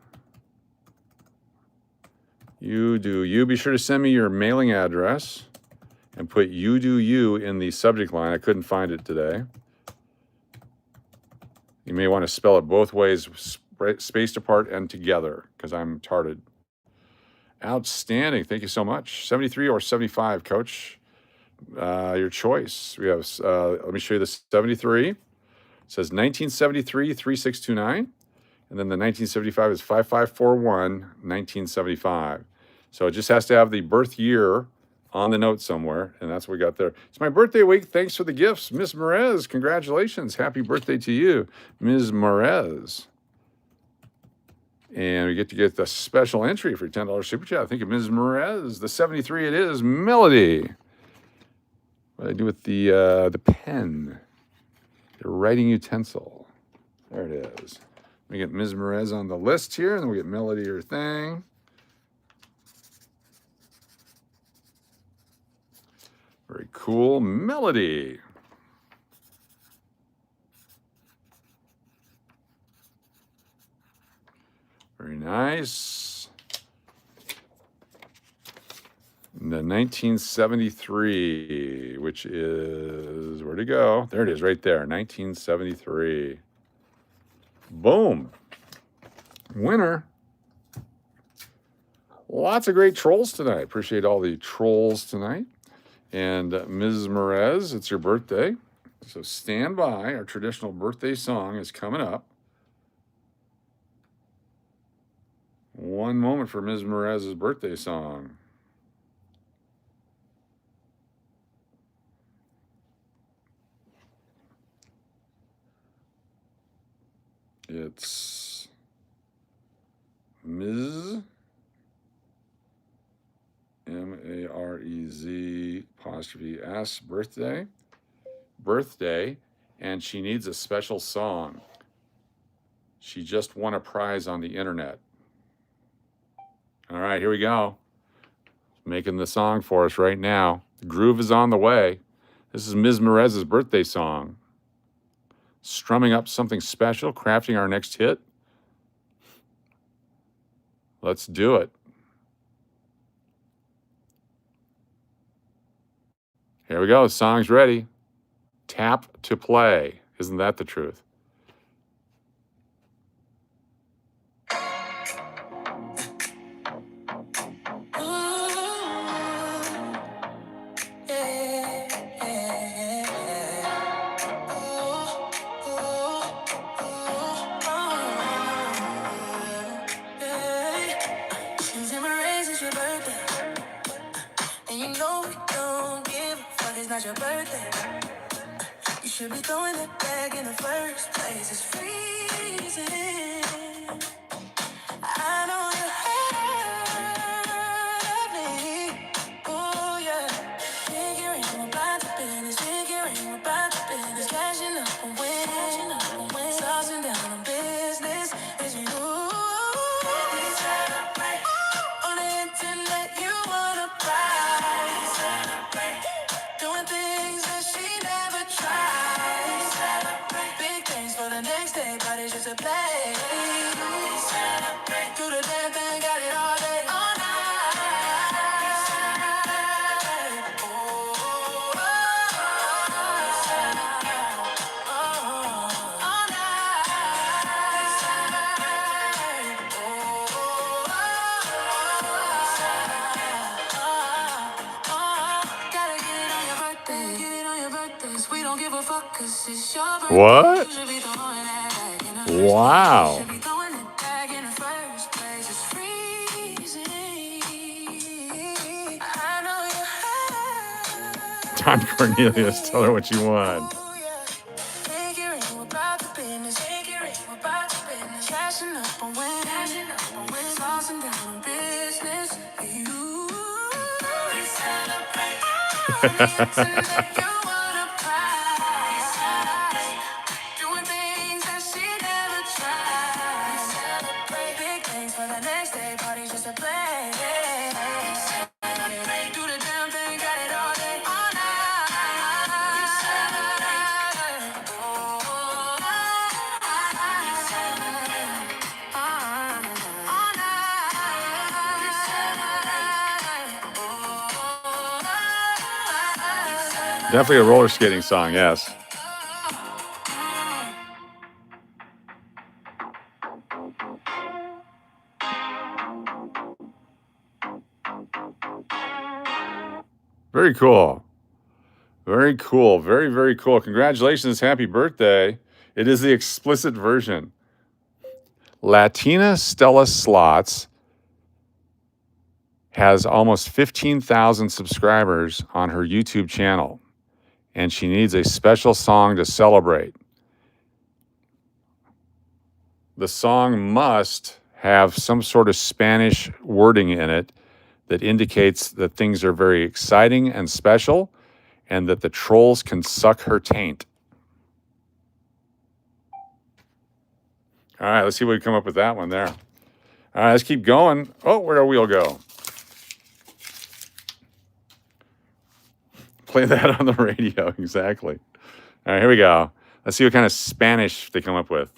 Do You. Be sure to send me your mailing address and put You Do You in the subject line. I couldn't find it today. You may want to spell it both ways, spaced apart and together, because I'm retarded. Outstanding. Thank you so much. 73 or 75, Coach. Your choice. We have, let me show you the 73. It says 1973, 3629. And then the 1975 is 5541, 1975. So it just has to have the birth year on the note somewhere, and that's what we got there. It's my birthday week. Thanks for the gifts, Ms. Merez. Congratulations. Happy birthday to you, Ms. Merez. And we get to get the special entry for $10 super chat. Thank you, Ms. Merez. The 73 it is, Melody. What do I do with the pen? The writing utensil. There it is. We get Ms. Merez on the list here, and then we get Melody her thing. Very cool. Melody. Very nice. And the 1973, which is, where'd it go? There it is, right there, 1973. Boom. Winner. Lots of great trolls tonight. Appreciate all the trolls tonight. And Ms. Merez, it's your birthday. So stand by. Our traditional birthday song is coming up. One moment for Ms. Merez's birthday song. It's Ms. Marez apostrophe S birthday, and she needs a special song. She just won a prize on the internet. All right, here we go. Making the song for us right now. The groove is on the way. This is Ms. Merez's birthday song. Strumming up something special, crafting our next hit. Let's do it. Here we go. The song's ready. Tap to play. Isn't that the truth? Your birthday, you should be throwing it back in the first place. It's freezing. I know you hurt me. Oh yeah. Figuring about the business, figuring about the business, cashing up on win, saucing down on business. Is you celebrate on the internet? You wanna prize, celebrate. Doing things that she never tried. Celebrate. Big things for the next day, but it's just a play. Celebrate. Do the damn thing, got it all day, all night. Celebrate. Oh, oh, oh, all night. Celebrate. Gotta get it on your birthday. Get it on your birthday. We don't give a fuck 'cause it's your birthday. What? You should be throwing that back in the Wow. You should be throwing it back in the first place. It's freezing. I know you hurt. Don Cornelius, tell her what you want. Oh, yeah. Figuring about the business. Figuring about the business. Cashing up on win. Tossing down on business. You celebrate. Tonight you wanna prize. Doing things that she never tried. Celebrate. Big things for the next day. Party's just a play. Do the damn thing, got it all day, all night. Celebrate. Oh, all night. Definitely a roller skating song, yes. Very cool. Very cool. Very, very cool. Congratulations. Happy birthday. It is the explicit version. Latina Stella Slots has almost 15,000 subscribers on her YouTube channel, and she needs a special song to celebrate. The song must have some sort of Spanish wording in it that indicates that things are very exciting and special and that the trolls can suck her taint. All right, let's see what we come up with that one there. All right, let's keep going. Oh, where'd our wheel go? Play that on the radio, exactly. All right, here we go. Let's see what kind of Spanish they come up with.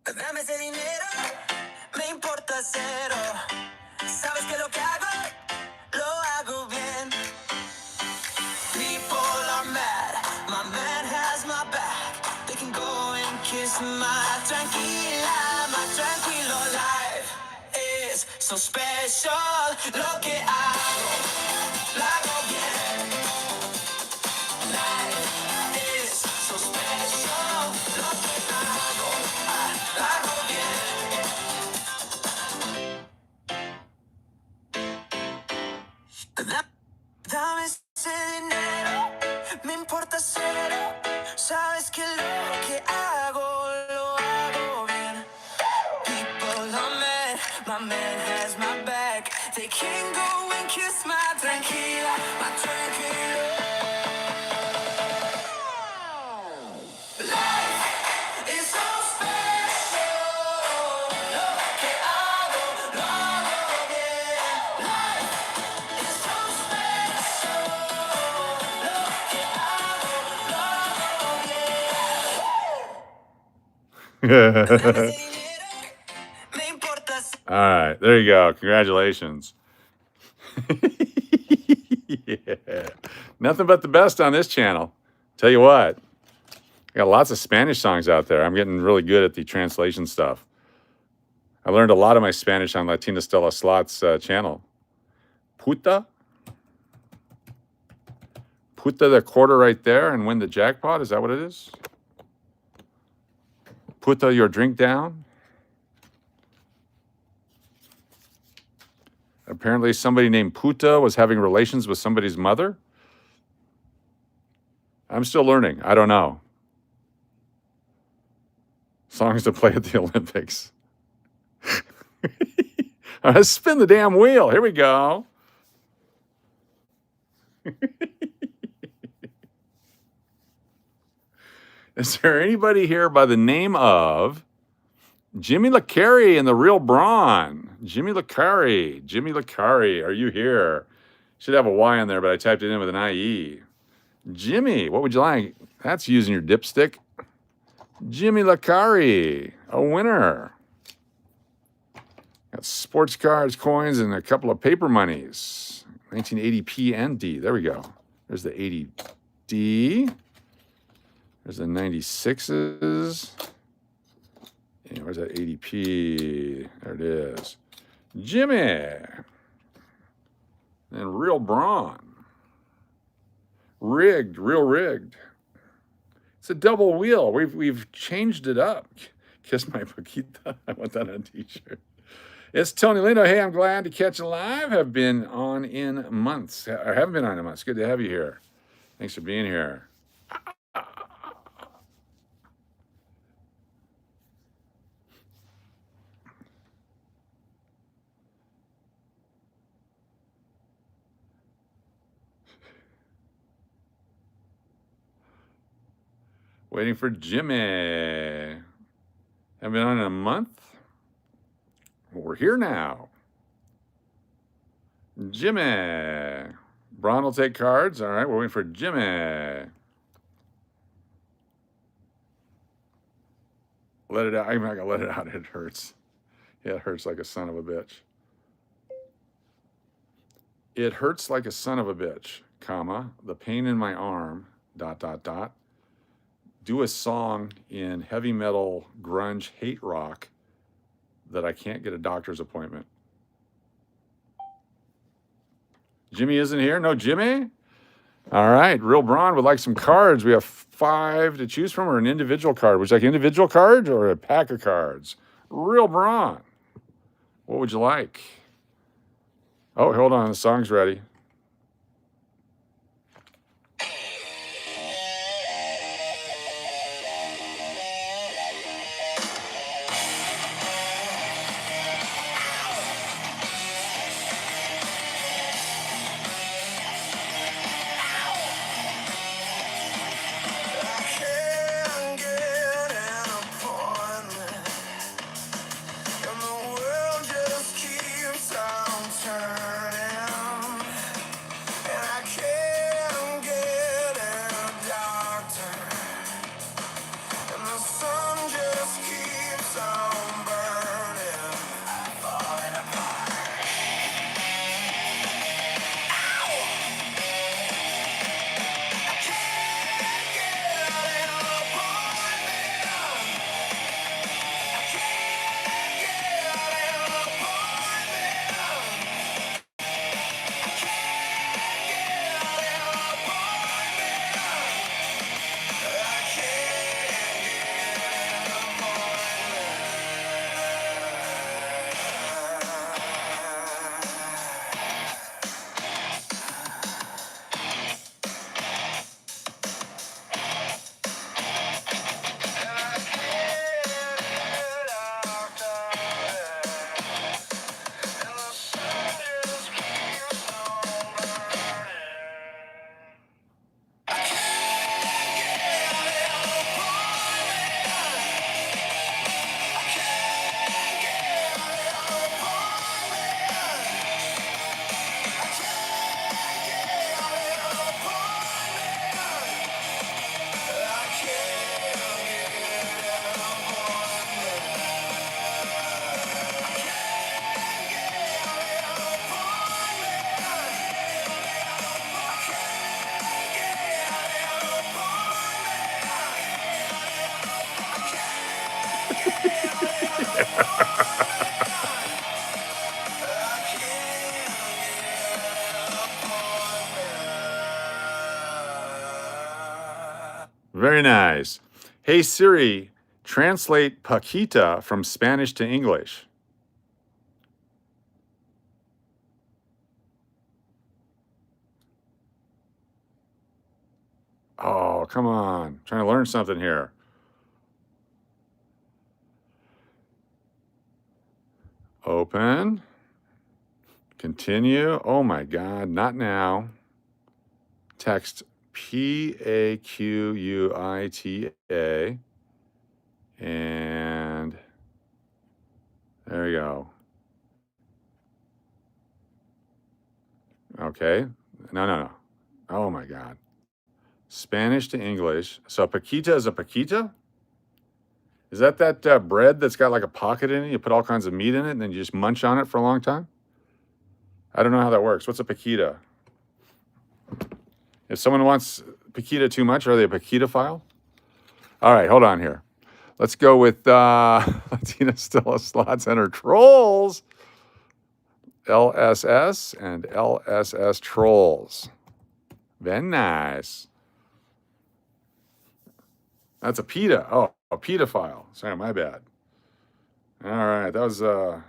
Dame ese dinero, me importa cero. Sabes que lo que hago, lo hago bien. People are mad, my man has my back. They can go and kiss my tranquila, my tranquilo life is so special. Lo que hago, lo hago bien. Life is so special. Lo que hago, lo hago bien. Dame ese dinero, me importa cero. Sabes que lo que hago, lo hago bien. People are mad, my man has my back. They can go and kiss my tranquila, my tranquila. Life is so special. Lo que hago, lo hago bien. Life is so special. Lo que hago, lo hago bien. Dame ese dinero, me importa. All right, there you go. Congratulations. Yeah. Nothing but the best on this channel. Tell you what, I got lots of Spanish songs out there. I'm getting really good at the translation stuff. I learned a lot of my Spanish on Latina Stella Slots channel. Puta. Puta the quarter right there and win the jackpot. Is that what it is? Puta your drink down. Apparently somebody named Puta was having relations with somebody's mother. I'm still learning. I don't know. Songs to play at the Olympics. Let's spin the damn wheel. Here we go. Is there anybody here by the name of Jimmy LaCarrie and the Real Brawn? Jimmy LaCarrie. Jimmy LaCarrie, are you here? Should have a Y on there, but I typed it in with an IE. Jimmy, what would you like? That's using your dipstick. Jimmy LaCarrie, a winner. Got sports cards, coins, and a couple of paper monies. 1980p and D. There we go. There's the 80D. There's the 96s. And where's that 80p? There it is. Jimmy. And Real Brawn. Rigged, real rigged. It's a double wheel. We've changed it up. Kiss my Paquita. I want that on a t-shirt. It's Tony Lindo. Hey, I'm glad to catch you live. Have been on in months. Or haven't been on in months. Good to have you here. Thanks for being here. Waiting for Jimmy. Haven't been on in a month. Well, we're here now. Jimmy. Braun will take cards. All right, we're waiting for Jimmy. Let it out. I'm not going to let it out. It hurts. Yeah, it hurts like a son of a bitch. It hurts like a son of a bitch, comma, the pain in my arm, dot, dot, dot. do a song in heavy metal, grunge, hate rock that I can't get a doctor's appointment. Jimmy isn't here? No Jimmy? All right. Real Braun would like some cards. We have 5 to choose from, or an individual card. Would you like individual cards or a pack of cards? Real Braun, what would you like? Oh, hold on. The song's ready. Can't get an appointment, and the world just keeps on turning. And I can't get a doctor, and the sun just keeps on burning. I'm falling apart. I can't get an appointment. I can't get an appointment. I can't get an appointment. I can't get an Very nice. Hey Siri, translate Paquita from Spanish to English. Oh, come on. I'm trying to learn something here. Open. Continue. Oh my God, not now. Text Paquita. And there you go. Okay. No. Oh my God. Spanish to English. So Paquita is a Paquita? Is that bread that's got like a pocket in it? You put all kinds of meat in it and then you just munch on it for a long time? I don't know how that works. What's a Paquita? If someone wants Paquita too much, are they a Paquita file? All right, hold on here. Let's go with Latina Stella Slots and her trolls. LSS and LSS trolls. Very nice. That's a PETA. Oh, a PETA file. Sorry, my bad. All right, that was hold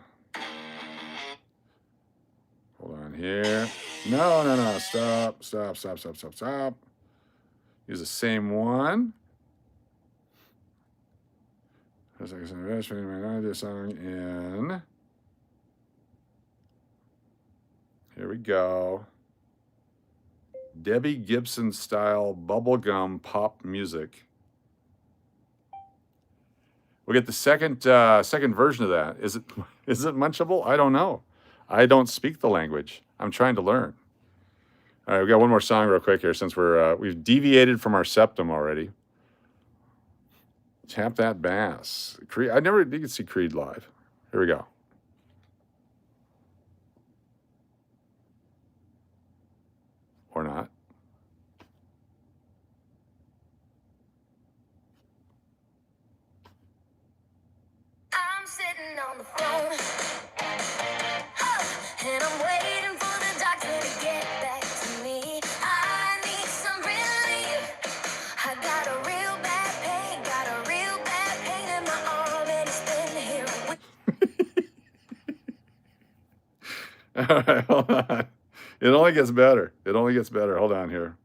on here. No. Stop. Use the same one. Song in. Here we go. Debbie Gibson style bubblegum pop music. We'll get the second version of that. Is it munchable? I don't know. I don't speak the language. I'm trying to learn. All right, we got one more song real quick here since we've deviated from our septum already. Tap that bass. Creed. I never did see Creed live. Here we go. Or not. on the phone. And I'm waiting for the doctor to get back to me. I need some relief. I got a real bad pain in my arm, and it's been here a week. All right, hold on. It only gets better. It only gets better. Hold on here.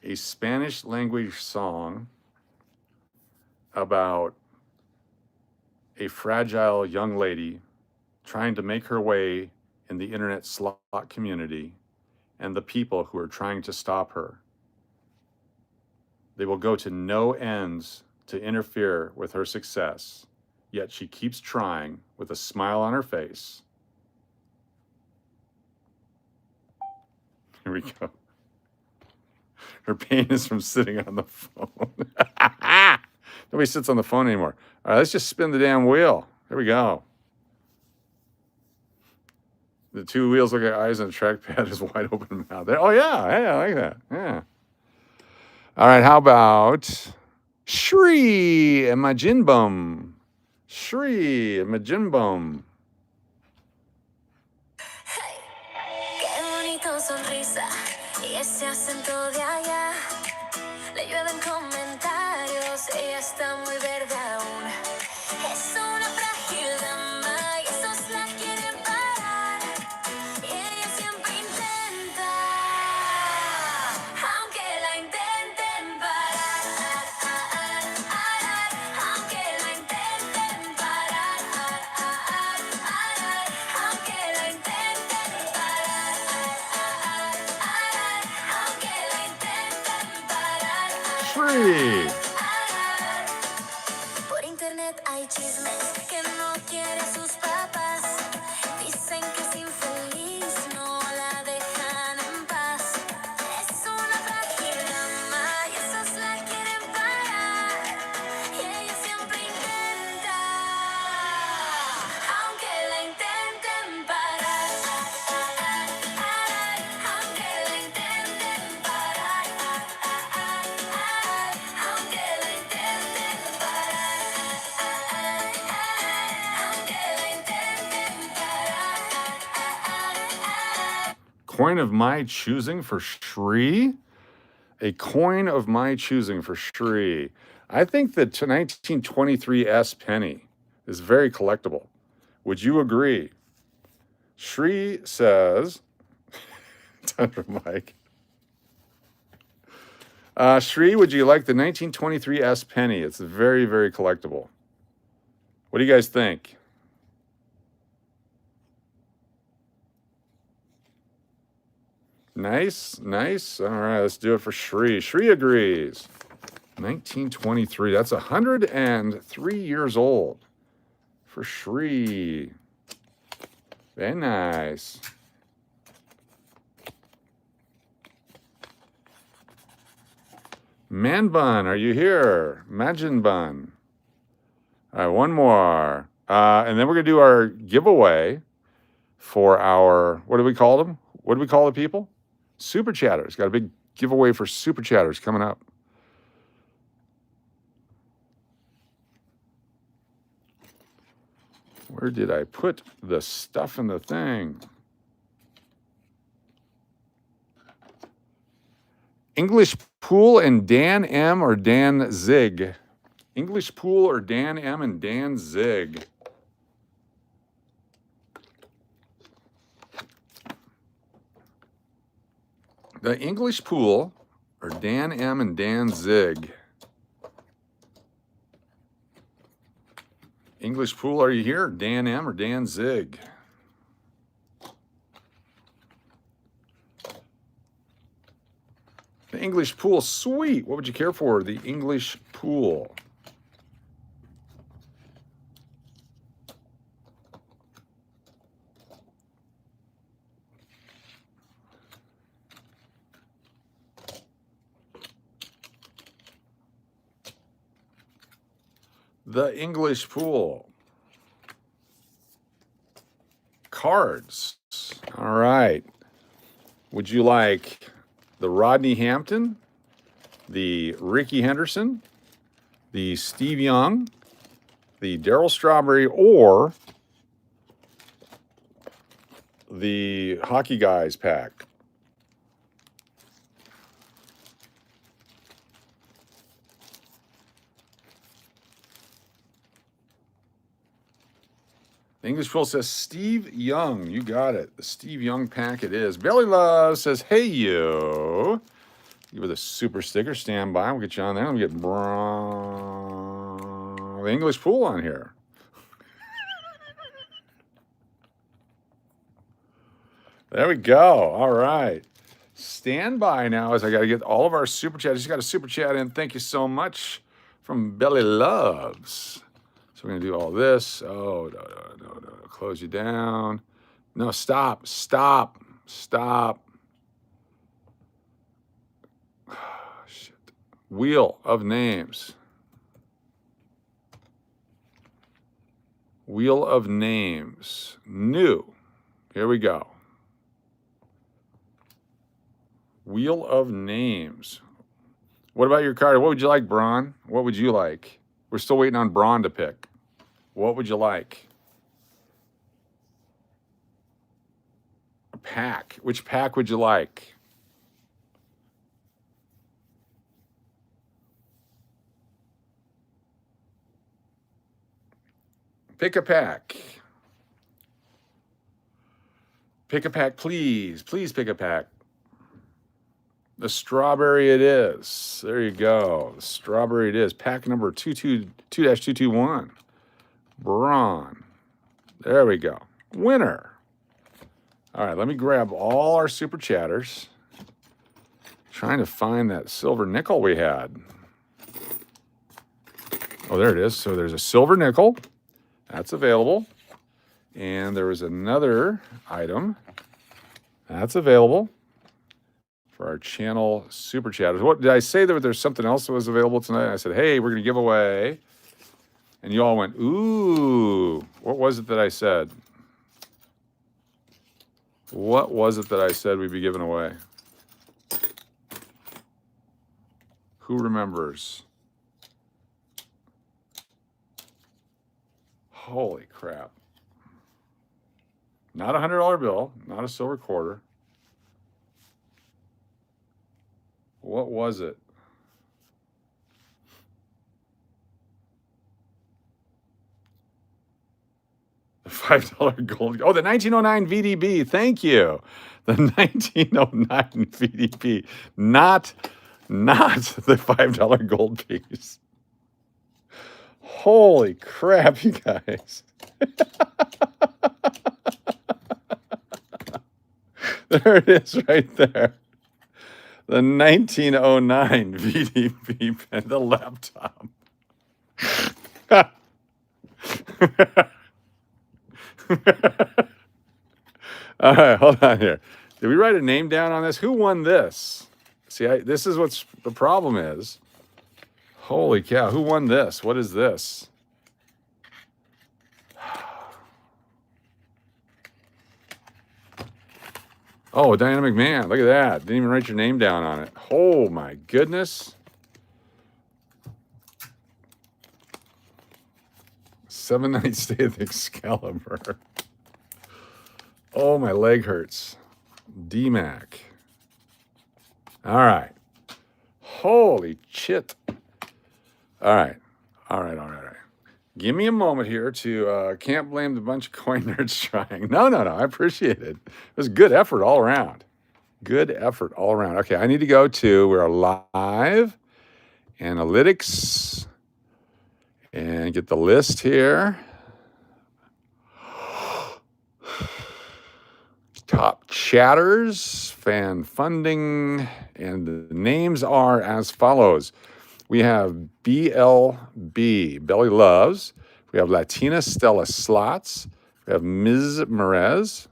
A Spanish language song about a fragile young lady trying to make her way in the internet slot community and the people who are trying to stop her. They will go to no ends to interfere with her success, yet she keeps trying with a smile on her face. Here we go. Her pain is from sitting on the phone. Nobody sits on the phone anymore. All right, let's just spin the damn wheel. Here we go. The two wheels look like eyes, and the trackpad is wide open mouth. Oh, yeah. Hey, I like that. Yeah. All right, how about Shri and Majinbum? Shri and Majinbum. Qué bonito sonrisa y ese acento de allá. Le llueven comentarios, ella está muy verde aún. Es una frágil dama y esos la quieren parar. Y ella siempre intenta, aunque la intenten parar. Aunque la intenten parar. Aunque la intenten parar. Aunque la intenten parar. Shri. Por internet hay chismes que no quiere sus papás. Dicen que es infeliz, no la dejan en paz. Es una frágil dama y esos la quieren parar. Y ella siempre intenta, aunque la intenten parar. Aunque la intenten parar. Aunque la intenten parar. Aunque la intenten parar. Coin of my choosing for Shri? A coin of my choosing for Shri. I think the 1923 S penny is very collectible. Would you agree? Shri says, time for Mike. Shri, would you like the 1923 S penny? It's very, very collectible. What do you guys think? Nice, nice. All right, let's do it for Shri. Shri agrees. 1923. That's 103 years old for Shri. Very nice. Man Bun, are you here? Majin Bun. All right, one more. And then we're going to do our giveaway for our, what do we call them? What do we call the people? Super Chatters. Got a big giveaway for Super Chatters coming up. Where did I put the stuff in the thing? English Pool and Dan M or Dan Zig? English Pool or Dan M and Dan Zig? The English Pool or Dan M and Dan Zig? English Pool, are you here? Dan M or Dan Zig? The English Pool, sweet. What would you care for? The English Pool. The English Pool. Cards. All right. Would you like the Rodney Hampton, the Ricky Henderson, the Steve Young, the Daryl Strawberry, or the Hockey Guys pack. The English Will says Steve Young. You got it. The Steve Young pack it is. Belly Love says, hey, you. Give it a super sticker. Stand by. We'll get you on there. Let me get the English Pool on here. There we go. All right. Stand by now as I got to get all of our super chat. Just got a super chat in. Thank you so much from Belly Loves. So we're going to do all this. Oh, no. Close you down. No, stop. Shit. Wheel of Names. Wheel of Names. New. Here we go. Wheel of Names. What about your card? What would you like, Braun? What would you like? We're still waiting on Braun to pick. What would you like? A pack. Which pack would you like? Pick a pack. Pick a pack, please. Please pick a pack. The strawberry it is. There you go. The strawberry it is. Pack number 2-221. Braun. There we go. Winner. All right, let me grab all our super chatters. Trying to find that silver nickel we had. Oh, there it is. So there's a silver nickel. That's available. And there was another item that's available for our channel super chatters. What did I say that there's something else that was available tonight? I said, hey, we're going to give away. And you all went, ooh. What was it that I said? What was it that I said we'd be giving away? Who remembers? Holy crap. Not a $100 bill, not a silver quarter. What was it? The $5 gold. Oh, the 1909 VDB. Thank you. The 1909 VDB. Not the $5 gold piece. Holy crap, you guys. There it is right there. The 1909 VDB pen, the laptop. All right, hold on here. Did we write a name down on this? Who won this? See, this is what's the problem is. Holy cow, who won this? What is this? Oh, Dynamic Man. Look at that. Didn't even write your name down on it. Oh, my goodness. 7-Night Stay of the Excalibur. Oh, my leg hurts. D-Mac. All right. Holy shit. All right. Give me a moment here to, can't blame the bunch of coin nerds trying. No, I appreciate it. It was good effort all around. Good effort all around. Okay, I need to go to, we're live, analytics, and get the list here. Top chatters, fan funding, and the names are as follows. We have BLB, Belly Loves. We have Latina Stella Slots. We have Ms. Merez.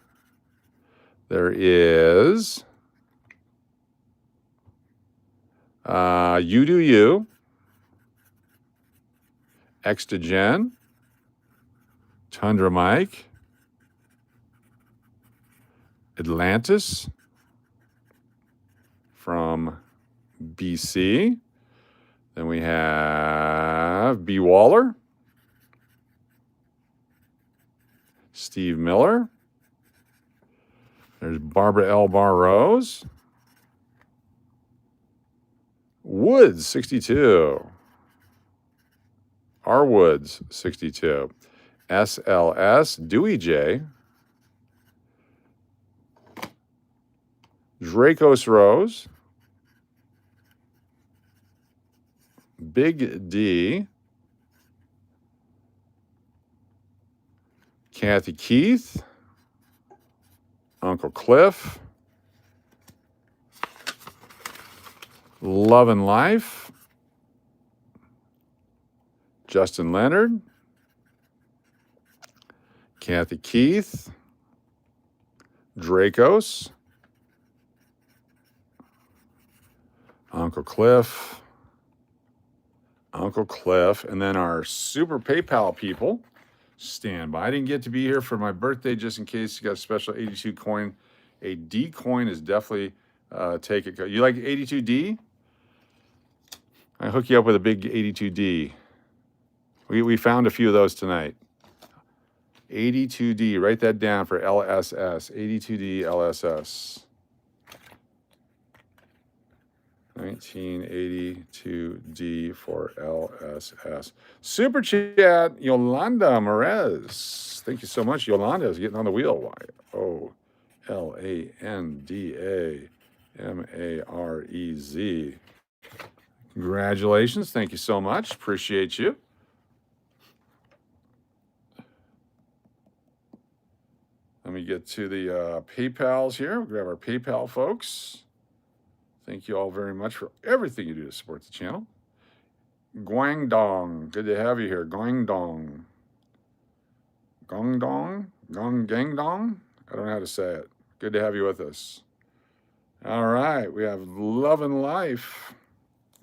There is You Do You. Extra Jen. Tundra Mike. Atlantis from BC. Then we have B. Waller, Steve Miller. There's Barbara L. Barrose. Woods, 62. R. Woods, 62. SLS, Dewey J. Dracos Rose. Big D. Kathy Keith. Uncle Cliff. Love and Life. Justin Leonard. Kathy Keith. Dracos. Uncle Cliff. Uncle Cliff. And then our super PayPal people. Stand by. I didn't get to be here for my birthday, just in case you got a special 82 coin. A D coin is definitely take it. You like 82D? I hook you up with a big 82D. We found a few of those tonight. 82D. Write that down for LSS. 82D LSS. 1982D for LSS. Super chat, Yolanda Merez. Thank you so much. Yolanda is getting on the wheel. YOLANDAMAREZ. Congratulations. Thank you so much. Appreciate you. Let me get to the PayPals here. We'll grab our PayPal folks. Thank you all very much for everything you do to support the channel. Guangdong, good to have you here. Guangdong. Gongdong? Gangdong? I don't know how to say it. Good to have you with us. All right, we have Love and Life.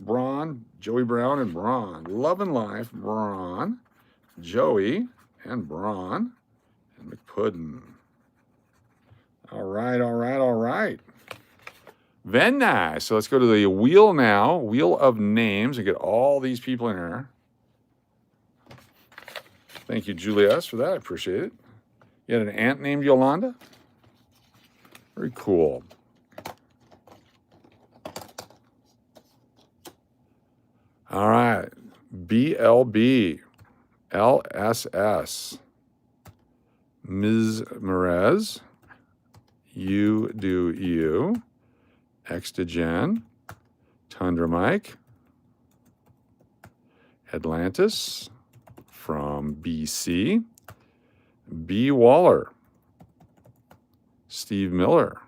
Braun, Joey Brown, and Braun. Love and Life, Braun, Joey, and Braun, and McPuddin. All right, all right, all right. Very nice. So let's go to the wheel now. Wheel of names and get all these people in here. Thank you, Julius, for that. I appreciate it. You had an aunt named Yolanda? Very cool. All right. BLB. LSS. Ms. Merez. You do you. X to Jen. Tundra Mike. Atlantis from BC. B. Waller. Steve Miller.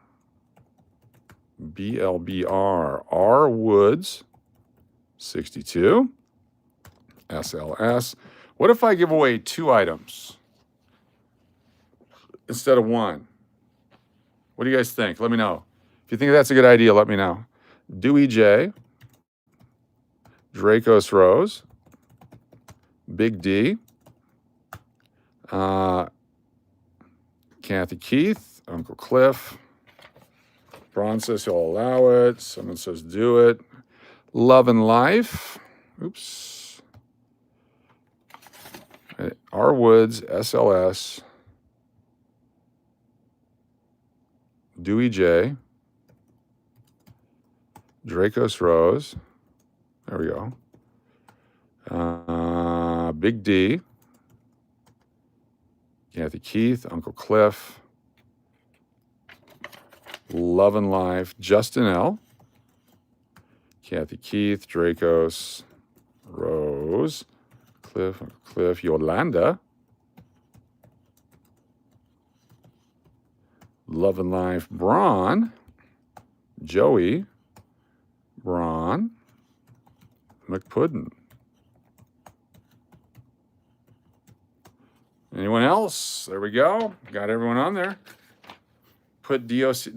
BLBR. R. Woods. 62. SLS. What if I give away 2 items instead of 1? What do you guys think? Let me know. If you think that's a good idea, let me know. Dewey J. Dracos Rose. Big D. Kathy Keith. Uncle Cliff. Braun says he'll allow it. Someone says do it. Love and Life. Oops. R. Woods, SLS. Dewey J. Dracos Rose. There we go. Big D. Kathy Keith, Uncle Cliff. Love and Life, Justin L. Kathy Keith, Dracos Rose. Cliff, Uncle Cliff, Yolanda. Love and Life, Braun. Joey. Braun. McPuddin. Anyone else? There we go. Got everyone on there. Put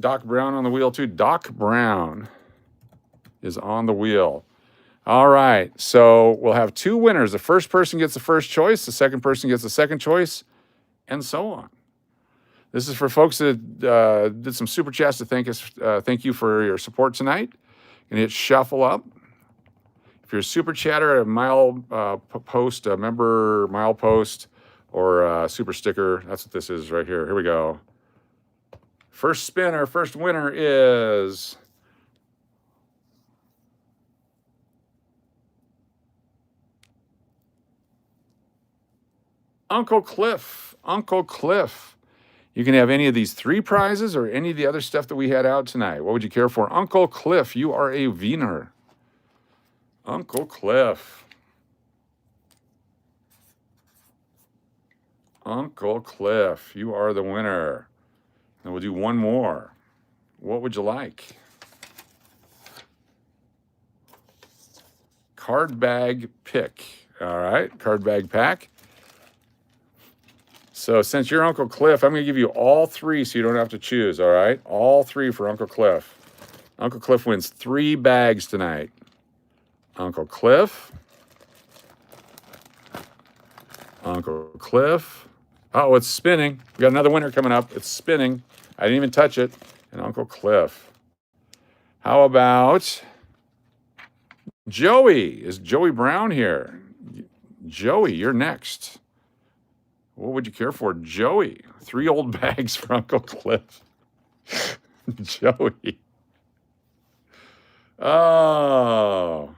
Doc Brown on the wheel too. Doc Brown is on the wheel. All right. So we'll have 2 winners. The first person gets the first choice. The second person gets the second choice, and so on. This is for folks that did some super chats to thank us. Thank you for your support tonight. And hit shuffle up. If If you're a super chatter, a mile post, a member mile post, or a super sticker, that's what this is right here. Here we go. First spin, our first winner is Uncle Cliff. Uncle Cliff. You can have any of these 3 prizes or any of the other stuff that we had out tonight. What would you care for? Uncle Cliff, you are a Wiener. Uncle Cliff. Uncle Cliff, you are the winner. And we'll do one more. What would you like? Card bag pick. All right, card bag pack. So since you're Uncle Cliff, I'm going to give you all 3 so you don't have to choose, all right? All 3 for Uncle Cliff. Uncle Cliff wins 3 bags tonight. Uncle Cliff. Uncle Cliff. Oh, it's spinning. We got another winner coming up. It's spinning. I didn't even touch it. And Uncle Cliff. How about Joey? Is Joey Brown here? Joey, you're next. What would you care for? Joey. 3 old bags for Uncle Cliff. Joey. Oh.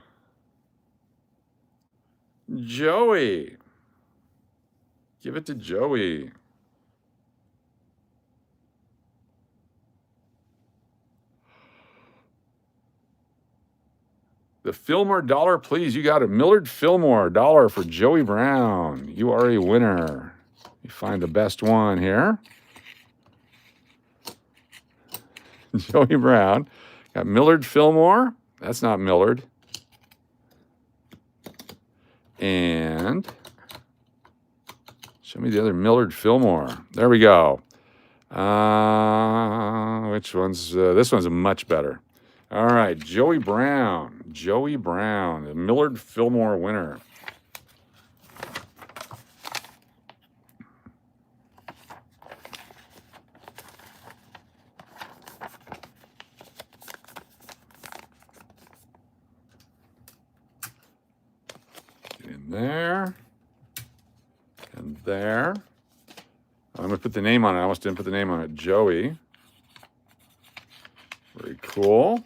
Joey. Give it to Joey. The Fillmore dollar, please. You got it. Millard Fillmore dollar for Joey Brown. You are a winner. You find the best one here. Joey Brown. Got Millard Fillmore. That's not Millard. And show me the other Millard Fillmore. There we go. Which one's, this one's much better. All right, Joey Brown. Joey Brown, the Millard Fillmore winner. Get in there. And there. I'm going to put the name on it. I almost didn't put the name on it. Joey. Very cool.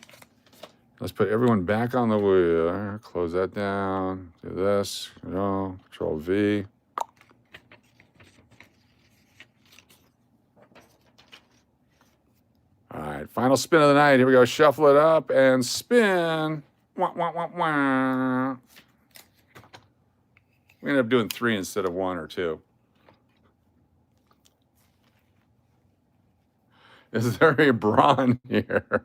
Let's put everyone back on the wheel. Close that down. Do this. Control V. All right. Final spin of the night. Here we go. Shuffle it up and spin. Wah, wah, wah, wah. We ended up doing 3 instead of 1 or 2. Is there a Braun here?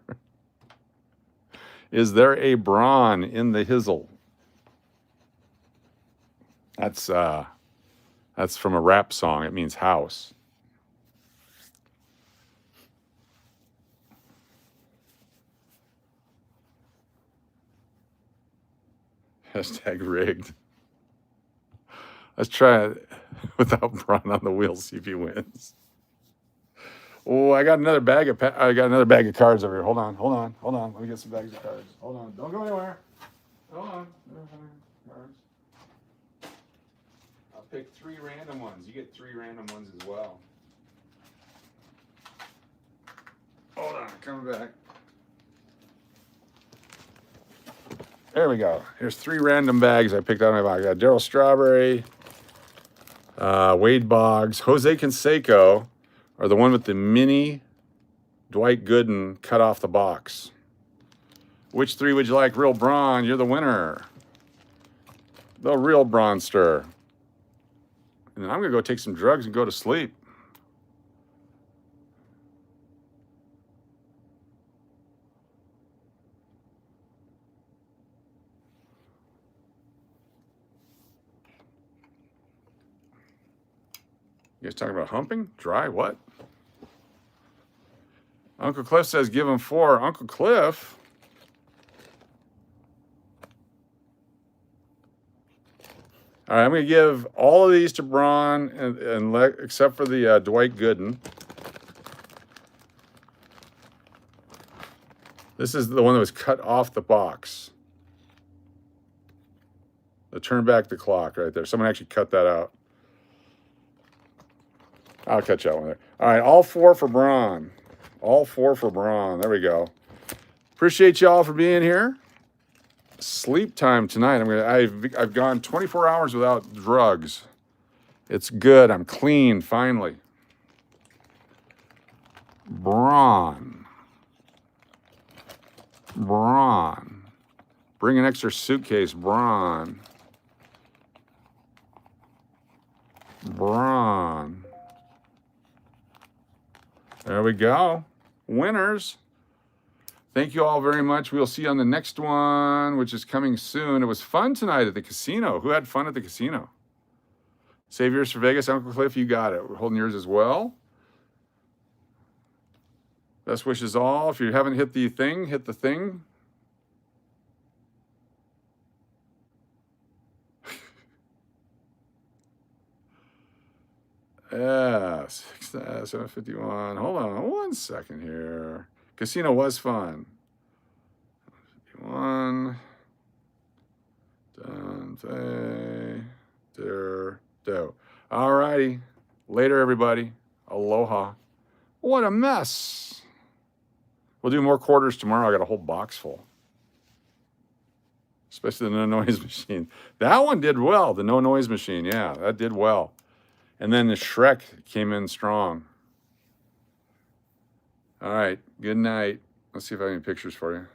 Is there a Braun in the hizzle? That's from a rap song. It means house. Hashtag rigged. Let's try it without Braun on the wheel. See if he wins. Oh, I got another bag of cards over here. Hold on. Let me get some bags of cards. Hold on. Don't go anywhere. Hold on. Cards. I'll pick 3 random ones. You get 3 random ones as well. Hold on. Coming back. There we go. Here's 3 random bags I picked out of my bag. I got Darryl Strawberry, Wade Boggs, Jose Canseco, or the one with the mini Dwight Gooden cut off the box. Which 3 would you like? Real Braun, you're the winner. The real Braunster. And then I'm going to go take some drugs and go to sleep. You guys talking about humping? Dry what? Uncle Cliff says give him 4. Uncle Cliff? All right, I'm going to give all of these to Braun, except for the Dwight Gooden. This is the one that was cut off the box. turn back the clock right there. Someone actually cut that out. I'll catch that one there. All right, all 4 for Braun. All 4 for Braun. There we go. Appreciate y'all for being here. Sleep time tonight. I've gone 24 hours without drugs. It's good. I'm clean finally. Braun. Braun. Bring an extra suitcase. Braun. Braun. There we go. Winners. Thank you all very much. We'll see you on the next one, which is coming soon. It was fun tonight at the casino. Who had fun at the casino? Save yours for Vegas. Uncle Cliff, you got it. We're holding yours as well. Best wishes all. If you haven't hit the thing, hit the thing. Yeah, 751. Hold on 1 second here. Casino was fun. 51. Dante. There. Do. All righty. Later, everybody. Aloha. What a mess. We'll do more quarters tomorrow. I got a whole box full. Especially the no noise machine. That one did well. The no noise machine. Yeah, that did well. And then the Shrek came in strong. All right. Good night. Let's see if I have any pictures for you.